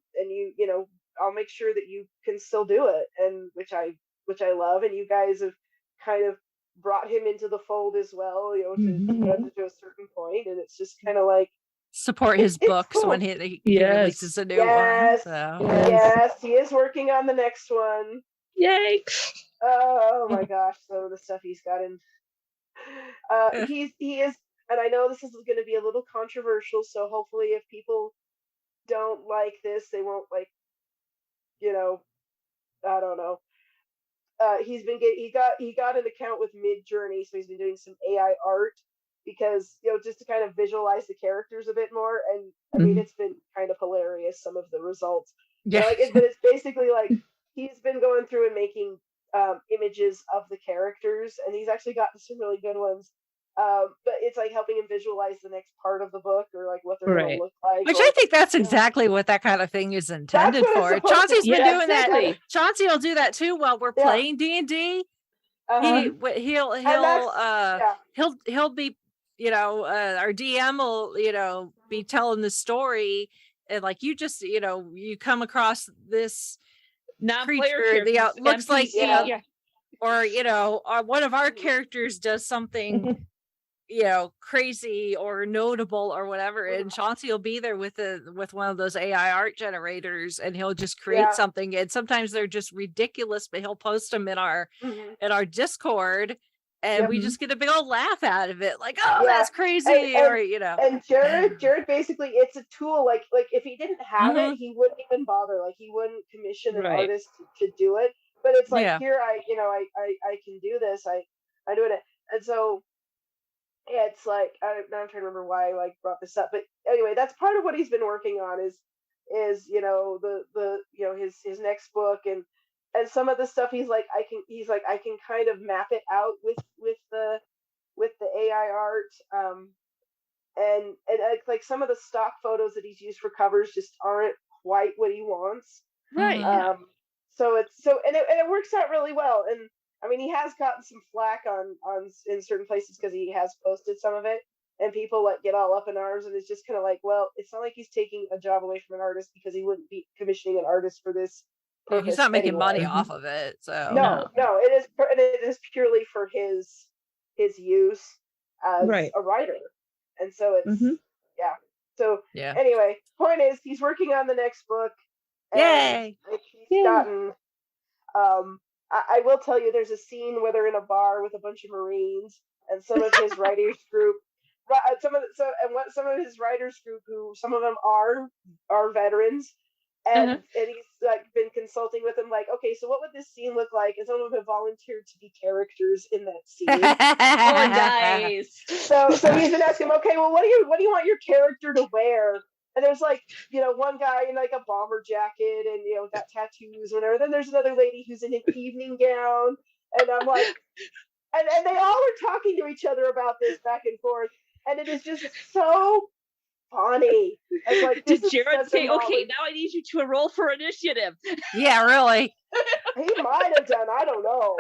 I'll make sure that you can still do it, and which I love, and you guys have kind of brought him into the fold as well, to a certain point, and it's just kind of like support his books cool. When he releases a new one. So. Yes, he is working on the next one. Yay! Oh my gosh, some of the stuff he's got in. He is, and I know this is going to be a little controversial, so hopefully if people don't like this, they won't I don't know. He got an account with Midjourney, so he's been doing some AI art because just to kind of visualize the characters a bit more, and I mean it's been kind of hilarious, some of the results. Yeah. But it's basically like he's been going through and making images of the characters, and he's actually gotten some really good ones. But it's like helping him visualize the next part of the book or like what they're going to look like. Which or, I think that's exactly what that kind of thing is intended for. Chauncey's been doing that. Chauncey will do that too while we're playing D&D. He'll be, our DM will, be telling the story, and like you just, you come across this non-player creature that looks NPC, like, or one of our characters does something crazy or notable or whatever, and Chauncey will be there with one of those AI art generators, and he'll just create something. And sometimes they're just ridiculous, but he'll post them in our Discord, and we just get a big old laugh out of it, like, oh, that's crazy. And Jared basically, it's a tool. Like if he didn't have it, he wouldn't even bother. Like he wouldn't commission an artist to do it. But it's like here, I can do this. I do it, and so it's like now I'm trying to remember why I brought this up. But anyway, that's part of what he's been working on is his next book and some of the stuff I can kind of map it out with the AI art. And like some of the stock photos that he's used for covers just aren't quite what he wants. Right. So it works out really well. And I mean, he has gotten some flack in certain places because he has posted some of it, and people get all up in arms, and it's just kind of like, well, it's not like he's taking a job away from an artist because he wouldn't be commissioning an artist for this purpose. He's not making anyway. money off of it, so no, it is purely for his use as a writer, and so it's So anyway, point is he's working on the next book. Yay! He's gotten. I will tell you, there's a scene where they're in a bar with a bunch of Marines and some of his writers group. Some of his writers group, who some of them are veterans, and he's been consulting with them, okay, so what would this scene look like? And some of them have volunteered to be characters in that scene. Oh, nice. So he's been asking him, okay, well, what do you want your character to wear? And there's one guy in a bomber jacket and got tattoos or whatever. Then there's another lady who's in an evening gown, and I'm like, and they all are talking to each other about this back and forth, and it is just so funny. Did Jared say, okay, now I need you to roll for initiative? Yeah, really. He might have done. I don't know.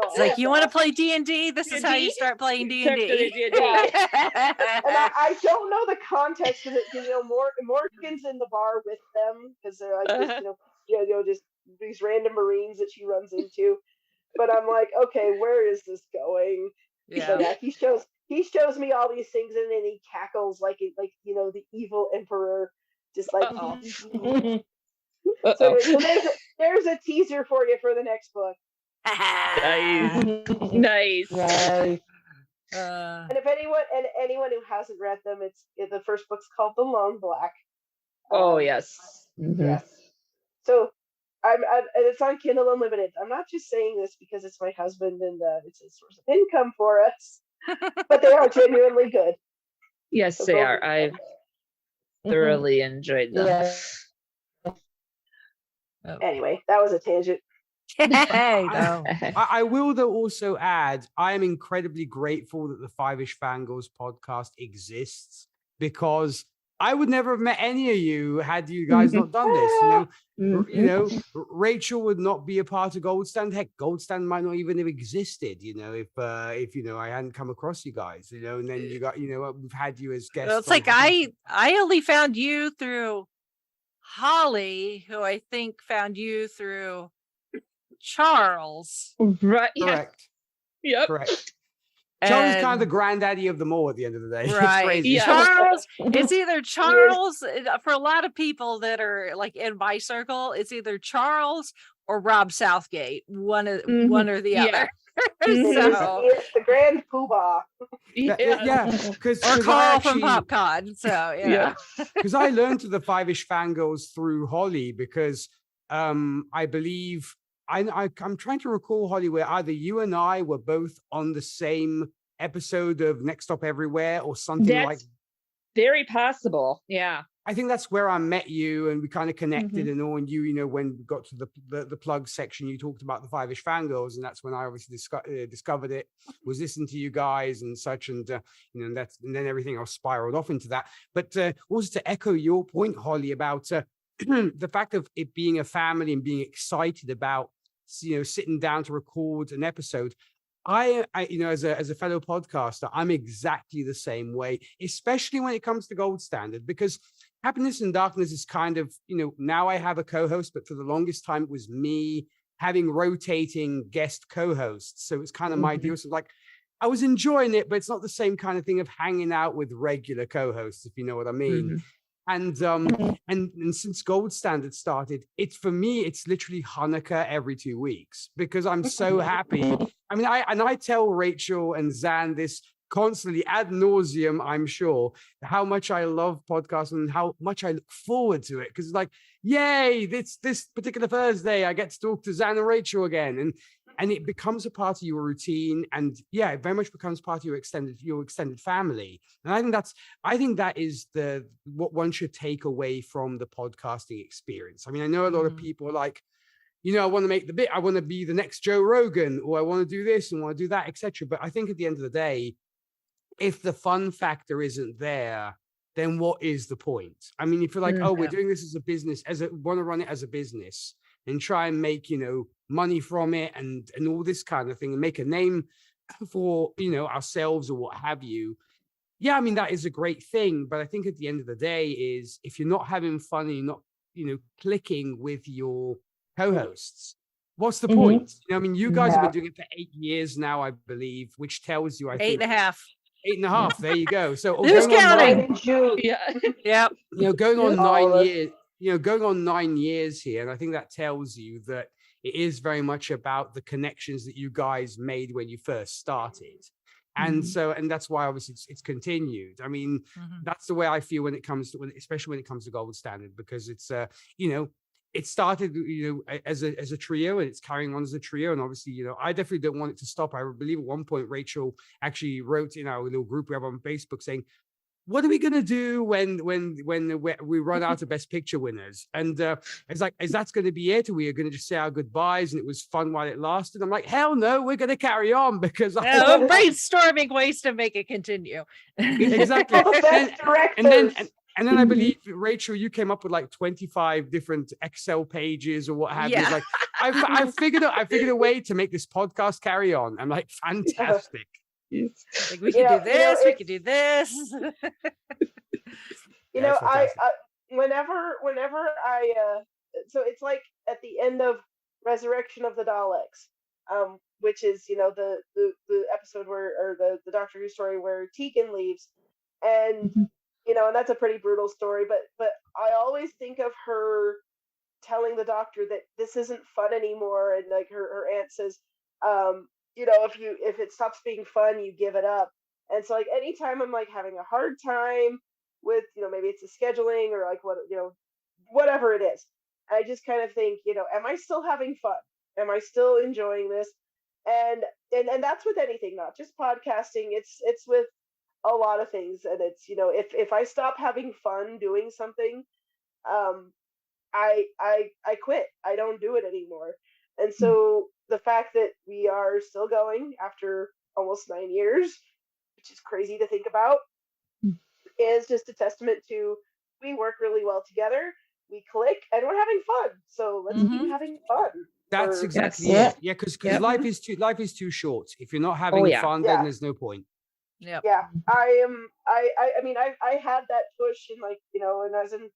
It's like, you want to play D&D? This is how you start playing D&D. And I don't know the context of it because Morgan's in the bar with them because they're just these random Marines that she runs into. But I'm like, okay, where is this going? So he shows me all these things, and then he cackles like the evil emperor, just like. So there's a teaser for you for the next book. Nice. And if anyone who hasn't read them, the first book's called The Lone Black. Yes. Yes. So and it's on Kindle Unlimited. I'm not just saying this because it's my husband and it's a source of income for us, but they are genuinely good. Yes, so they are. I've thoroughly enjoyed them. Yeah. Anyway, that was a tangent. I will though also add, I am incredibly grateful that the Fiveish Fangirls podcast exists, because I would never have met any of you had you guys not done this. Rachel would not be a part of Gold Stand. Heck, Gold Stand might not even have existed, if I hadn't come across you guys, and then you got, we've had you as guests. Well, it's like I only found you through Holly, who I think found you through Charles. Right. Correct. Yep. Correct. Charles is kind of the granddaddy of them all at the end of the day. Right. Charles, it's either Charles, for a lot of people that are in my circle, it's either Charles or Rob Southgate, one or the other. So it's the grand poobah. Or Carl from PopCon. So because I learned to the Fiveish Fangirls through Holly, because I believe I'm trying to recall, Holly, where either you and I were both on the same episode of Next Stop Everywhere or something. That's very possible. Yeah. I think that's where I met you, and we kind of connected and all. And you, when we got to the plug section, you talked about the Fiveish Fangirls, and that's when I obviously discovered it. Was listening to you guys and such, and and then everything else spiraled off into that. But also to echo your point, Holly, about the fact of it being a family and being excited about sitting down to record an episode. I as a fellow podcaster, I'm exactly the same way, especially when it comes to Gold Standard, because Happiness and Darkness is kind of, now I have a co-host, but for the longest time it was me having rotating guest co-hosts. So it's kind of my deal. So like, I was enjoying it, but it's not the same kind of thing of hanging out with regular co-hosts, if you know what I mean. And since Gold Standard started, for me, it's literally Hanukkah every 2 weeks, because I'm so happy. I mean, I tell Rachel and Zan this constantly ad nauseum, I'm sure, how much I love podcasts and how much I look forward to it. Because it's like, yay, this particular Thursday, I get to talk to Zan and Rachel again. And it becomes a part of your routine. And yeah, it very much becomes part of your extended family. And I think that is what one should take away from the podcasting experience. I mean, I know a lot of people are like, I want to make I want to be the next Joe Rogan, or I want to do this and want to do that, etc. But I think at the end of the day, if the fun factor isn't there, then what is the point? I mean, if you're like, we're doing this as a business, want to run it as a business and try and make, money from it and all this kind of thing and make a name for, ourselves or what have you. Yeah, I mean, that is a great thing. But I think at the end of the day is if you're not having fun and you're not, clicking with your co-hosts, what's the point? I mean, you guys have been doing it for 8 years now, I believe, which tells you, I think 8.5. 8.5. There you go. So who's counting? Yeah. Going on 9 years. Going on 9 years here, and I think that tells you that it is very much about the connections that you guys made when you first started. And that's why obviously it's continued. I mean, that's the way I feel when it comes to, especially when it comes to Gold Standard, because it's it started as a trio, and it's carrying on as a trio. And obviously, I definitely don't want it to stop. I believe at one point Rachel actually wrote in our little group we have on Facebook saying, what are we going to do when we run out of Best Picture winners? And it's like, is that going to be it? Or we are going to just say our goodbyes and it was fun while it lasted? I'm like, hell no, we're going to carry on, because I'm brainstorming ways to make it continue. Exactly. And then I believe, Rachel, you came up with like 25 different Excel pages or what have you. Like, I figured a way to make this podcast carry on. I'm like, fantastic. Like, we could do this, we could do this. Whenever I so it's like at the end of Resurrection of the Daleks, which is the episode or the Doctor Who story where Tegan leaves, and and that's a pretty brutal story, but I always think of her telling the Doctor that this isn't fun anymore, and like her aunt says, if it stops being fun, you give it up. And so like anytime I'm like having a hard time with, maybe it's the scheduling or like whatever it is, I just kind of think, am I still having fun? Am I still enjoying this? And that's with anything, not just podcasting. It's with a lot of things. And it's, if I stop having fun doing something, I quit. I don't do it anymore. And so the fact that we are still going after almost 9 years, which is crazy to think about, is just a testament to we work really well together, we click, and we're having fun. So let's keep having fun. That's exactly it. Yeah, because life is too short. If you're not having fun, then there's no point. Yeah. I mean, I had that push in when I was in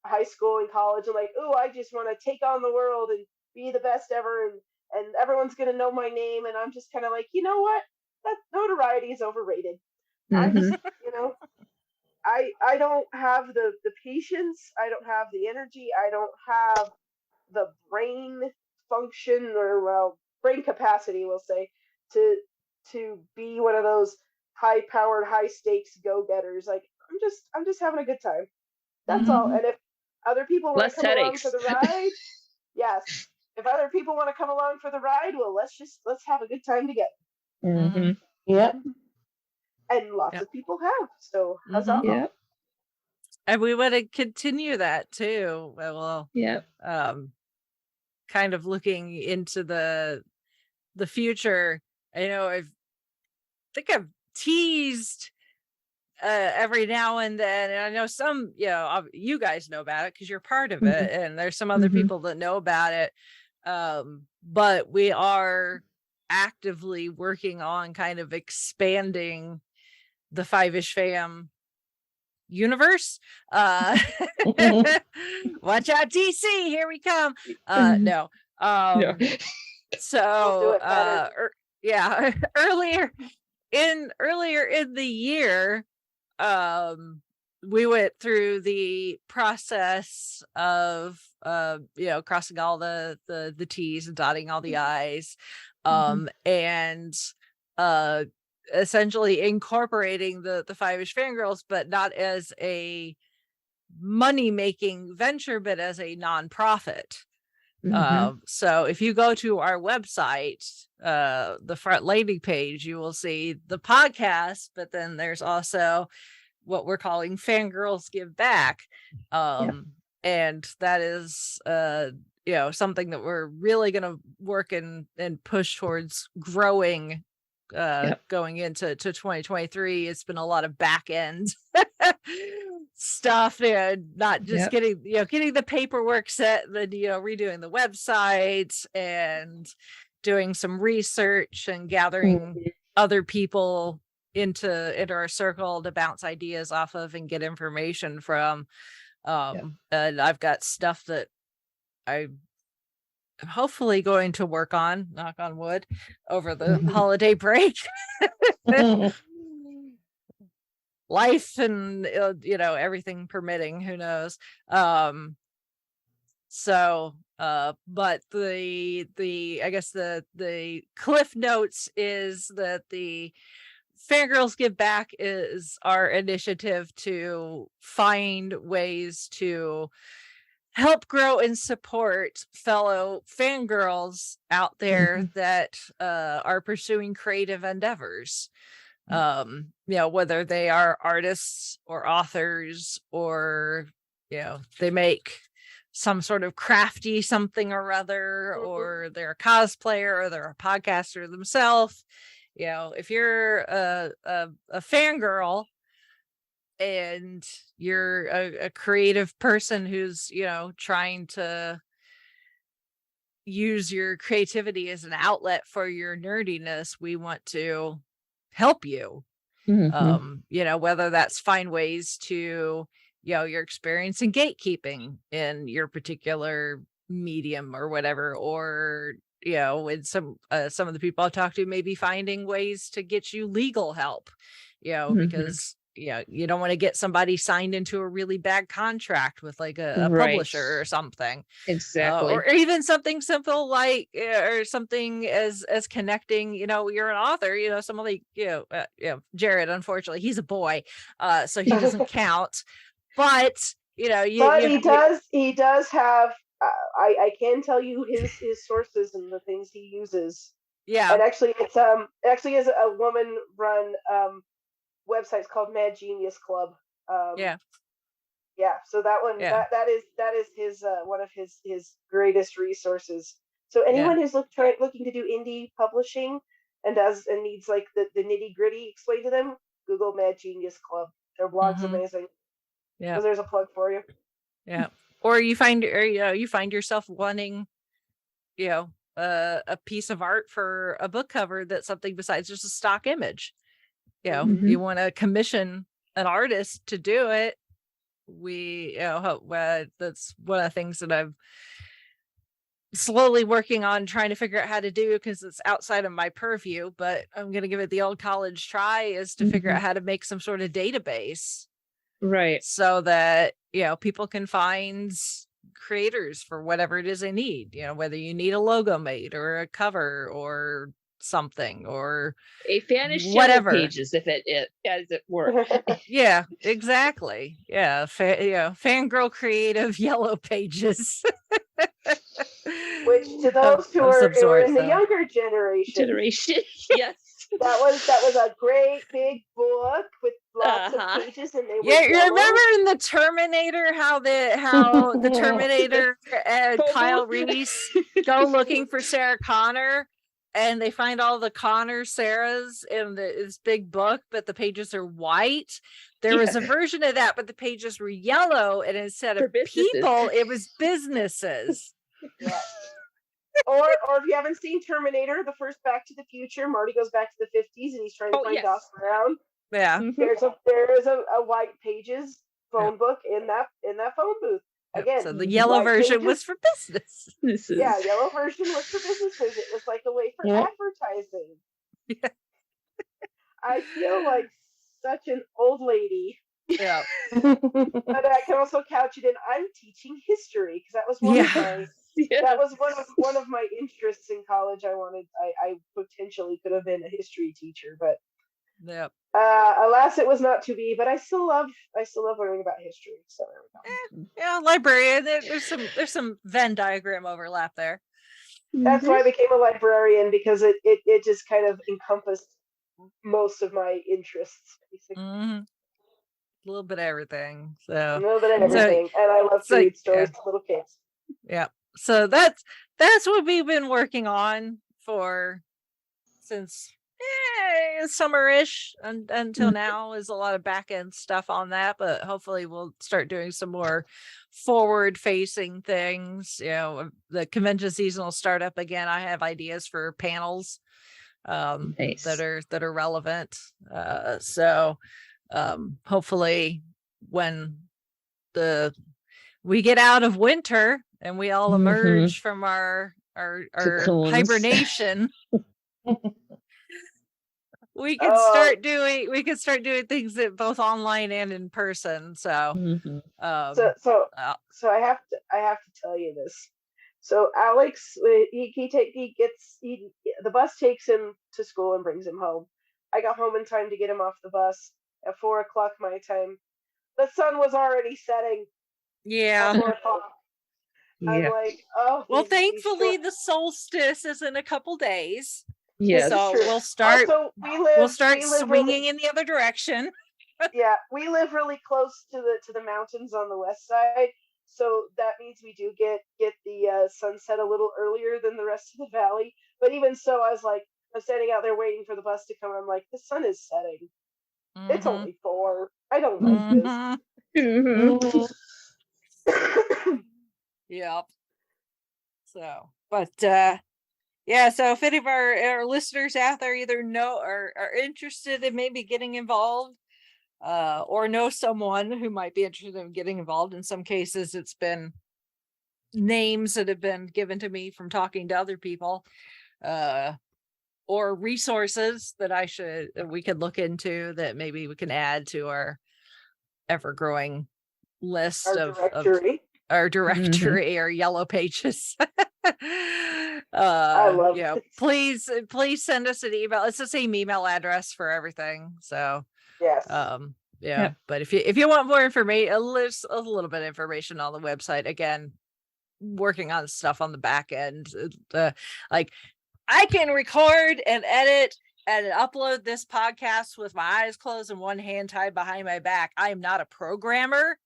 high school and college, and like, I just want to take on the world and be the best ever, and everyone's gonna know my name, and I'm just kind of like, you know what? That notoriety is overrated. I just, I don't have the patience. I don't have the energy. I don't have the brain function or brain capacity, we'll say, to be one of those high-powered, high-stakes go-getters. Like I'm just having a good time. That's all. And if other people want to come along for the ride, yes. If other people want to come along for the ride, well, let's have a good time together. Yep. And lots of people have. So huzzah. Yep. And we want to continue that too. Well, Yeah. Kind of looking into the future. I know I've teased every now and then, and I know some, you guys know about it because you're part of it, and there's some other people that know about it. But we are actively working on kind of expanding the Fiveish fam universe. Watch out, DC, here we come. No. So yeah, earlier in the year, we went through the process of crossing all the T's and dotting all the I's, and essentially incorporating the Fiveish Fangirls, but not as a money-making venture, but as a nonprofit. So if you go to our website, the front landing page, you will see the podcast, but then there's also what we're calling Fangirls Give Back. And that is something that we're really going to work and push towards growing going into 2023. It's been a lot of back end stuff, and not just getting the paperwork set, then redoing the website and doing some research and gathering other people into our circle to bounce ideas off of and get information from. And I've got stuff that I'm hopefully going to work on, knock on wood, over the holiday break. Life and everything permitting, who knows. But I guess the cliff notes is that the Fangirls Give Back is our initiative to find ways to help grow and support fellow fangirls out there that are pursuing creative endeavors. Whether they are artists or authors, or they make some sort of crafty something or other, or they're a cosplayer, or they're a podcaster themselves. If you're a fangirl and you're a creative person who's trying to use your creativity as an outlet for your nerdiness, we want to help you. Whether that's find ways to your experience in gatekeeping in your particular medium or whatever, or with some of the people I've talked to, maybe finding ways to get you legal help, because you don't want to get somebody signed into a really bad contract with like a publisher or something. Exactly. Or even something simple like, or something as connecting, you're an author, someone like, Jared, unfortunately, he's a boy, so he doesn't count. But, he does have, I can tell you his sources and the things he uses. Yeah. And actually it's is a woman run website's called Mad Genius Club. So that one, that is his one of his greatest resources. So anyone who's looking to do indie publishing and needs like the nitty gritty explained to them, Google Mad Genius Club. Their blog's amazing. Yeah. So there's a plug for you. Yeah. Or you find yourself wanting, a piece of art for a book cover that's something besides just a stock image. You want to commission an artist to do it. That's one of the things that I've slowly working on trying to figure out how to do, because it's outside of my purview, but I'm going to give it the old college try, is to figure out how to make some sort of database. Right. So that, people can find creators for whatever it is they need, whether you need a logo made or a cover or something, or a Fanish whatever pages, if it as it were. Yeah, exactly. Yeah. Fangirl creative yellow pages. Which to those who are in the younger generation. Yes. That was a great big book with lots of pages, and they were You yellow. remember in the Terminator how the Terminator and Kyle Reese go looking for Sarah Connor, and they find all the Connor Sarahs in this big book, but the pages are white. There was a version of that, but the pages were yellow, and instead of people, it was businesses. Yeah. Or if you haven't seen Terminator, the first Back to the Future, Marty goes back to the 50s and he's trying to find Doc Brown. Yeah. There is a white pages phone book in that phone booth. Again, so the yellow version was for business. Yeah, yellow version was for businesses. It was like a way for advertising. Yeah. I feel like such an old lady. Yeah. But I can also couch it in I'm teaching history, because that was one of my that was one of my interests in college. I potentially could have been a history teacher, but alas, it was not to be. But I still love learning about history. So there we go. Yeah, librarian. There's some Venn diagram overlap there. That's why I became a librarian, because it just kind of encompassed most of my interests, basically. A little bit of everything. So a little bit of everything, and I love to read stories to little kids. Yeah. So that's what we've been working on since summer-ish until now, is a lot of back end stuff on that, but hopefully we'll start doing some more forward facing things. The convention season will start up again. I have ideas for panels that are relevant. So hopefully when we get out of winter and we all emerge from our hibernation, we can start doing things that both online and in person. So so I have to tell you this. So Alex, the bus takes him to school and brings him home. I got home in time to get him off the bus at 4:00 my time. The sun was already setting. Yeah. At 4:00. I'm like, oh. Well, thankfully the solstice is in a couple days. Yes. So we'll start. Also, we'll start swinging in the other direction. Yeah, we live really close to the mountains on the west side, so that means we do get the sunset a little earlier than the rest of the valley. But even so, I was like, I'm standing out there waiting for the bus to come. I'm like, the sun is setting. It's only 4. I don't like this. Yep. So, but so if any of our listeners out there either know or are interested in maybe getting involved, or know someone who might be interested in getting involved, in some cases it's been names that have been given to me from talking to other people, or resources that we could look into that maybe we can add to our ever-growing list of our directory or yellow pages. I love please send us an email. It's the same email address for everything. So yes. But if you want more information, there's a little bit of information on the website. Again, working on stuff on the back end. Like I can record and edit and upload this podcast with my eyes closed and one hand tied behind my back. I am not a programmer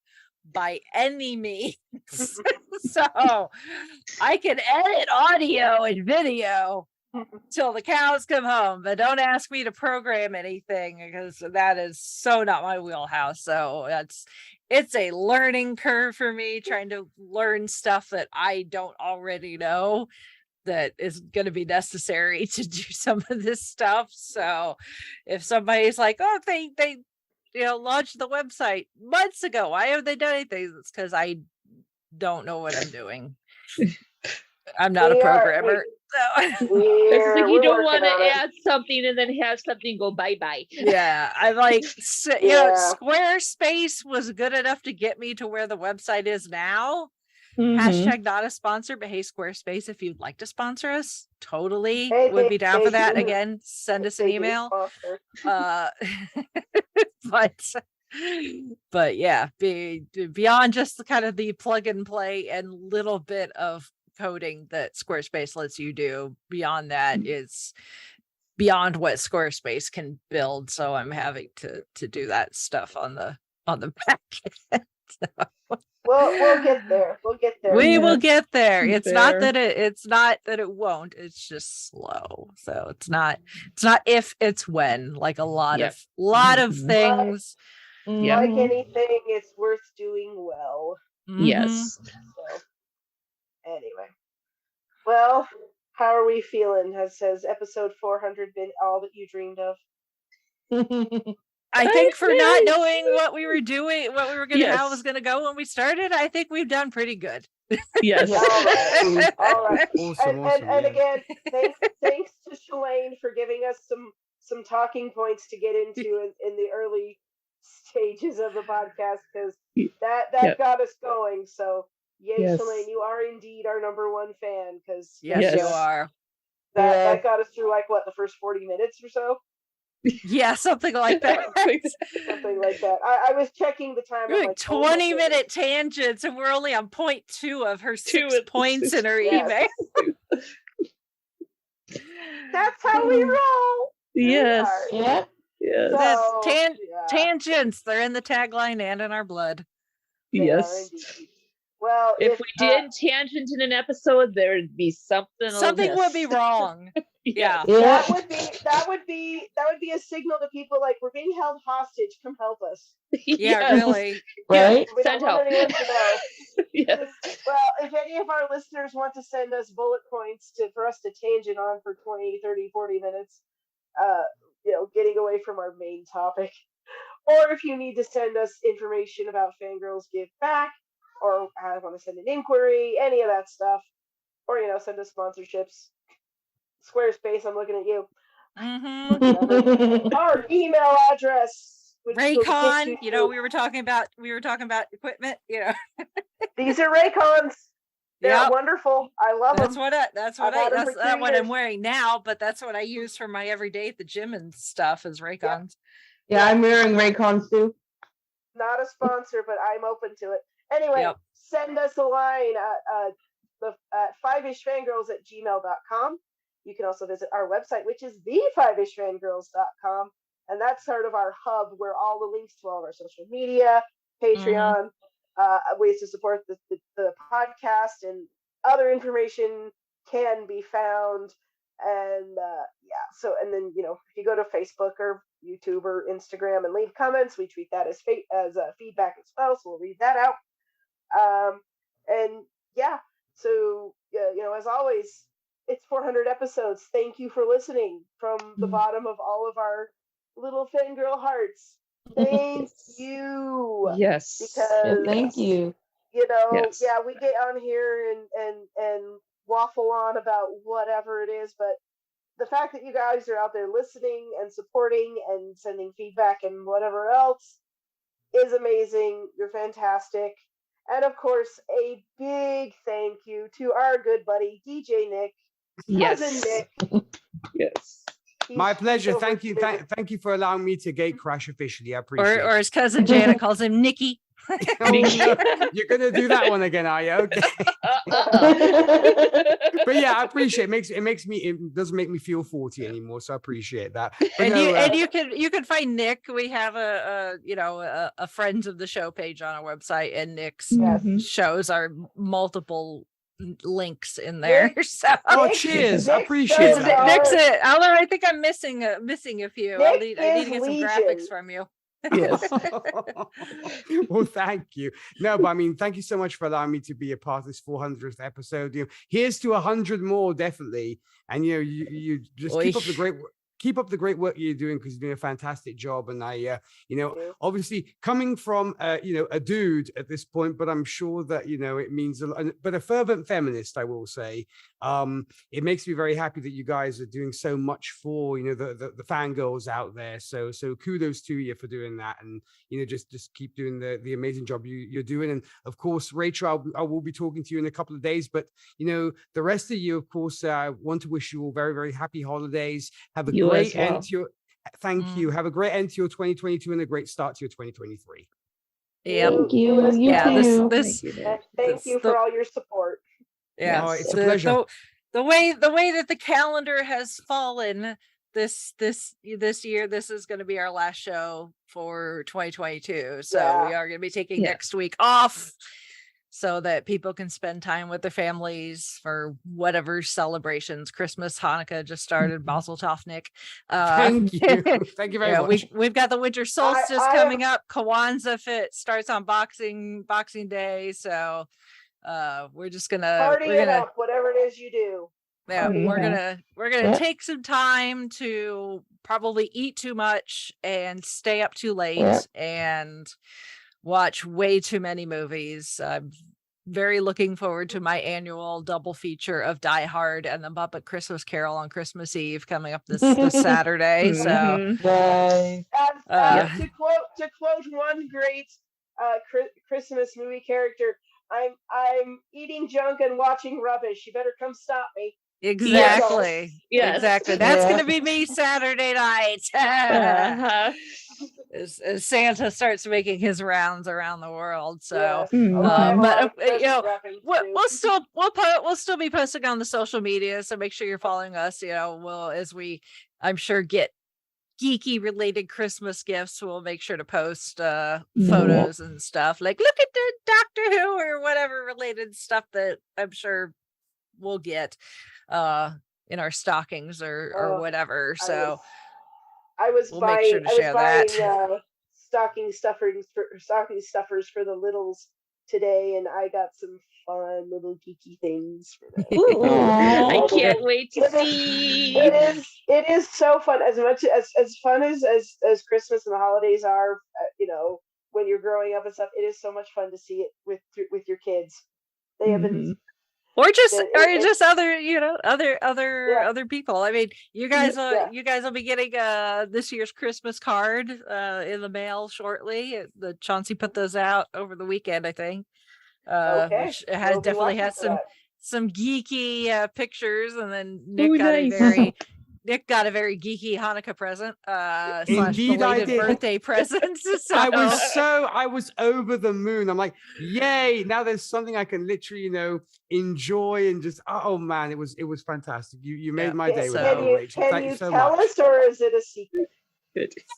by any means. So I can edit audio and video till the cows come home, but don't ask me to program anything, because that is so not my wheelhouse. So it's a learning curve for me, trying to learn stuff that I don't already know that is going to be necessary to do some of this stuff. So if somebody's like, oh, they launched the website months ago, why haven't they done anything? It's because I don't know what I'm doing. I'm not a programmer. It's like you don't want to add something and then have something go bye-bye. Yeah, I like, Squarespace was good enough to get me to where the website is now. Hashtag not a sponsor, but hey, Squarespace, if you'd like to sponsor us, totally would be down for that. Again, send us an email. But yeah, beyond just the kind of the plug and play and little bit of coding that Squarespace lets you do, beyond that is beyond what Squarespace can build. So I'm having to do that stuff on the back end. We'll get there. We'll get there. We will get there. It's not that it won't. It's just slow. So it's not if, it's when. Like a lot of things. Like anything, it's worth doing well. Yes. So, anyway, well, how are we feeling? Has episode 400 been all that you dreamed of? I think for not knowing what we were doing, what we were going to, how it was going to go when we started, I think we've done pretty good. Yes. All right. Awesome, and again, thanks to Shalane for giving us some talking points to get into in the early stages of the podcast, because that got us going. So yay, Shalane, you are indeed our number one fan, because you are. That got us through like what, the first 40 minutes or so. Yeah, something like that. Something like that. I was checking the time. We're like 20-minute tangents, and we're only on point 2 of her 6 points in her email. That's how we roll. Yes. Yeah. Yes. So, tangents. They're in the tagline and in our blood. Yes. Well, if we did tangent in an episode, there would be something. Something would be wrong. Yeah. That would be a signal to people like, we're being held hostage. Come help us. Yeah, really. Right? We don't want anyone to know. Yes. Well, if any of our listeners want to send us bullet points for us to tangent on for 20, 30, 40 minutes, getting away from our main topic, or if you need to send us information about Fangirls Give Back, or I want to send an inquiry, any of that stuff, or send us sponsorships. Squarespace, I'm looking at you. Our email address, Raycon. We were talking about equipment. These are Raycons. They're wonderful. I love them. That's what I'm wearing now, but that's what I use for my everyday at the gym and stuff is Raycons. Yeah, I'm wearing Raycons too. Not a sponsor, but I'm open to it. Anyway, send us a line at fiveishfangirls@gmail.com. You can also visit our website, which is the5ishfangirls.com, and that's sort of our hub where all the links to all of our social media, Patreon, ways to support the podcast, and other information can be found. And and then if you go to Facebook or YouTube or Instagram and leave comments, we treat that as feedback as well, so we'll read that out. As always, it's 400 episodes. Thank you for listening from the bottom of all of our little fangirl hearts. Thank you. Yes. Because thank you. we get on here and waffle on about whatever it is, but the fact that you guys are out there listening and supporting and sending feedback and whatever else is amazing. You're fantastic. And of course, a big thank you to our good buddy, DJ Nick. Cousin Nick. Yes. My pleasure. Thank you. Thank you for allowing me to gate crash officially. I appreciate it. Or his cousin Janet calls him Nicky. You're gonna do that one again, are you? Okay. But yeah, I appreciate it. It doesn't make me feel 40 anymore, so I appreciate that. But you can find Nick. We have a friends of the show page on our website, and Nick's shows are multiple links in there. Cheers! I appreciate that. Nick's it. Although I think I'm missing a few. I need to get some graphics from you. Yes. Well, thank you. No, but I mean, thank you so much for allowing me to be a part of this 400th episode. Here's to 100 more, definitely. And you just keep up the great work you're doing, because you're doing a fantastic job. And I, obviously coming from, a dude at this point, but I'm sure that, it means a lot, but a fervent feminist, I will say, it makes me very happy that you guys are doing so much for, the fangirls out there. So kudos to you for doing that. And, just keep doing the amazing job you're doing. And of course, Rachel, I will be talking to you in a couple of days, but, the rest of you, of course, I want to wish you all very, very happy holidays. Have a great end to your thank you. Have a great end to your 2022 and a great start to your 2023. Yeah. Thank you. You too. Thank you for all your support. Yeah, it's a pleasure. The way that the calendar has fallen, this year, this is going to be our last show for 2022. So we are going to be taking next week off so that people can spend time with their families for whatever celebrations. Christmas, Hanukkah just started. Mazel tov, Nick. Thank you. Thank you very much. We've got the winter solstice coming up. Kwanzaa starts on Boxing Day. So we're just gonna party it up, whatever it is you do. Yeah, we're gonna take some time to probably eat too much and stay up too late and watch way too many movies. I'm very looking forward to my annual double feature of Die Hard and the Muppet Christmas Carol on Christmas Eve coming up this Saturday. So to quote one great Christmas movie character, I'm eating junk and watching rubbish. You better come stop me. Exactly. Yes. Exactly. That's going to be me Saturday night. As Santa starts making his rounds around the world. So, but we'll still be posting on the social media. So make sure you're following us. As we, I'm sure, get geeky related Christmas gifts, we'll make sure to post photos and stuff. Like, look at the Doctor Who or whatever related stuff that I'm sure we'll get in our stockings or whatever. So we'll make sure to share that. Stocking stuffers for the littles today, and I got some fun little geeky things for them. I can't wait to see. It is so fun. As much as fun as Christmas and the holidays are, when you're growing up and stuff, it is so much fun to see it with your kids. They have been. Or just other people. I mean, you guys will be getting this year's Christmas card in the mail shortly. Chauncey put those out over the weekend, I think. Which definitely has some geeky pictures, and then Nick got a very geeky Hanukkah present / belated birthday present. So. I was over the moon. I'm like, yay! Now there's something I can literally, enjoy and just. Oh man, it was fantastic. You made my day with that, Rachel. Thank you so much. Can you tell us, or is it a secret?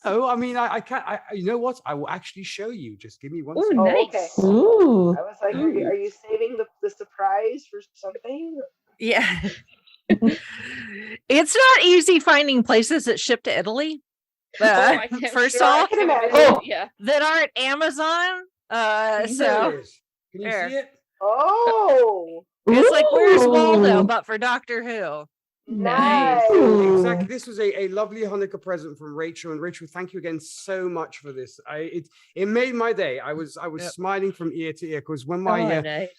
Oh, I mean, I can't. You know what? I will actually show you. Just give me one second. Nice. Okay. Ooh. I was like, are you saving the surprise for something? Yeah. It's not easy finding places that ship to Italy. First off, that aren't Amazon. So can you see it? Oh, it's like Where's Waldo, but for Doctor Who. Nice. Exactly. This was a lovely Hanukkah present from Rachel, and Rachel, thank you again so much for this. It made my day. I was smiling from ear to ear because when the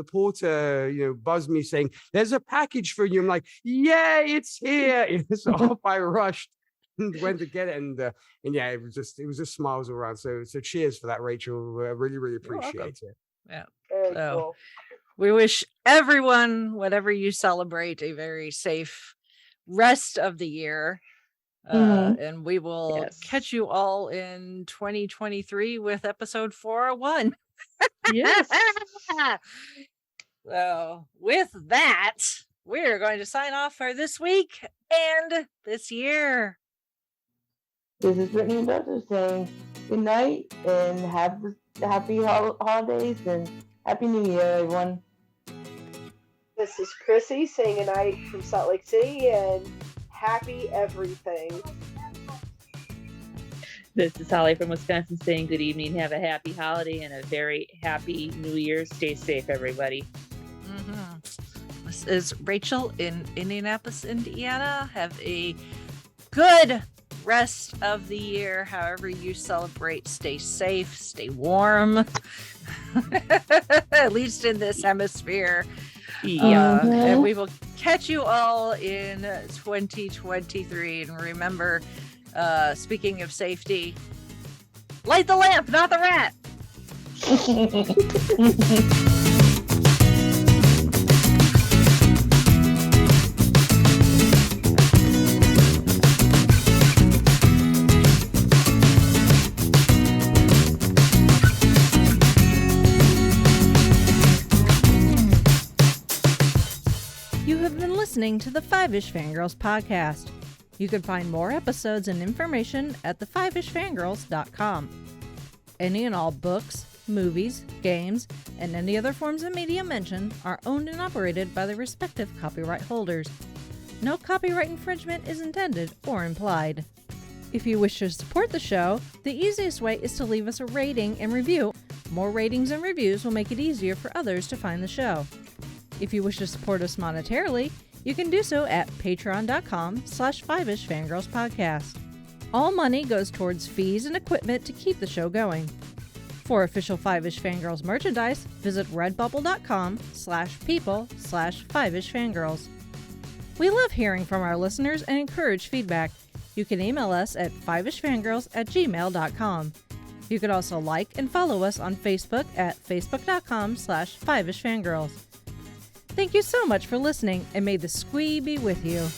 porter buzzed me saying there's a package for you, I'm like, yay, it's here. So off I rushed and went to get it, and it was just smiles all around. So cheers for that, Rachel. Really appreciate it. Yeah. Very cool. We wish everyone, whatever you celebrate, a very safe rest of the year. And we will catch you all in 2023 with episode 401. Yes. So with that, we're going to sign off for this week and this year. This is Brittany Butler saying good night and happy holidays and Happy New Year, everyone. This is Chrissy saying good night from Salt Lake City and happy everything. This is Holly from Wisconsin saying good evening, have a happy holiday and a very happy New Year. Stay safe, everybody. This is Rachel in Indianapolis, Indiana. Have a good rest of the year. However you celebrate, stay safe, stay warm. At least in this hemisphere. And we will catch you all in 2023. And remember, speaking of safety, light the lamp, not the rat. listening to the Fiveish Fangirls podcast. You can find more episodes and information at thefivishfangirls.com. Any and all books, movies, games, and any other forms of media mentioned are owned and operated by the respective copyright holders. No copyright infringement is intended or implied. If you wish to support the show, the easiest way is to leave us a rating and review. More ratings and reviews will make it easier for others to find the show. If you wish to support us monetarily, you can do so at patreon.com/Fiveish Fangirls Podcast. All money goes towards fees and equipment to keep the show going. For official Fiveish Fangirls merchandise, visit redbubble.com/people/Fiveish Fangirls. We love hearing from our listeners and encourage feedback. You can email us at fiveishfangirls@gmail.com. You can also like and follow us on Facebook at facebook.com/Fiveish Fangirls. Thank you so much for listening, and may the Squee be with you.